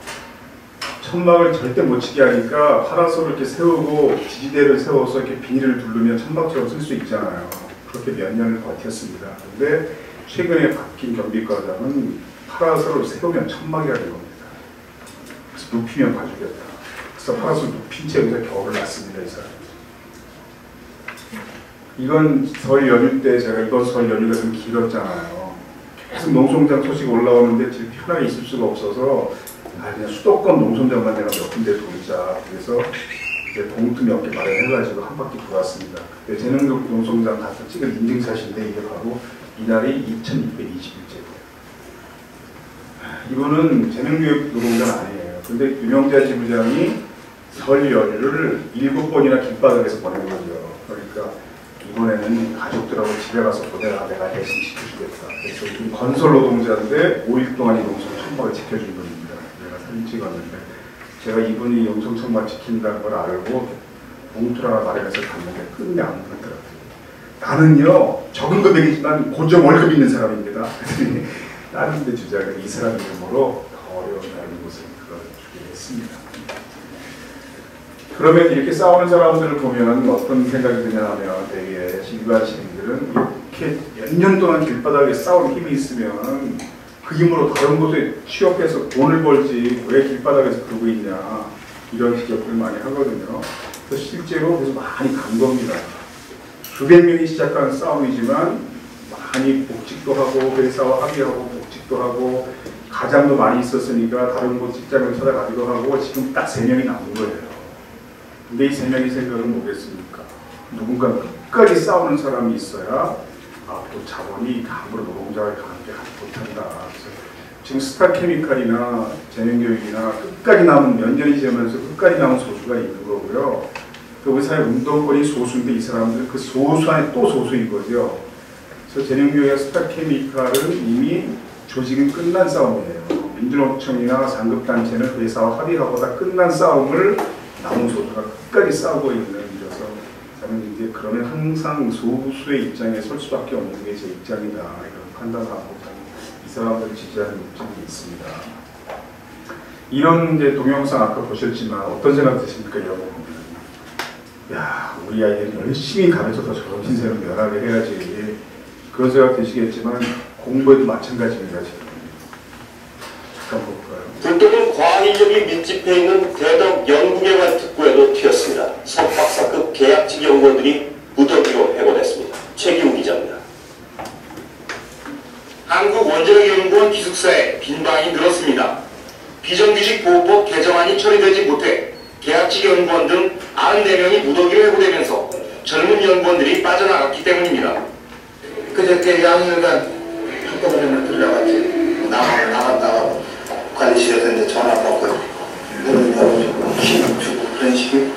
천막을 절대 못 치게 하니까 파라솔을 이렇게 세우고 지지대를 세워서 이렇게 비닐을 두르면 천막처럼 쓸 수 있잖아요. 그렇게 몇 년을 버텼습니다. 근데 최근에 바뀐 경비과장은 파라솔을 세우면 천막이라는 겁니다. 그래서 눕히면 봐주겠다. 그래서 파라솔 눕힌 채 여기서 겨울을 났습니다. 이 사람. 이건 설 연휴 때 제가 이번 설 연휴가 좀 길었잖아요. 계속 농성장 소식 올라오는데 지금 편하게 있을 수가 없어서 그냥 수도권 농성장만 내가 몇 군데 돌자. 그래서 이제 봉투 몇 개 마련해가지고 한 바퀴 돌았습니다. 그때 재능교육 농성장 가서 찍은 인증샷인데 이게 바로 이날이 2220일째고요. 이거는 재능교육 노동자는 아니에요. 근데 유명자 지부장이 설 연휴를 7번이나 길바닥에서 보낸 거죠. 그러니까 이번에는 가족들하고 집에 가서 보내라. 내가 대신 지켜주겠다. 그래서 이 건설 노동자인데 5일 동안 이 농성 천막을 지켜준 분입니다. 내가 사진 찍었는데 제가 이분이 농성 천막 지킨다는 걸 알고 봉투를 하나 마련해서 갔는데 끝내 안 그러더라고요. 나는요 적은 금액이지만 고정 월급 있는 사람입니다. 그랬더니 다른 데 주장을 이 사람 이름으로 더 어려운 다른 곳을 그걸 주게 했습니다. 그러면 이렇게 싸우는 사람들을 보면 어떤 생각이 드냐 하면 되게 일반 시민들은 이렇게 몇 년 동안 길바닥에 싸울 힘이 있으면 그 힘으로 다른 곳에 취업해서 돈을 벌지 왜 길바닥에서 그러고 있냐 이런 지적을 많이 하거든요. 그래서 실제로 그래서 많이 간 겁니다. 수백 명이 시작한 싸움이지만 많이 복직도 하고 회사와 합의하고 복직도 하고 가장도 많이 있었으니까 다른 곳 직장을 찾아가기도 하고 지금 딱 3명이 남은 거예요. 근데 이 3명의 생각은 뭐겠습니까? 누군가 끝까지 싸우는 사람이 있어야 또 자본이 함부로 노동자를 강하게 하지 못한다. 그래서 지금 스타케미칼이나 재능교육이나 끝까지 남은 몇 년이 지나면서 끝까지 남은 소수가 있는 거고요. 그 우리 사회 운동권이 소수인데 이 사람들은 그 소수 안에 또 소수인 거죠. 그래서 재능교육과 스타케미칼은 이미 조직은 끝난 싸움이에요. 민주노총이나 상급단체는 회사와 합의하고 다 끝난 싸움을 남은 소수가 끝까지 싸우고 있는 일이라서 저는 이제 그러면 항상 소수의 입장에 설 수밖에 없는 게 제 입장이다 이런 판단하고 이 사람들을 지지하는 입장이 있습니다. 이런 이제 동영상 아까 보셨지만 어떤 생각 드십니까? 이런 거 보면 야 우리 아이들 열심히 가르쳐서 저런 인생을 면하게 해야지 그런 생각 드시겠지만 공부에도 마찬가지입니다. 지금. 잠깐 볼까요? 불똥은 과학인력이 밀집해 있는 대덕 연구개발 특구에도 튀었습니다. 석박사급 계약직 연구원들이 무더기로 해고됐습니다. 최기웅 기자입니다. 한국원자력연구원 기숙사에 빈방이 늘었습니다. 비정규직 보호법 개정안이 처리되지 못해 계약직 연구원 등 94명이 무더기로 해고되면서 젊은 연구원들이 빠져나갔기 때문입니다. 그저께 양일간 한꺼번에 들어갔지. 나갔다가 관리실에서 이제 전화 받고 문을 열어주고 힘 주고 그런 식이.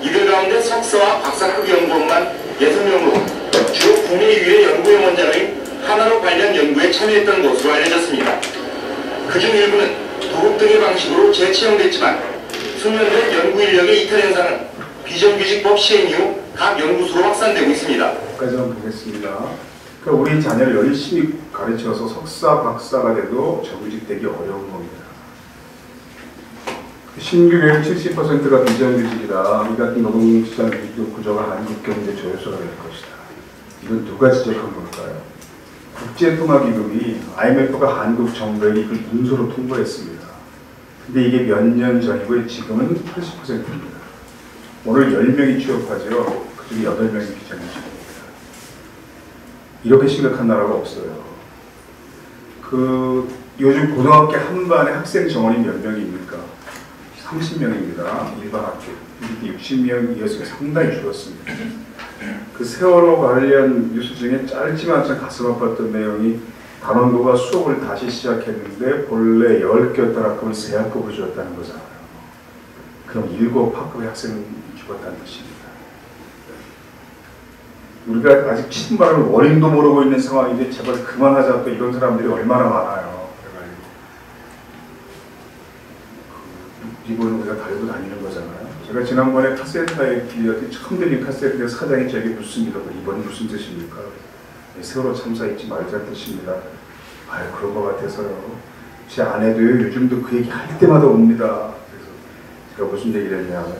이들 가운데 석사와 박사급 연구원만 6명으로 주로 국내 유일의 연구원 원장의 하나로 관련 연구에 참여했던 것으로 알려졌습니다. 그중 일부는 도급 등의 방식으로 재채용됐지만 수년된 연구 인력의 이탈 현상은 비정규직법 시행 이후 각 연구소로 확산되고 있습니다. 여기까지 한번 보겠습니다. 그러니까 우리 자녀를 열심히 가르쳐서 석사, 박사가 돼도 정규직 되기 어려운 겁니다. 신규 교육 70%가 비정규직이다. 이 같은 노동시장 구조가 한국 경제 조효소가 될 것이다. 이건 누가 지적한 걸까요? 국제통화기금이 IMF가 한국 정부에게 이걸 문서로 통보했습니다. 근데 이게 몇 년 전이고 지금은 80%입니다. 오늘 10명이 취업하죠. 그중에 8명이 비정규직입니다. 이렇게 심각한 나라가 없어요. 요즘 고등학교 한 반에 학생 정원이 몇 명입니까? 30명입니다. 일반 학교. 이렇게 60명이었으면 상당히 줄었습니다. 그 세월호 관련 뉴스 중에 짧지만 참 가슴 아팠던 내용이 단원고가 수업을 다시 시작했는데 본래 10개였던 학급을 3학급으로 줄였다는 거잖아요. 그럼 7학급의 학생이 죽었다는 뜻입니다. 우리가 아직 친발을 원인도 모르고 있는 상황인데 제발 그만하자, 또 이런 사람들이 얼마나 많아요. 이걸 우리가 달고 다니는 거잖아요. 제가 지난번에 카센터에 빌렸더니 처음 들린 카센터 사장이 저에게 묻습니다. 이번이 무슨 뜻입니까? 세월호 참사 잊지 말자는 뜻입니다. 아유, 그런 것 같아서요. 제 아내도요, 요즘도 그 얘기 할 때마다 옵니다. 그래서 제가 무슨 얘기를 했냐면,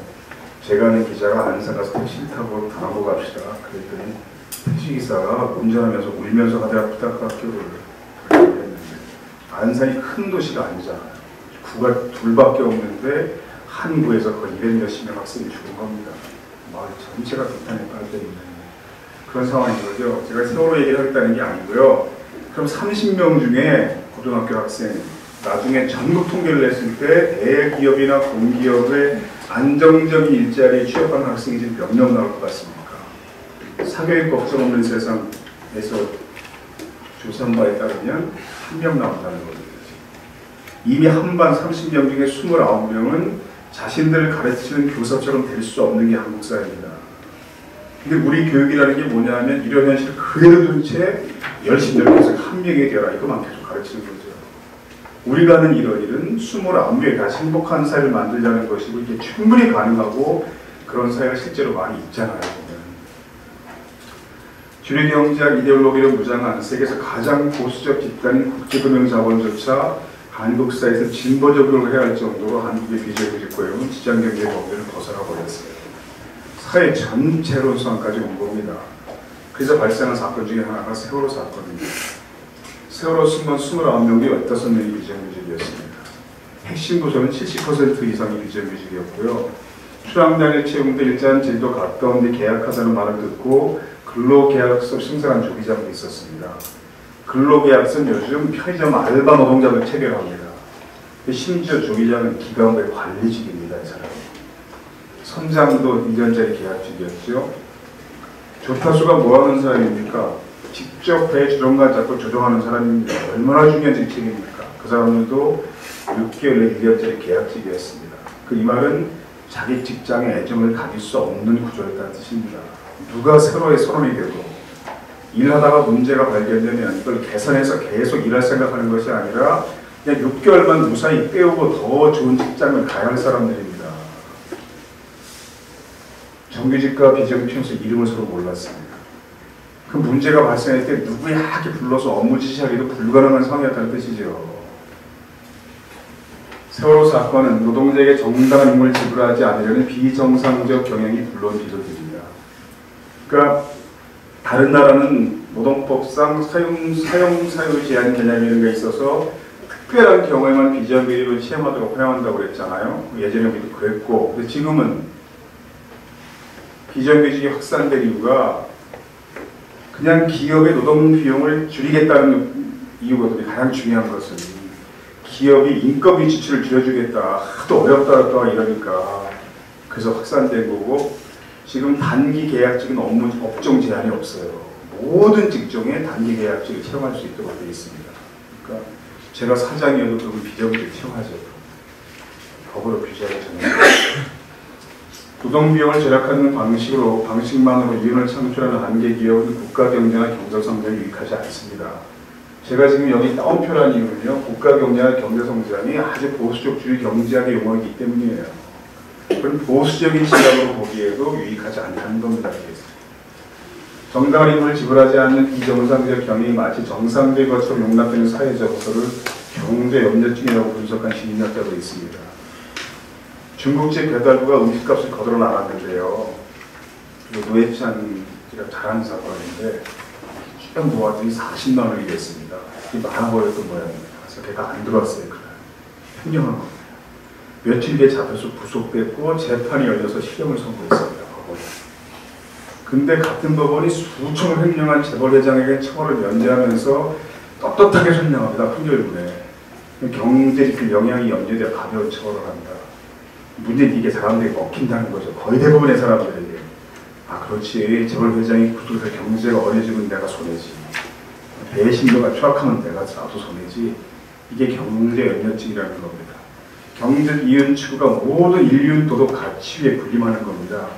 제가 아는 기자가 안산 가서 택시 타고 당하고 갑시다. 그랬더니 택시기사가 운전하면서 울면서 가다가 부탁학교를 했는데, 안산이 큰 도시가 아니잖아요. 구가 둘밖에 없는데 한 구에서 거의 200몇십 명 학생이 죽은 겁니다. 마을 전체가 비탄에 깔려 있는 그런 상황인 거죠. 제가 세월호 얘기를 하겠다는 게 아니고요. 그럼 30명 중에 고등학교 학생, 나중에 전국 통계를 냈을 때 대기업이나 공기업의 안정적인 일자리에 취업하는 학생이 지금 몇 명 나올 것 같습니까? 사교육 걱정 없는 세상에서 조사한 바에 따르면 1명 나온다는 겁니다. 이미 한반 30명 중에 29명은 자신들을 가르치는 교사처럼 될 수 없는 게 한국 사회입니다. 근데 우리 교육이라는 게 뭐냐면 이런 현실을 그대로 둔 채 열심히 노력해서 한 명이 되어라, 이거만 계속 가르치는 거죠. 우리가 하는 이런 일은 29명이 같이 행복한 사회를 만들자는 것이고, 이게 충분히 가능하고 그런 사회가 실제로 많이 있잖아요. 주류경제학 이데올로기를 무장한 세계에서 가장 보수적 집단인 국제금융자본조차 한국 사회에서 진보적으로 해야 할 정도로 한국의 비정규직 고용은 시장경제의 범위를 벗어나 버렸어요. 사회 전체로 수상까지 온 겁니다. 그래서 발생한 사건 중에 하나가 세월호 사건입니다. 세월호 숨은 29명 중 15명이 비정규직이었습니다. 핵심 부서는 70% 이상이 비정규직이었고요. 출항장에 채용돼 일자는 제도 가까운 데 계약하자는 말을 듣고 근로계약서 신청한 조기장도 있었습니다. 근로계약서는 요즘 편의점 알바 노동자들 체결합니다. 심지어 조기장은 기관의 관리직입니다. 이 사람은. 선장도 2년짜리 계약직이었죠. 조타수가 뭐하는 사람입니까? 직접 배 주정관 잡고 조정하는 사람입니다. 얼마나 중요한 직책입니까? 그 사람들도 6개월, 1년짜리 계약직이었습니다. 이 말은 자기 직장에 애정을 가질 수 없는 구조였다는 뜻입니다. 누가 세월호에 선언이 되고 일하다가 문제가 발견되면 이걸 개선해서 계속 일할 생각하는 것이 아니라 그냥 6개월만 무사히 때우고 더 좋은 직장을 가야 할 사람들입니다. 정규직과 비정규직에서 이름을 서로 몰랐습니다. 그 문제가 발생할 때 누구야 이렇게 불러서 업무 지시하기도 불가능한 상황이었다는 뜻이죠. 세월호 사건은 노동자에게 정당한 임금을 지불하지 않으려는 비정상적 경영이 물론 비롯됩니다. 그러니까 다른 나라는 노동법상 사용 제한 개념 이런 게 있어서 특별한 경우에만 비정규직을 시행하도록 허용한다고 그랬잖아요. 예전에 우리도 그랬고, 근데 지금은 비정규직이 확산된 이유가 그냥 기업의 노동 비용을 줄이겠다는 이유거든요. 가장 중요한 것은 기업이 인건비 지출을 줄여주겠다, 하도 어렵다 이러니까 그래서 확산된 거고, 지금 단기 계약직은 업종 제한이 없어요. 모든 직종에 단기 계약직을 채용할 수 있도록 되어 있습니다. 그러니까 제가 사장이어도 그분 비정규직 채용하죠. 법으로 규제하기 전에. 노동비용을 절약하는 방식만으로 이윤을 창출하는 한계 기업은 국가 경제나 경제 성장에 유익하지 않습니다. 제가 지금 여기 따옴표란 이유는요, 국가 경제나 경제 성장이 아주 보수적주의 경제학의 용어이기 때문이에요. 그런 보수적인 시각으로 보기에도 유익하지 않다는 겁니다. 정당한 임금을 지불하지 않는 비정상적 경영이 마치 정상적인 것처럼 용납되는 사회적서를 경제 염려증이라고 분석한 심리학자도 있습니다. 중국집 배달부가 음식값을 거들어 나갔는데요. 노회찬이가 잘하는 사건인데 쭉 모았더니 40만 원이 됐습니다. 이게 많아버렸던 모양입니다. 그래서 걔가 안 들어왔어요. 그날. 횡령한 겁니다. 며칠 뒤에 잡혀서 구속됐고 재판이 열려서 실형을 선고했습니다. 법원이. 근데 같은 법원이 수천을 횡령한 재벌회장에게 처벌을 면제하면서 떳떳하게 설명합니다. 판결문에. 경제적 영향이 염려되어 가벼운 처벌을 한다. 문제는 이게 사람들이 먹힌다는 거죠. 거의 대부분의 사람들에게. 아 그렇지. 재벌회장이 구속돼서 경제가 어려지면 내가 손해지. 배신도가 추락하면 내가 나도 손해지. 이게 경제 염려증이라는 겁니다. 경제 이윤 추구가 모든 인륜 도덕 가치 위에 군림하는 겁니다.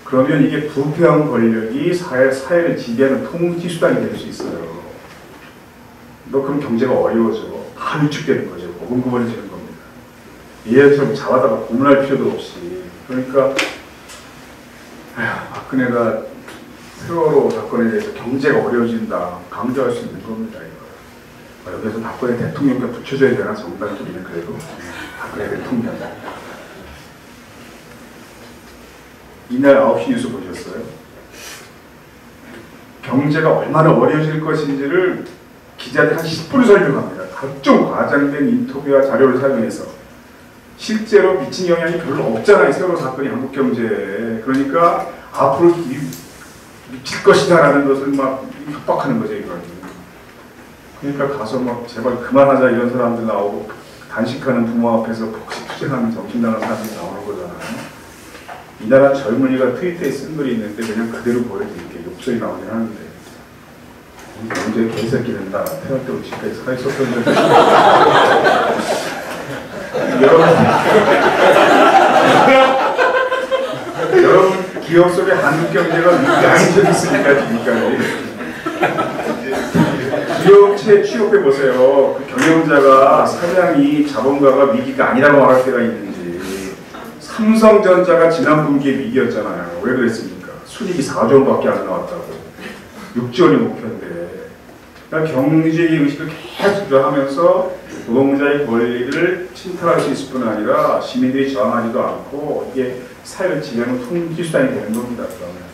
그러면 이게 부패한 권력이 사회를 지배하는 통치 수단이 될 수 있어요. 그럼 경제가 어려워져. 다 위축되는 거죠. 고분고분해지는 겁니다. 예전처럼 잡아다가 고문할 필요도 없이. 그러니까 박근혜가 세월호 사건에 대해서 경제가 어려워진다. 강조할 수 있는 겁니다. 이거. 여기서 박근혜 대통령과 붙여줘야 되나 정당끼리는 그래도 박근혜 대통령. 이날 9시 뉴스 보셨어요? 경제가 얼마나 어려워질 것인지를 기자들이 한 10분을 설명합니다. 각종 과장된 인터뷰와 자료를 사용해서 실제로 미친 영향이 별로 없잖아요. 세월호 사건이 한국 경제에. 그러니까 앞으로 미칠 것이다 라는 것을 막 협박하는 거죠. 이걸. 그러니까 가서 막 제발 그만하자 이런 사람들 나오고 단식하는 부모 앞에서 복식 투쟁하는 정신나간 사람들이 나오는 거잖아요. 이 나라 젊은이가 트위터에 쓴 글이 있는데 그냥 그대로 보여드릴게요. 욕설이 나오긴 하는데 언제 개새끼는 다 태어날 때부터 지금까지 살아있었던 적이 여러분 기업 속에 한국 경제가 위기한 적이 있으니까 지금까지 기업체에 취업해 보세요. 그 경영자가 사장이 자본가가 위기가 아니라고 말할 때가 있는지. 삼성전자가 지난 분기에 위기였잖아요. 왜 그랬습니까? 순이익이 4조 원밖에 안 나왔다고. 6조 원이 목표인데. 그러니까 경제의 의식을 계속 조하면서 노동자의 권리를 침탈할 수 있을 뿐 아니라 시민들이 저항하지도 않고 이게 사회를 지배하는 통치수단이 되는 겁니다. 그러면.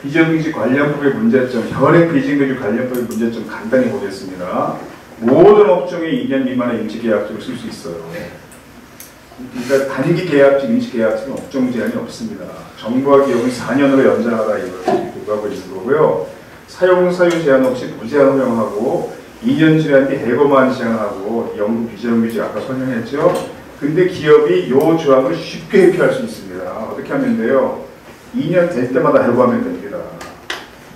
비정규직 관련법의 문제점, 현행 비정규직 관련법의 문제점 간단히 보겠습니다. 모든 업종에 2년 미만의 임시계약직을 쓸 수 있어요. 그러니까 단기 계약직, 임시계약직은 업종 제한이 없습니다. 정부와 기업은 4년으로 연장하라 이걸 요구하고 있는 거고요. 사용사유 제한 없이 무제한 허용하고 2년 지난 뒤 해고만 시행하고 영구 비정규직 아까 설명했죠. 근데 기업이 이 조항을 쉽게 회피할 수 있습니다. 어떻게 하면 돼요? 2년 될 때마다 해고하면 됩니다.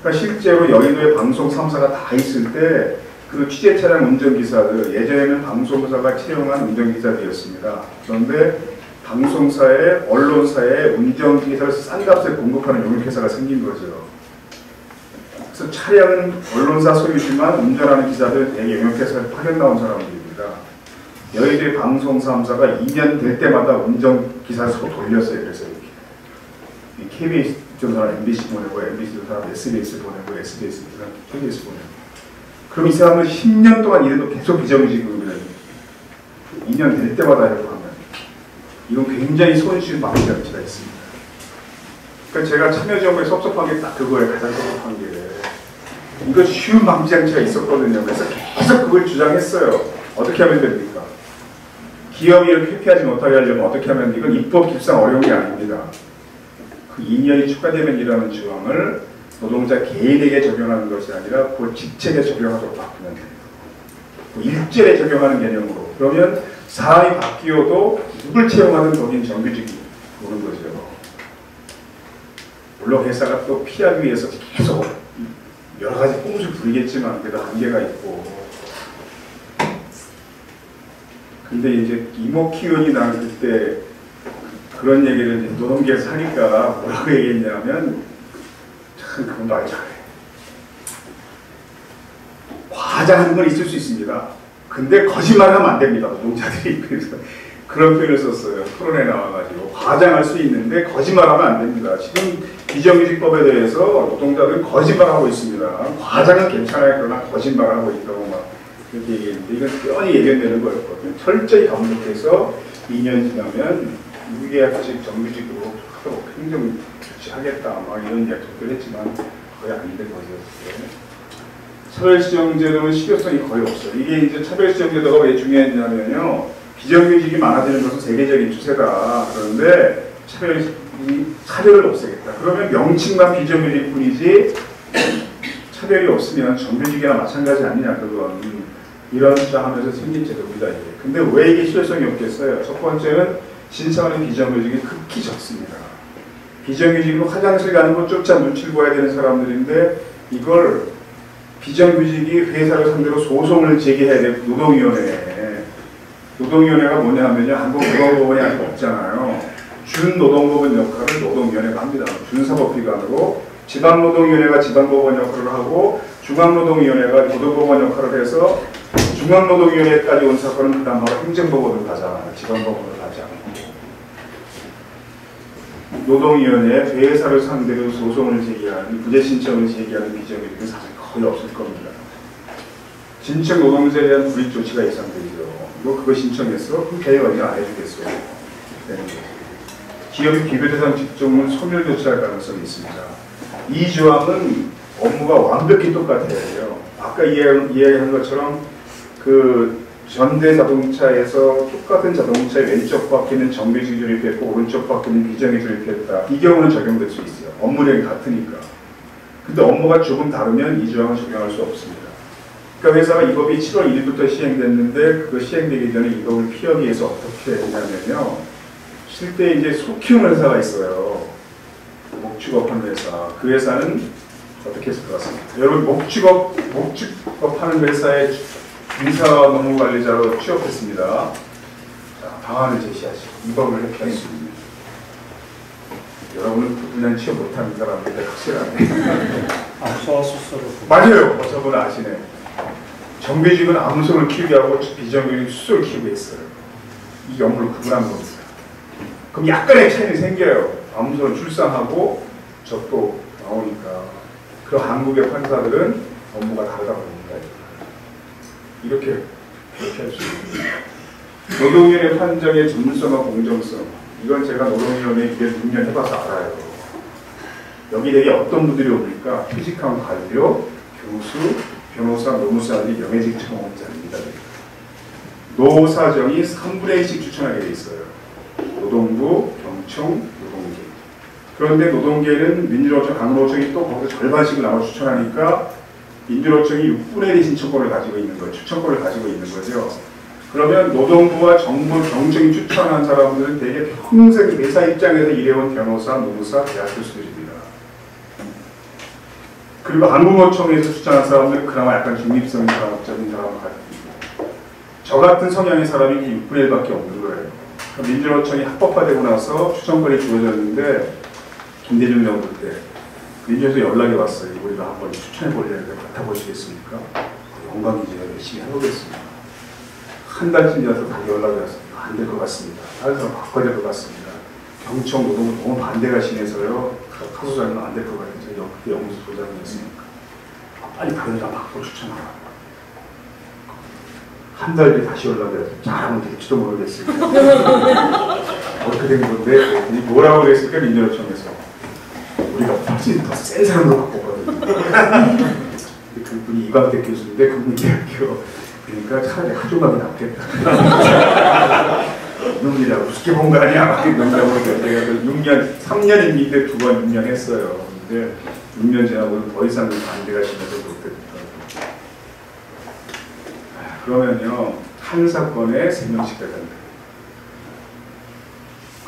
그러니까 실제로 여의도에 방송 3사가 다 있을 때 그 취재 차량 운전기사들, 예전에는 방송사가 채용한 운전기사들이었습니다. 그런데 방송사에, 언론사에 운전기사를 싼 값에 공급하는 용역회사가 생긴 거죠. 그래서 차량은 언론사 소유지만 운전하는 기사들은 대개 용역회사에 파견 나온 사람들입니다. 여의도의 방송 3사가 2년 될 때마다 운전기사를 서로 돌렸어요. 그래서 이렇게. KBS 좀 사람 MBC 보내고, MBC 좀 사람 SBS 보내고, SBS 좀 사람 KBS 보내고. 그럼 이 사람은 10년 동안 일해도 계속 비정규직입니다. 2년 될 때마다 이렇게 하면. 이건 굉장히 손쉬운 방지 장치가 있습니다. 그러니까 제가 참여정부에 섭섭한 게 딱 그거예요. 가장 섭섭한 게. 이거 쉬운 방지 장치가 있었거든요. 그래서 계속 그걸 주장했어요. 어떻게 하면 됩니까? 기업이 이렇게 회피하지 못하게 하려면 어떻게 하면 이건 입법 기법상 어려운 게 아닙니다. 그 2년이 추가되면이라는 조항을 노동자 개인에게 적용하는 것이 아니라 그 직책에 적용하도록 바꾸면 됩니다. 그 일절에 적용하는 개념으로. 그러면 사람이 바뀌어도 누굴 채용하든 거긴 정규직이 오는 거죠. 물론 회사가 또 피하기 위해서 계속 여러 가지 꼼수 부리겠지만 그래도 한계가 있고. 근데 이제 이모키원이 나는 그때 그런 얘기를 이제 노동계에서 하니까 뭐라고 얘기했냐면 참 그건 말 잘해. 과장한 건 있을 수 있습니다. 근데 거짓말하면 안 됩니다. 노동자들이. 그래서 그런 표현을 썼어요. 토론에 나와가지고 과장할 수 있는데 거짓말하면 안 됩니다. 지금 비정규직법에 대해서 노동자들은 거짓말하고 있습니다. 과장은 괜찮아요. 그러나 거짓말하고 있다고 막 그렇게 얘기했는데 이건 뻔히 예견되는 거였거든요. 철저히 감독해서 2년 지나면 무계약직 정규직으로 하도록 행정 조치하겠다 막 이런 약속을 했지만 거의 안 된 거죠. 차별시정제도는 실효성이 거의 없어요. 이게 이제 차별시정제도가 왜 중요했냐면요. 비정규직이 많아지는 것은 세계적인 추세다. 그런데 차별을 없애겠다. 그러면 명칭만 비정규직뿐이지 차별이 없으면 정규직이나 마찬가지 아니냐 그건 이런 주장하면서 생긴 제도입니다. 이게. 근데 왜 이게 실효성이 없겠어요? 첫 번째는 신청하는 비정규직이 극히 적습니다. 비정규직으로 화장실 가는 것조차 눈치를 봐야 되는 사람들인데 이걸 비정규직이 회사를 상대로 소송을 제기해야 될 노동위원회가 뭐냐 하면요. 한국 노동법원이 아직 없잖아요. 준노동법원 역할을 노동위원회가 합니다. 준사법기관으로 지방노동위원회가 지방법원 역할을 하고 중앙노동위원회가 노동법원 역할을 해서 중앙노동위원회까지 온 사건은 그다음 바로 행정법원으로 가잖아요. 지방법원으로 가지 않고. 노동위원회 회사를 상대로 소송을 제기하는 부재 신청을 제기하는 비정규직은 사실 거의 없을 겁니다. 신청 노동자에 대한 불이익 조치가 예상되죠. 그거 신청해서 흔쾌히 언제 안 해주겠어요. 기업이 비교대상 직종은 소멸 조치할 가능성이 있습니다. 이 조항은 업무가 완벽히 똑같아요. 아까 이야기한 것처럼 그 현대자동차에서 똑같은 자동차의 왼쪽 바퀴는 정규직 조립했고 오른쪽 바퀴는 비정규직 조립했다. 이 경우는 적용될 수 있어요. 업무량이 같으니까. 근데 업무가 조금 다르면 이 조항을 적용할 수 없습니다. 그러니까 회사가 이 법이 7월 1일부터 시행됐는데 그거 시행되기 전에 이 법을 피하기 위해서 어떻게 했냐면요. 실제 이제 소 키우는 회사가 있어요. 목축업 하는 회사. 그 회사는 어떻게 했을 것 같습니다. 여러분 목축업 하는 회사에 인사노무관리자로 취업했습니다. 자, 방안을 제시하시고 이 법을 했습니다. 여러분은 그 분야 취업 못하는 사람인데 확실하네. 암소화수소로. 맞아요. 저분 아시네. 정규직은 암소를 키우게 하고 비정규직은 수소를 키우게 했어요. 이 업무를 구분한 겁니다. 그럼 약간의 차이는 생겨요. 암소는 출산하고 젖도 나오니까. 그럼 한국의 판사들은 업무가 다르다고 합니다. 이렇게 할 수 있습니다. 노동위원회 판정의 전문성과 공정성. 이건 제가 노동위원회에 6년 해봐서 알아요. 여기 되게 어떤 분들이 옵니까? 퇴직한 관료, 교수, 변호사, 노무사들이 명예직 청원자입니다. 노사정이 3분의 1씩 추천하게 돼 있어요. 노동부, 경총, 노동계. 그런데 노동계는 민주노총, 강노총이 또 거기서 절반씩을 나눠 추천하니까 민주노총이 6분의 1의 신청권을 가지고 있는 거예요. 추천권을 가지고 있는 거죠. 그러면 노동부와 정부, 경총이 추천한 사람들은 대개 평생 회사 입장에서 일해온 변호사, 노무사, 대학 교수들입니다. 그리고 한국노총에서 추천한 사람들은 그나마 약간 중립성인 사람적인 사람을 가지고 있고 저 같은 성향의 사람이 6분의 1밖에 없는 거예요. 민주노총이 합법화되고 나서 추천권이 주어졌는데 김대중 정부 때 민주에서 연락이 왔어요. 우리가 한번 추천해 보려는데 맡아보시겠습니까? 영광이죠. 열심히 해보겠습니다. 한 달쯤 지나서 다시 연락이 왔어요. 안 될 것 같습니다. 다른 사람 바꿔야 될 것 같습니다. 경청 노동부 너무 반대가 심해서요. 카소장은 안 될 것 같아요. 제가 그때 영무소 소장이었으니까. 빨리 다른 사람 바꿔 추천하라. 한 달 뒤에 다시 연락이 왔어요. 잘하면 될지도 모르겠습니다. 어떻게 된 건데 뭐라고 그랬을까 민주노총에서. 우리가 훨씬 더 센 사람으로 바꿨거든요. 그분이 이광택 교수인데 그분이 대학교 그러니까 차라리 하조각이 낫겠다. 이놈이라 우습게 본 거 아니야? 막 농담으로 제가 3년 임기인데 2번 6년 했어요. 근데 6년 지나고 더 이상 반대가 심해서 못했다. 그러면요 한 사건에 3명씩 되던데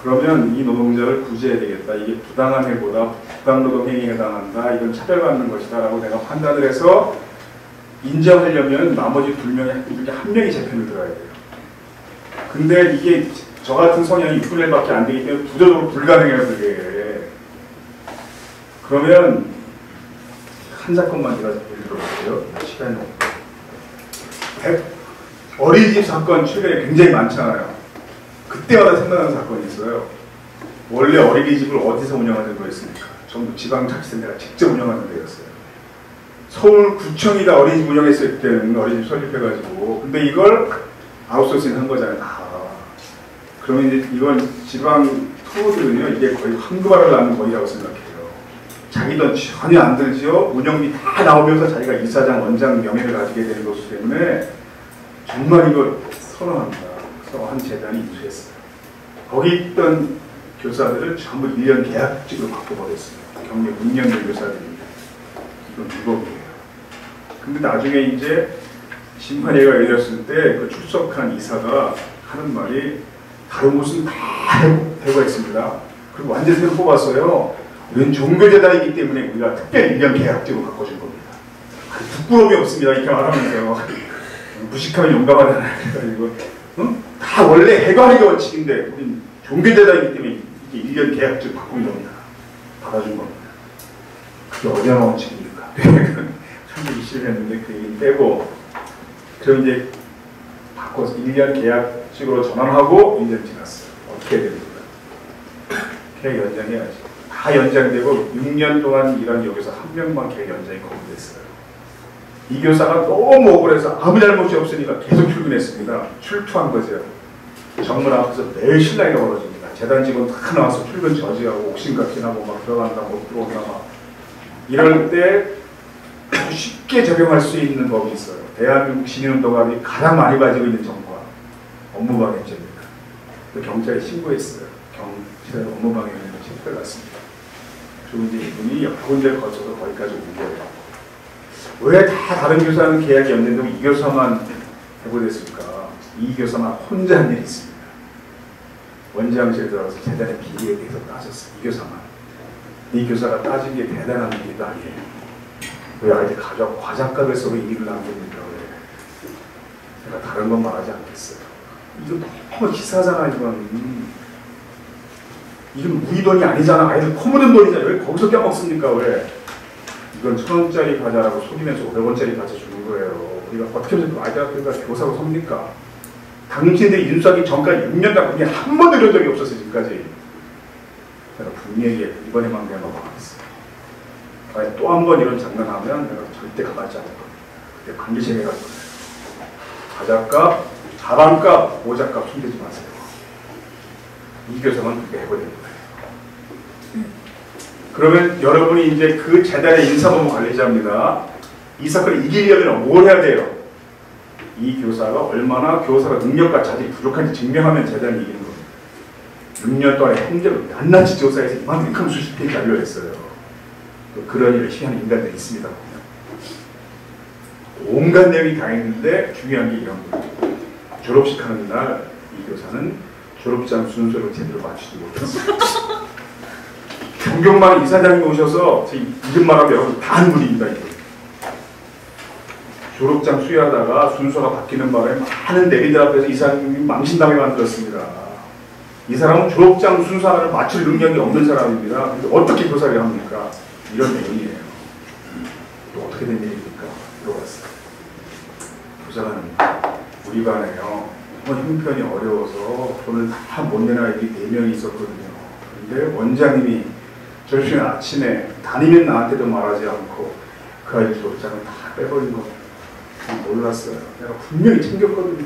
그러면 이 노동자를 구제해야 되겠다. 이게 부당한 해보다 부당노동행위에 해당한다. 이건 차별받는 것이다. 라고 내가 판단을 해서 인정하려면 나머지 2명 중에 1명이 제 편을 들어야 돼요. 근데 이게 저 같은 성향이 6분의 1밖에 안 되기 때문에 구조적으로 불가능해요. 그게. 그러면 한 사건만 제가 예를 들어볼게요. 시간이 없고. 어린이집 사건 최근에 굉장히 많잖아요. 그때마다 생각나는 사건이 있어요. 원래 어린이집을 어디서 운영하는 거였습니까? 전부 지방자치단체가 직접 운영하는 데였어요. 서울구청이 다 어린이집 운영했을 때는 어린이집 설립해가지고, 근데 이걸 아웃소싱 한 거잖아요. 다. 그러면 이제 이건 지방 토들은요, 이게 거의 황금알을 낳는 거이라고 생각해요. 자기 돈 전혀 안 들지요. 운영비 다 나오면서 자기가 이사장, 원장 명예를 가지게 되는 것이기 때문에 정말 이걸 선언합니다. 그래서 한 재단이 인수했어요. 거기 있던 교사들을 전부 1년 계약직으로 바꿔버렸습니다. 경력 6년 된 교사들입니다. 이건 불법이에요. 근데 나중에 이제 심판회가 열렸을 때 그 출석한 이사가 하는 말이 다른 곳은 다 해고했습니다. 그리고 완전 새로 뽑았어요. 우리는 종교재단이기 때문에 우리가 특별히 1년 계약직으로 바꿔준 겁니다. 부끄러움이 없습니다. 이렇게 말하면서 무식하면 용감하잖아요. 그래가지고 다 원래 해관의 원칙인데 우린 종교재단이기 때문에 이게 1년 계약직 바꾼 겁니다. 받아준 겁니다. 그게 어디나 원칙입니까? 참기 싫었는데 그 얘기는 빼고 그럼 이제 바꿔서 1년 계약직으로 전환하고 1년 지났어요. 어떻게 해야 됩니까? 계약 연장해야지. 다 연장되고 6년 동안 일한 여기서 한 명만 계약 연장이 거부됐어요. 이 교사가 너무 억울해서 아무 잘못이 없으니까 계속 출근했습니다. 출투한 거죠. 정문 앞에서 매일 신랑이가 벌어집니다. 재단 직원 다 나와서 출근 저지하고 옥신각신하고 막 들어간다 못 들어오나 막 이럴 때 쉽게 적용할 수 있는 법이 있어요. 대한민국 시민운동가들이 가장 많이 가지고 있는 정과 업무방해죄입니다. 경찰에 신고했어요. 경찰 업무방해죄로 체포를 받습니다. 그리고 이제 이분이 여러 군데를 거쳐서 거기까지 온 거예요. 왜 다 다른 교사는 계약이 없는데 이 교사만 해고됐을까? 이 교사만 혼자 한 일이 있습니다. 원장실에 들어가서 재단의 비리에 대해서 따졌어요. 이 교사만. 이 교사가 따진 게 대단한 일도 아니에요. 왜 아이들 가져와 과작각을 써서 일을 남깁니까? 왜? 제가 다른 건 말하지 않겠어요. 이거 너무 치사하잖아, 이건. 이건 우리 돈이 아니잖아. 아이들 코 묻은 돈이잖아. 왜 거기서 껴먹습니까? 왜? 이건 1,000원짜리 과자라고 속이면서 500원짜리 과자 주는 거예요. 우리가 어떻게 하면 아이들한테 교사로 섭니까? 당신들이 인수하기 전까지 6년간 그게 한 번도 이런 적이 없었어요, 지금까지. 내가 분명히 이번에만 내가 넘어가겠어요. 또 한 번 이런 장난하면 내가 절대 가만히 않을 겁니다. 그때 관계심해가 거예요. 과자값, 가방값, 모자값 손대지 마세요. 이 교사만 그렇게 해버리는 거예요. 그러면 여러분이 이제 그 재단의 인사법무 관리자입니다. 이 사건을 이기려면 뭘 해야 돼요? 이 교사가 얼마나 교사가 능력과 자질이 부족한지 증명하면 재단이 이기는 겁니다. 6년 동안에 행정을 낱낱이 조사해서 이만큼 수십 페이지 알려냈어요. 또 그런 일을 시하는 인간들이 있습니다. 온갖 내용이 다 있는데 중요한 게 이런 거예요. 졸업식 하는 날 이 교사는 졸업장 순서를 제대로 맞추지 못했어요. 존경만 이사장이 오셔서 제 이름만 하면 여러분 다 아는 분입니다. 졸업장 수여하다가 순서가 바뀌는 바람에 많은 내리들 앞에서 이사장님이 망신당하게 만들었습니다. 이 사람은 졸업장 순서를 맞출 능력이 없는 사람입니다. 근데 어떻게 교사를 합니까? 이런 내용이에요. 또 어떻게 된 일입니까? 물어봤어요. 교사가 우리 반에요. 형편이 어려워서 돈을 다 못 내는 아이들이 4명이 있었거든요. 근데 원장님이 저녁에 아침에 다니면 나한테도 말하지 않고 그 아이들 졸업장을 다 빼버린 거 몰랐어요. 내가 분명히 챙겼거든요.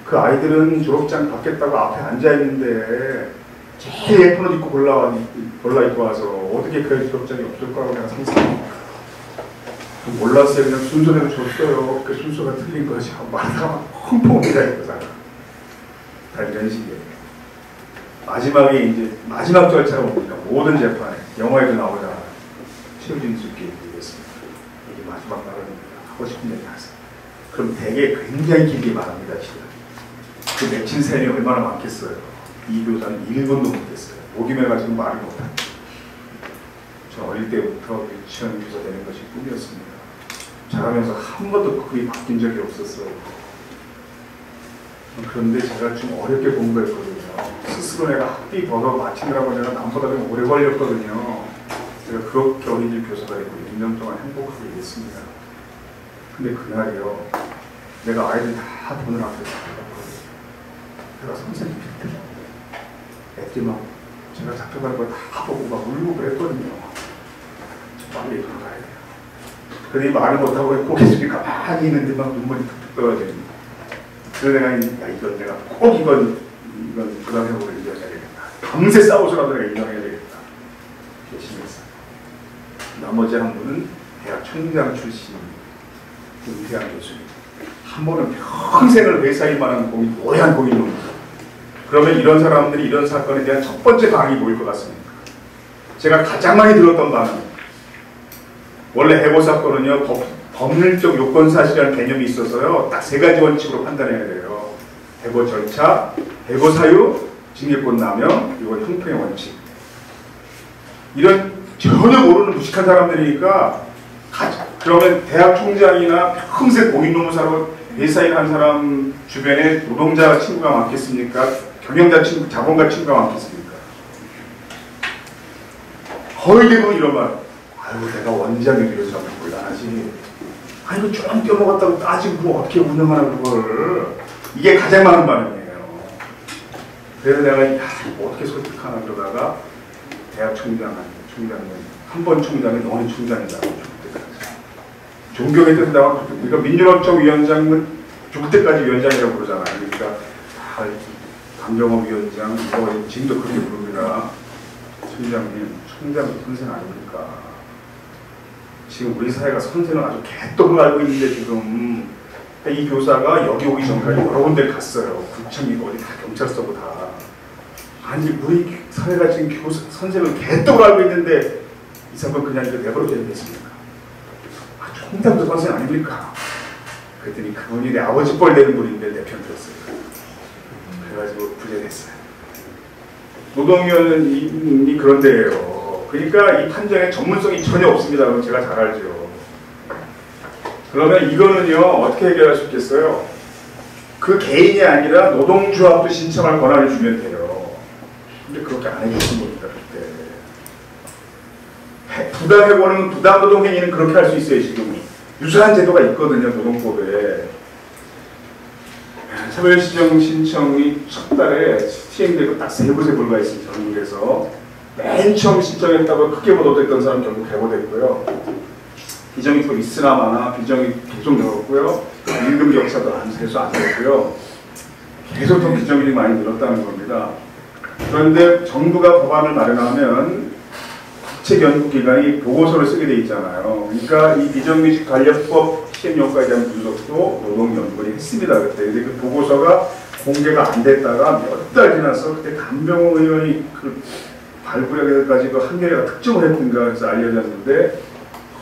그 아이들은 졸업장 받겠다고 앞에 앉아있는데 제일 예쁜 옷 입고 골라 입고 와서 어떻게 그 아이 졸업장이 없을 거라고 내가 상상합니까? 몰랐어요. 그냥 순서대로 줬어요. 그 순서가 틀린 거지. 말하다가 펑펑이다 이거잖아. 다 이런 식이에요. 마지막에 이제 마지막 절차가 뭡니까? 모든 재판에 영화에도 나오잖아. 최우진수께 얘기했습니다. 이게 마지막 발언입니다. 하고 싶은 얘기 하세요. 그럼 되게 굉장히 길게 말합니다. 지금. 그 맺힌 셈이 얼마나 많겠어요. 이 교사는 1번도 못했어요. 목임해가지고 말을 못합니다. 저 어릴 때부터 유치원 교사 되는 것이 꿈이었습니다. 자라면서 한 번도 글이 바뀐 적이 없었어요. 그런데 제가 좀 어렵게 공부했거든요. 스스로 내가 학비 벌어 마치느라고 내가 남보다 좀 오래 걸렸거든요. 제가 그렇게 어린이집 교사가 되고 1년 동안 행복하게 일했습니다. 근데 그날이요, 내가 아이들 다 보는 앞에서 잡혀갔거든요. 제가 선생님이 애들이 막 제가 잡혀가는 걸 다 보고 막 울고 그랬거든요. 빨리 돌아가야 돼요. 그러더니 말을 못하고 고개 숙이 가만히 있는데 막 눈물이 툭툭 떨어져요. 그래서 내가 이건 내가 꼭 이건 부담해보고 이겨야 되겠다. 밤새 싸워서라도 내가 인정해야 되겠다. 결심했어요. 나머지 한 분은 대학 총장 출신 은퇴한 교수님. 한 분은 평생을 회사일만한 오래한 공인놈입니다. 그러면 이런 사람들이 이런 사건에 대한 첫 번째 반응이 뭐일 것 같습니까? 제가 가장 많이 들었던 반응. 원래 해고 사건은요, 법률적 요건 사실이라는 개념이 있어서요, 딱 3가지 원칙으로 판단해야 돼요. 해고 절차, 해고 사유, 징계권 남용, 그리고 형평의 원칙. 이런 전혀 모르는 무식한 사람들이니까, 그러면 대학 총장이나 평생 공인노무사로 회사일 한 사람 주변에 노동자 친구가 많겠습니까? 경영자 친구, 자본가 친구가 많겠습니까? 거의 대부분 이런 말. 아유, 내가 원장이 되어서 하면 곤란하지. 아이고, 좀 껴먹었다고 따지고 뭐 어떻게 운영하나 그걸. 이게 가장 많은 반응이에요. 그래서 내가 뭐 어떻게 설득하나 그러다가 대학 총장은 한 번 총장은 영원히 총장이라고 죽을 때까지. 존경해 뜬다고 우리가 민주노총 위원장은 죽을 때까지 위원장이라고 그러잖아요. 그러니까 강경호 위원장, 지금도 그렇게 부릅니다. 총장님, 총장 선생 아닙니까? 지금 우리 사회가 선생을 아주 개떡을 알고 있는데 지금 이 교사가 여기 오기 전까지 여러 군데를 갔어요. 구청이고 어디 다 경찰서고 다. 아니 우리 사회가 지금 선생을 개떡을 알고 있는데 이 사건 그냥 이거 내버려둬야 되겠습니까? 총장도 선생 아닙니까? 그랬더니 그분이 내 아버지 뻘 되는 분인데 내 편 들었어요. 그래가지고 부재됐어요. 노동위원이 그런 데예요. 그러니까 이 판정에 전문성이 전혀 없습니다. 그럼 제가 잘 알죠. 그러면 이거는요, 어떻게 해결할 수 있겠어요? 그 개인이 아니라 노동조합도 신청할 권한을 주면 돼요. 근데 그렇게 안 해주신 겁니다, 그때. 부당해보는 부당노동행위는 그렇게 할 수 있어요, 지금. 유사한 제도가 있거든요, 노동법에. 차별시정 신청이 첫 달에 시행되고 딱 3곳에 불과했습니다, 전국에서. 맨 처음 신청했다고 크게 보도됐던 사람 결국 해고됐고요. 비정이 또 있으나 마나 비정이 계속 늘었고요. 임금 격차도 해소 안 됐고요. 계속 더 비정일이 많이 늘었다는 겁니다. 그런데 정부가 법안을 마련하면 국책연구기관이 보고서를 쓰게 돼 있잖아요. 그러니까 이 비정규직 관련법 시행효과에 대한 분석도 노동연구원이 했습니다. 그때. 근데 그 보고서가 공개가 안 됐다가 몇 달 지나서 그때 간병호 의원이 그 발부력에까지 그 한겨레가 특정을 했던가 해서 알려졌는데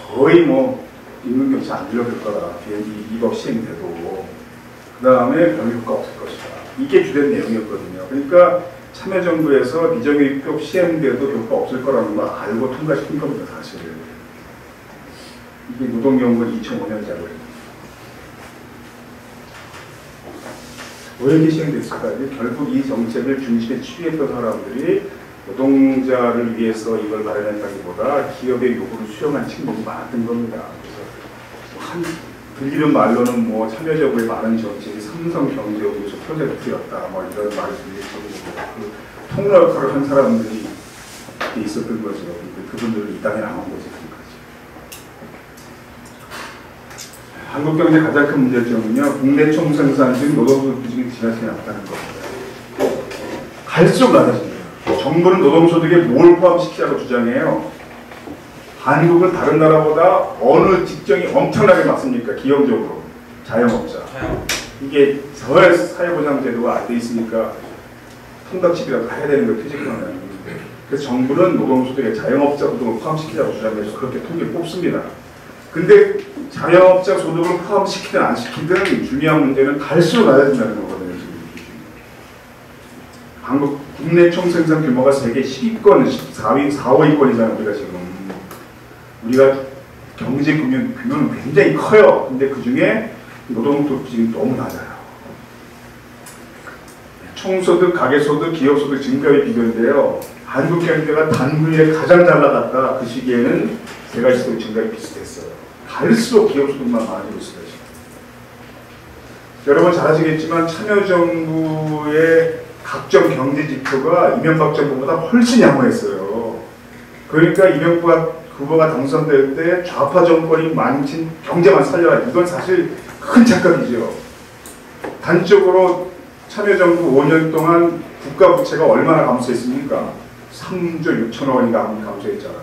거의 뭐 임금격차 안 줄어들 거다. 이 법 시행돼도. 그 다음에 별 효과 없을 것이다. 이게 주된 내용이었거든요. 그러니까 참여정부에서 비정규직법 시행돼도 효과 없을 거라는 걸 알고 통과시킨 겁니다. 사실. 이게 노동연구원 2005년 자료입니다. 왜 이렇게 시행됐을까요? 결국 이 정책을 중심에 취했던 사람들이 노동자를 위해서 이걸 마련했다기보다 기업의 요구를 수용한 친구들이 많았던 겁니다. 그래서 들리는 말로는 뭐 참여정부의 많은 정책이 삼성경제연구소 프로젝트였다, 뭐 이런 말을 들릴 정도로 그 통로 역할을 한 사람들이 있었던 거죠. 그분들은 이 땅에 남은 거죠. 한국 경제 가장 큰 문제점은요, 국내 총생산 중 노동소득 비중이 지나치게 낮다는 겁니다. 갈수록 낮아집니다. 정부는 노동소득에 뭘 포함시키자고 주장해요. 한국은 다른 나라보다 어느 직종이 엄청나게 많습니까? 기업적으로. 자영업자. 이게 사회보장제도가 안 돼 있으니까 통닭집이라도 해야 되는 걸 퇴직하는. 그래서 정부는 노동소득에 자영업자 소득을 포함시키자고 주장해서 그렇게 통계를 뽑습니다. 근데 자영업자 소득을 포함시키든 안 시키든 중요한 문제는 갈수록 낮아진다는 거거든요. 지금. 한국 국내 총생산 규모가 세계 10위권, 4위, 4, 5위권이잖아요. 우리가 지금. 우리가 경제 규모는 굉장히 커요. 근데 그 중에 노동도 지금 너무 낮아요. 총소득, 가계소득, 기업소득 증가율 비교인데요. 한국 경제가 단군에 가장 잘 나갔다. 그 시기에는 세 가지 소득 증가율이 비슷했어요. 갈수록 기업소득만 많아지고 있어요. 지금. 여러분 잘 아시겠지만 참여정부의 각종 경제지표가 이명박 정부보다 훨씬 양호했어요. 그러니까 이명박 후보가 당선될 때 좌파 정권이 망친 경제만 살려라. 이건 사실 큰 착각이죠. 단적으로 참여정부 5년 동안 국가 부채가 얼마나 감소했습니까? 3조 6천억 원인가 감소했잖아요.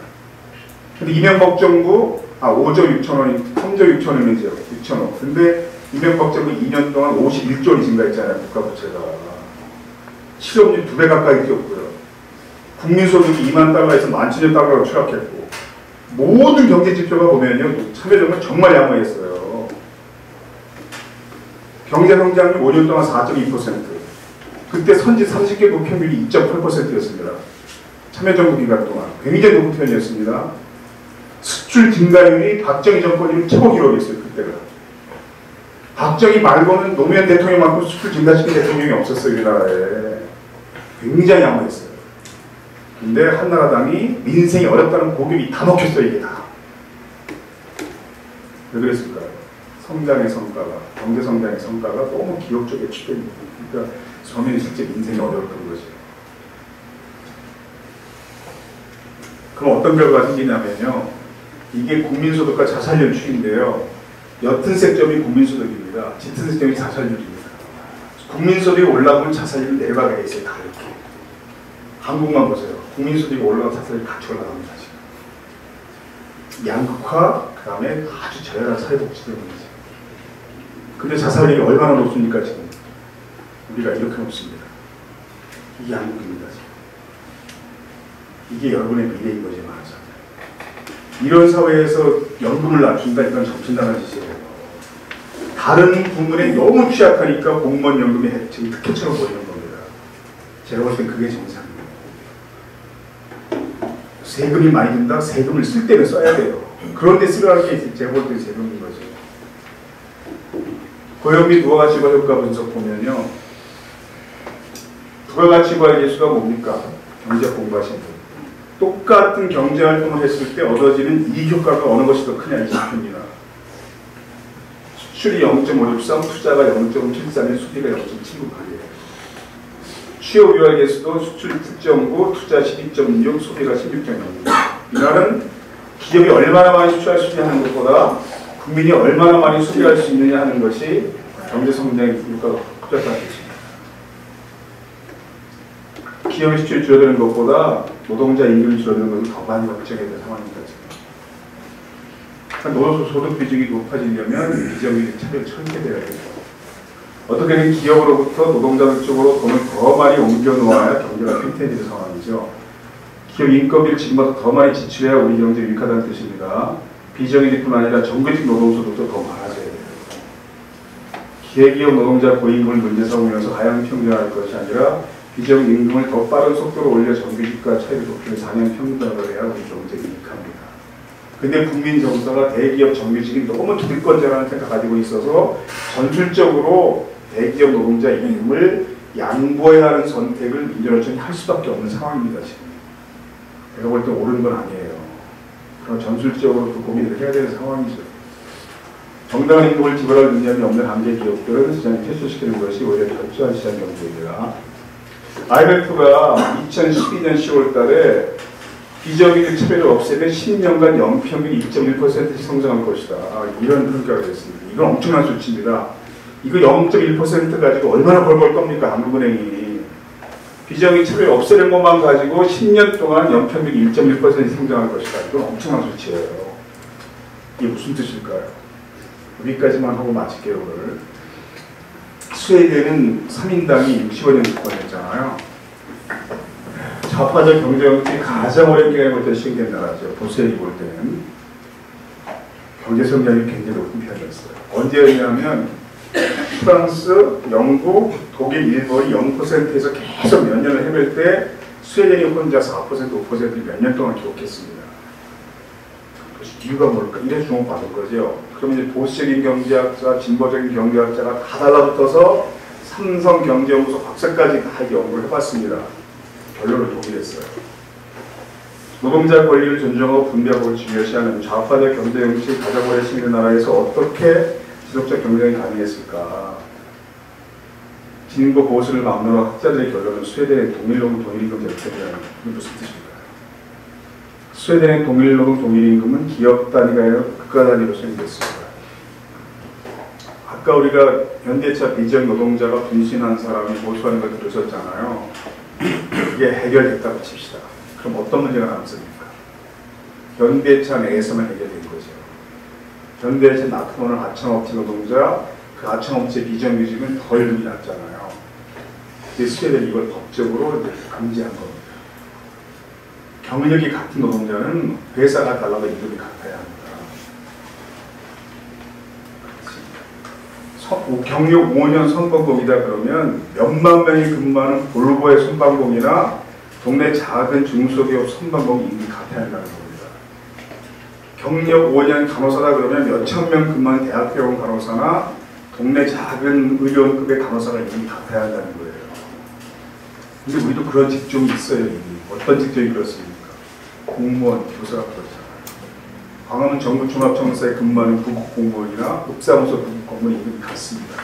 근데 이명박 정부 5조 6천 원이 3조 6천 원이죠. 6천억. 근데 이명박 정부 2년 동안 51조 원이 증가했잖아요. 국가 부채가. 실업률 2배 가까이 뛰었고요. 국민소득이 2만 달러에서 17,000달러로 추락했고 모든 경제 지표가 보면요. 참여정부는 정말 양호했어요. 경제 성장률 5년 동안 4.2%. 그때 선진 30개국 평균이 2.8%였습니다. 참여정부 기간 동안. 굉장히 높은 편이었습니다. 수출 증가율이 박정희 정권 이후 최고 기록이었어요. 그때가. 박정희 말고는 노무현 대통령만큼 수출 증가시킨 대통령이 없었어요. 우리나라에. 굉장히 양호했어요. 근데 한나라당이 민생이 어렵다는 고객이 다 먹혔어요. 이게 다. 왜 그랬을까요? 성장의 성과가, 경제 성장의 성과가 너무 기업 쪽에 취급입니다. 그러니까 서민이 실제 민생이 어려웠던 거죠. 그럼 어떤 결과가 생기냐면요. 이게 국민소득과 자살률 추인데요. 옅은 색점이 국민소득입니다. 짙은 색점이 자살률입니다. 국민소득이 올라가면 자살률은 내려가게 돼 있어요. 다 이렇게. 한국만 보세요. 국민소득이 올라가면 자살률이 같이 올라갑니다. 지금. 양극화, 그 다음에 아주 저열한 사회복지 때문이죠. 근데 자살률이 얼마나 높습니까 지금? 우리가 이렇게 높습니다. 이게 한국입니다. 지금. 이게 여러분의 미래인 거지 말하자면. 이런 사회에서 연금을 낮춘다 이건 정신나간 짓이에요. 다른 부문에 너무 취약하니까 공무원 연금이 지금 특혜처럼 보이는 겁니다. 제가 볼 땐 그게 정상이에요. 세금이 많이 든다? 세금을 쓸 때는 써야 돼요. 그런데 쓰라는 게 제가 볼 때 세금인 거죠. 고용비 부가가치과 효과 분석 보면요. 부가가치과의 개수가 뭡니까? 경제 공부하신 분. 똑같은 경제활동을 했을 때 얻어지는 이익효과가 어느 것이 더 크냐 이 지표입니다. 수출이 0.563, 투자가 0.73에 수비가 0.798이에요. 취업 유할 개수도 수출 9.9, 투자 12.6, 소비가 16.0. 이날은 기업이 얼마나 많이 수출할 수 있냐 하는 것보다 국민이 얼마나 많이 소비할 수 있느냐 하는 것이 경제 성장의 효과가 크다는 뜻입니다. 기업의 수출이 줄어드는 것보다 노동자 임금이 줄어드는 것은 더 많이 걱정해야 되는 상황입니다. 지금. 그러니까 소득 비중이 높아지려면 비정규직 차별을 철폐돼야 돼요. 어떻게든 기업으로부터 노동자들 쪽으로 돈을 더 많이 옮겨 놓아야 경제가 팽팽해지는 상황이죠. 기업 인건비를 지금보다 더 많이 지출해야 우리 경제 유익하다는 뜻입니다. 비정규직뿐 아니라 정규직 노동소득도 더 많아져야 돼요. 기회기업 노동자 고임금을 문제 삼으면서 하향 평등할 것이 아니라 비정임금을 더 빠른 속도로 올려 정규직과 차이를 높이는 상향 평등을 해야 우리 경제가 유익합니다. 근데 국민 정서가 대기업 정규직이 너무 기득권자라는 생각 가지고 있어서 전술적으로 대기업 노동자 임금을 양보해야 하는 선택을 민주노총이 할 수밖에 없는 상황입니다. 지금. 내가 볼 때 옳은 건 아니에요. 그럼 전술적으로 그 고민을 해야 되는 상황이죠. 정당한 임금을 지불할 능력이 없는 한계 기업들은 시장에 퇴출시키는 것이 오히려 결정한 시장 경제입니다. IMF가 2012년 10월 달에 비정규직 차별을 없애면 10년간 연평균 2.1%씩 성장할 것이다. 이런 평가가 됐습니다. 이건 엄청난 수치입니다. 이거 0.1% 가지고 얼마나 벌벌 겁니까? 한국은행이. 비정규직 차별 없애는 것만 가지고 10년 동안 연평균 1.1% 성장할 것이다. 이건 엄청난 수치예요. 이게 무슨 뜻일까요? 여기까지만 하고 마칠게요. 오늘. 스웨덴은 3인당이 65년 집권했잖아요. 좌파적 경제정책이 가장 오랜 기간에 시행된 나라죠. 보수연이 볼 때는. 경제 성장이 굉장히 높은 편이었어요. 언제였냐면 프랑스, 영국, 독일, 일본이 0%에서 계속 몇 년을 헤맬 때 스웨덴이 혼자 4%, 5%를 몇 년 동안 기록했습니다. 그래서 이유가 뭘까? 이래 주목받은 거죠. 그러면 이제 보수적인 경제학자, 진보적인 경제학자가 다 달라붙어서 삼성경제연구소 박사까지 다 연구를 해봤습니다. 결론을 동일했어요. 노동자 권리를 존중하고 분배하고 중요시하는 좌파적 경제 정책을 가져버려 있는 나라에서 어떻게 지속적 경쟁이 가능했을까? 진보 보수를 막론한 학자들의 결론은 스웨덴의 동일노동 동일임금 정책이라는 게 무슨 뜻일까요? 스웨덴의 동일노동 동일임금은 기업 단위가 아니라 국가 단위로 시행됐습니다. 아까 우리가 현대차 비정 노동자가 분신한 사람이 보수하는 걸 들으셨잖아요. 이게 해결됐다고 칩시다. 그럼 어떤 문제가 남습니까? 현대차 내에서만 해결된 거죠. 현대차 납품하는 하청업체 노동자, 그 하청업체 비정규직은 더 임금이 낮잖아요. 스웨덴이 이걸 법적으로 금지한 겁니다. 경력이 같은 노동자는 회사가 달라도 임금이 같아야 합니다. 경력 5년 선방공이다 그러면 몇만 명이 근무하는 볼보의 선방공이나 동네 작은 중소기업 선방공이 임금이 같아야 한다는 겁니다. 경력 5년 간호사다 그러면 몇천 명 근무하는 대학병원 간호사나 동네 작은 의료원급의 간호사가 임금이 같아야 한다는 거예요. 근데 우리도 그런 직종이 있어요. 이미. 어떤 직종이 그렇습니까? 공무원, 교사가 그렇잖아요. 광화문 정부종합청사에 근무하는 부국공무원이나 읍사무소 부국공무원이 임금이 같습니다.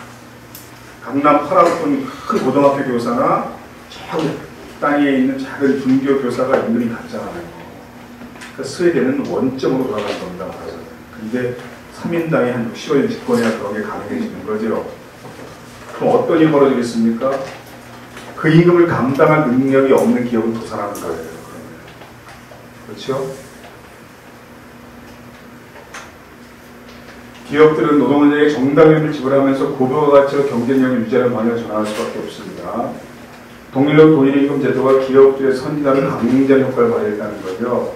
강남 8학번 큰 고등학교 교사나 저 땅에 있는 작은 중교 교사가 임금이 같잖아요. 그러니까 스웨덴은 원점으로 돌아간 겁니다. 근데 3인당이 한 60여 년 집권해야 그런 게 가능해지는 거죠. 그럼 어떤 일이 벌어지겠습니까? 그 임금을 감당할 능력이 없는 기업은 도산하는 거예요. 그렇죠? 기업들은 노동자에게 정당임을 지불하면서 고부가 가치로 경쟁력을 유지하는 방향을 전환할 수밖에 없습니다. 동일노동 동일임금 제도가 기업들의 선진화를 강제하는 효과를 발휘했다는 거죠.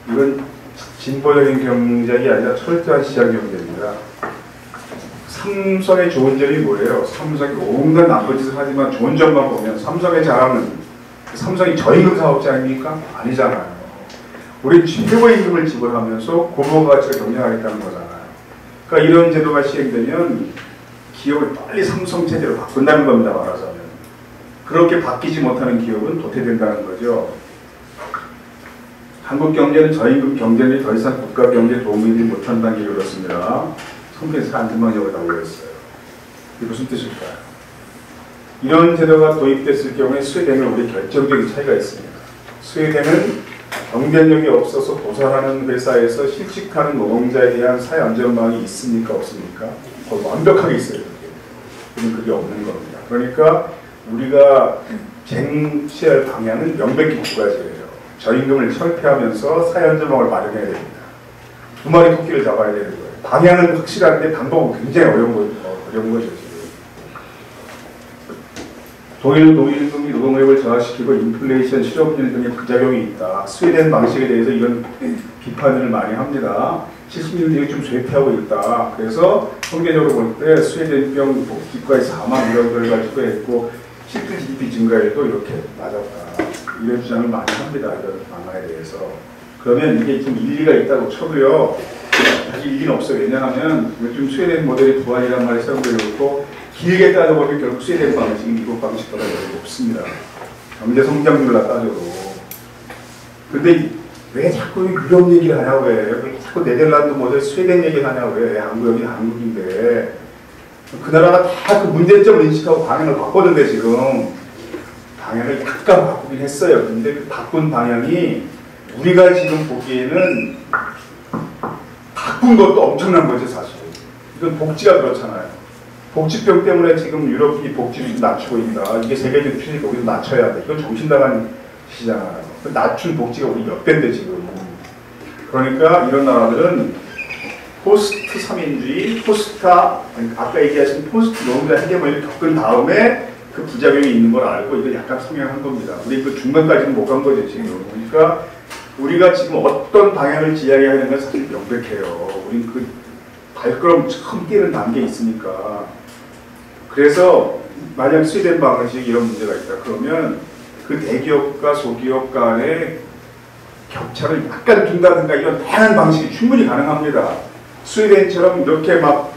이건 진보적인 경제학이 아니라 철저한 시장 경제입니다. 삼성의 좋은 점이 뭐예요? 삼성이 온갖 나쁜 짓을 하지만 좋은 점만 보면 삼성의 자랑은 삼성이 저임금 사업자 아닙니까? 아니잖아요. 우리 최고의 임금을 지불하면서 고부가 가치를 경쟁하겠다는 거잖아요. 그러니까 이런 제도가 시행되면 기업을 빨리 삼성 체제로 바꾼다는 겁니다. 말하자면. 그렇게 바뀌지 못하는 기업은 도태된다는 거죠. 한국 경제는 저임금 경쟁이 더 이상 국가 경제에 도움이 되지 못한다는 게 그렇습니다. 성경에서 안전망적으로 나오고 있어요. 이게 무슨 뜻일까요? 이런 제도가 도입됐을 경우에 스웨덴은 우리 결정적인 차이가 있습니다. 스웨덴은 경쟁력이 없어서 도산하는 회사에서 실직하는 노동자에 대한 사회 안전망이 있습니까? 없습니까? 거의 완벽하게 있어요. 그게. 그게 없는 겁니다. 그러니까 우리가 쟁취할 방향은 명백히 두 가지예요. 저임금을 철폐하면서 사회 안전망을 마련해야 됩니다. 두 마리 토끼를 잡아야 되는 거예요. 방향은 확실한데 방법은 굉장히 어려운 거죠. 지금. 동일임금이 노동력을 저하시키고 인플레이션, 실업률 등의 부작용이 있다. 스웨덴 방식에 대해서 이런 비판을 많이 합니다. 70년대에 좀 쇠퇴하고 있다. 그래서 통계적으로 볼 때 스웨덴병 복지과의 사망 이런 결과를 했고 실질 GDP 증가율도 이렇게 낮았다. 이런 주장을 많이 합니다. 이런 방안에 대해서. 그러면 이게 좀 일리가 있다고 쳐도요. 사실 일리는 없어요. 왜냐하면 요즘 스웨덴 모델이 부활이라는 말이 사용되고 있고 길게 따져보면 결국 스웨덴 방식이 미국 방식보다 여력이 없습니다. 경제 성장률로 따져도. 근데 왜 자꾸 유럽 얘기를 하냐 왜 자꾸 네덜란드 모델 스웨덴 얘기를 하냐 왜 여기 한국인데 그 나라가 다 그 문제점을 인식하고 방향을 바꿨는데 지금 방향을 약간 바꾸긴 했어요. 근데 그 바꾼 방향이 우리가 지금 보기에는 바꾼 것도 엄청난 거죠 사실. 이건 복지가 그렇잖아요. 복지병 때문에 지금 유럽이 복지를 낮추고 있다. 이게 세계적 추세니까 우리도 낮춰야 돼. 이건 정신나간 짓이잖아요. 낮춘 복지가 우리 몇 배인데 지금. 그러니까 이런 나라들은 포스트 3인주의, 아까 얘기하신 포스트 노동자 헤게모니를 겪은 다음에 그 부작용이 있는 걸 알고 이걸 약간 성향한 겁니다. 우리 그 중간까지는 못 간 거죠 지금. 그러니까 우리가 지금 어떤 방향을 지향해야 하는 건 사실 명백해요. 우리 그 발걸음 처음 뛰는 단계에 있으니까 그래서 만약 스웨덴 방식이 이런 문제가 있다 그러면 그 대기업과 소기업 간의 격차를 약간 둔다든가 이런 다양한 방식이 충분히 가능합니다. 스웨덴처럼 이렇게 막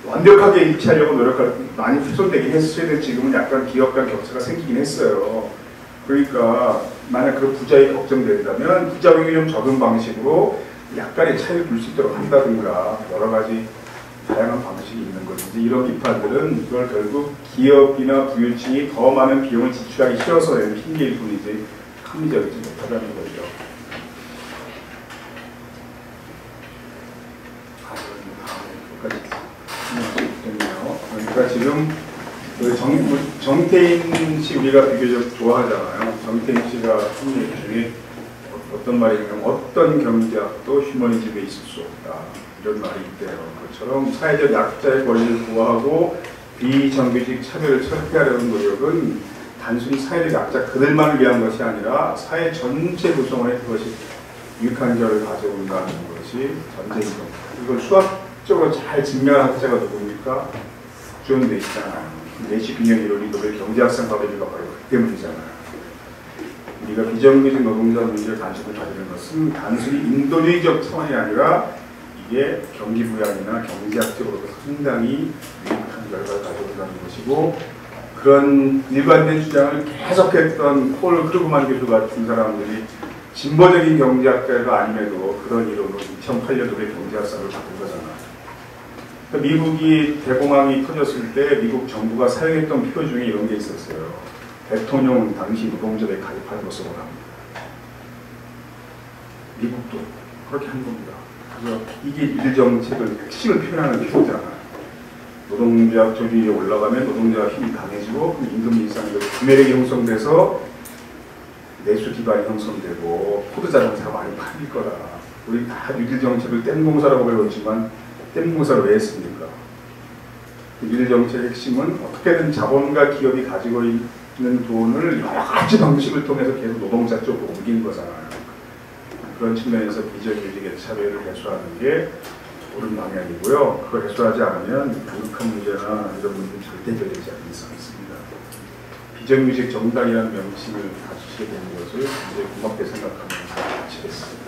완벽하게 일치하려고 노력할 많이 훼손되긴 했어요. 스웨덴 지금은 약간 기업 간 격차가 생기긴 했어요. 그러니까 만약 그 부작용이 걱정된다면 부작용이 좀 적은 방식으로 약간의 차이를 둘 수 있도록 한다든가 여러 가지 다양한 방식이 있는 거죠. 이제 이런 비판들은 그걸 결국 기업이나 부유층이 더 많은 비용을 지출하기 싫어서 내는 핑계일 뿐이지 합리적이지 못하다는 거죠. 그러니까 지금 정태인 씨 우리가 비교적 좋아하잖아요. 정태인 씨가 한 얘기 중에 어떤 말이냐면 어떤 경제학도 휴머니즘에 있을 수 없다. 이런 말이 있대요. 그것처럼 사회적 약자의 권리를 보호하고 비정규직 차별을 철폐하려는 노력은 단순히 사회적 약자 그들만을 위한 것이 아니라 사회 전체 구성원에 그것이 유익한 결을 가져온다는 것이 전제인 겁니다. 이걸 수학적으로 잘 증명한 학자가 누굽니까? 존 내시잖아요. 내시 균형 이론이 노벨 경제학상 받은 이유가 바로 그 때문이잖아요. 우리가 비정규직 노동자 문제를 관심을 가지는 것은 단순히 인도주의적 차원이 아니라 이게 경기 부양이나 경제학적으로도 상당히 유익한 결과를 가져온다는 것이고 그런 일관된 주장을 계속했던 폴 크루그만 교수 같은 사람들이 진보적인 경제학자가 아님에도 그런 이론으로 2008년 노벨 경제학상을 받은 거잖아요. 그러니까 미국이 대공황이 터졌을 때 미국 정부가 사용했던 표 중에 이런 게 있었어요. 대통령은 당시 노동자들에 가입하는 것으로 합니다. 미국도 그렇게 한 겁니다. 그래서 이게 일정책의 핵심을 표현하는 표잖아요. 노동자 조직이 올라가면 노동자가 힘이 강해지고 임금 인상이 구매력이 형성돼서 내수 기반이 형성되고 포드 자동차가 많이 팔릴 거다. 우리 다 뉴딜 정책을 땜공사라고 배웠지만 땜공사를 왜 했습니까? 뉴딜 정책의 핵심은 어떻게든 자본과 기업이 가지고 있는 돈을 여러 가지 방식을 통해서 계속 노동자 쪽으로 옮긴 거잖아요. 그런 측면에서 비정규직의 차별을 해소하는 게 옳은 방향이고요. 그걸 해소하지 않으면 강력한 문제나 이런 문제는 절대 해결되지 않는 이상 있습니다. 비정규직 정당이라는 명칭을 가지게 된 것을 굉장히 고맙게 생각하면서 마치겠습니다.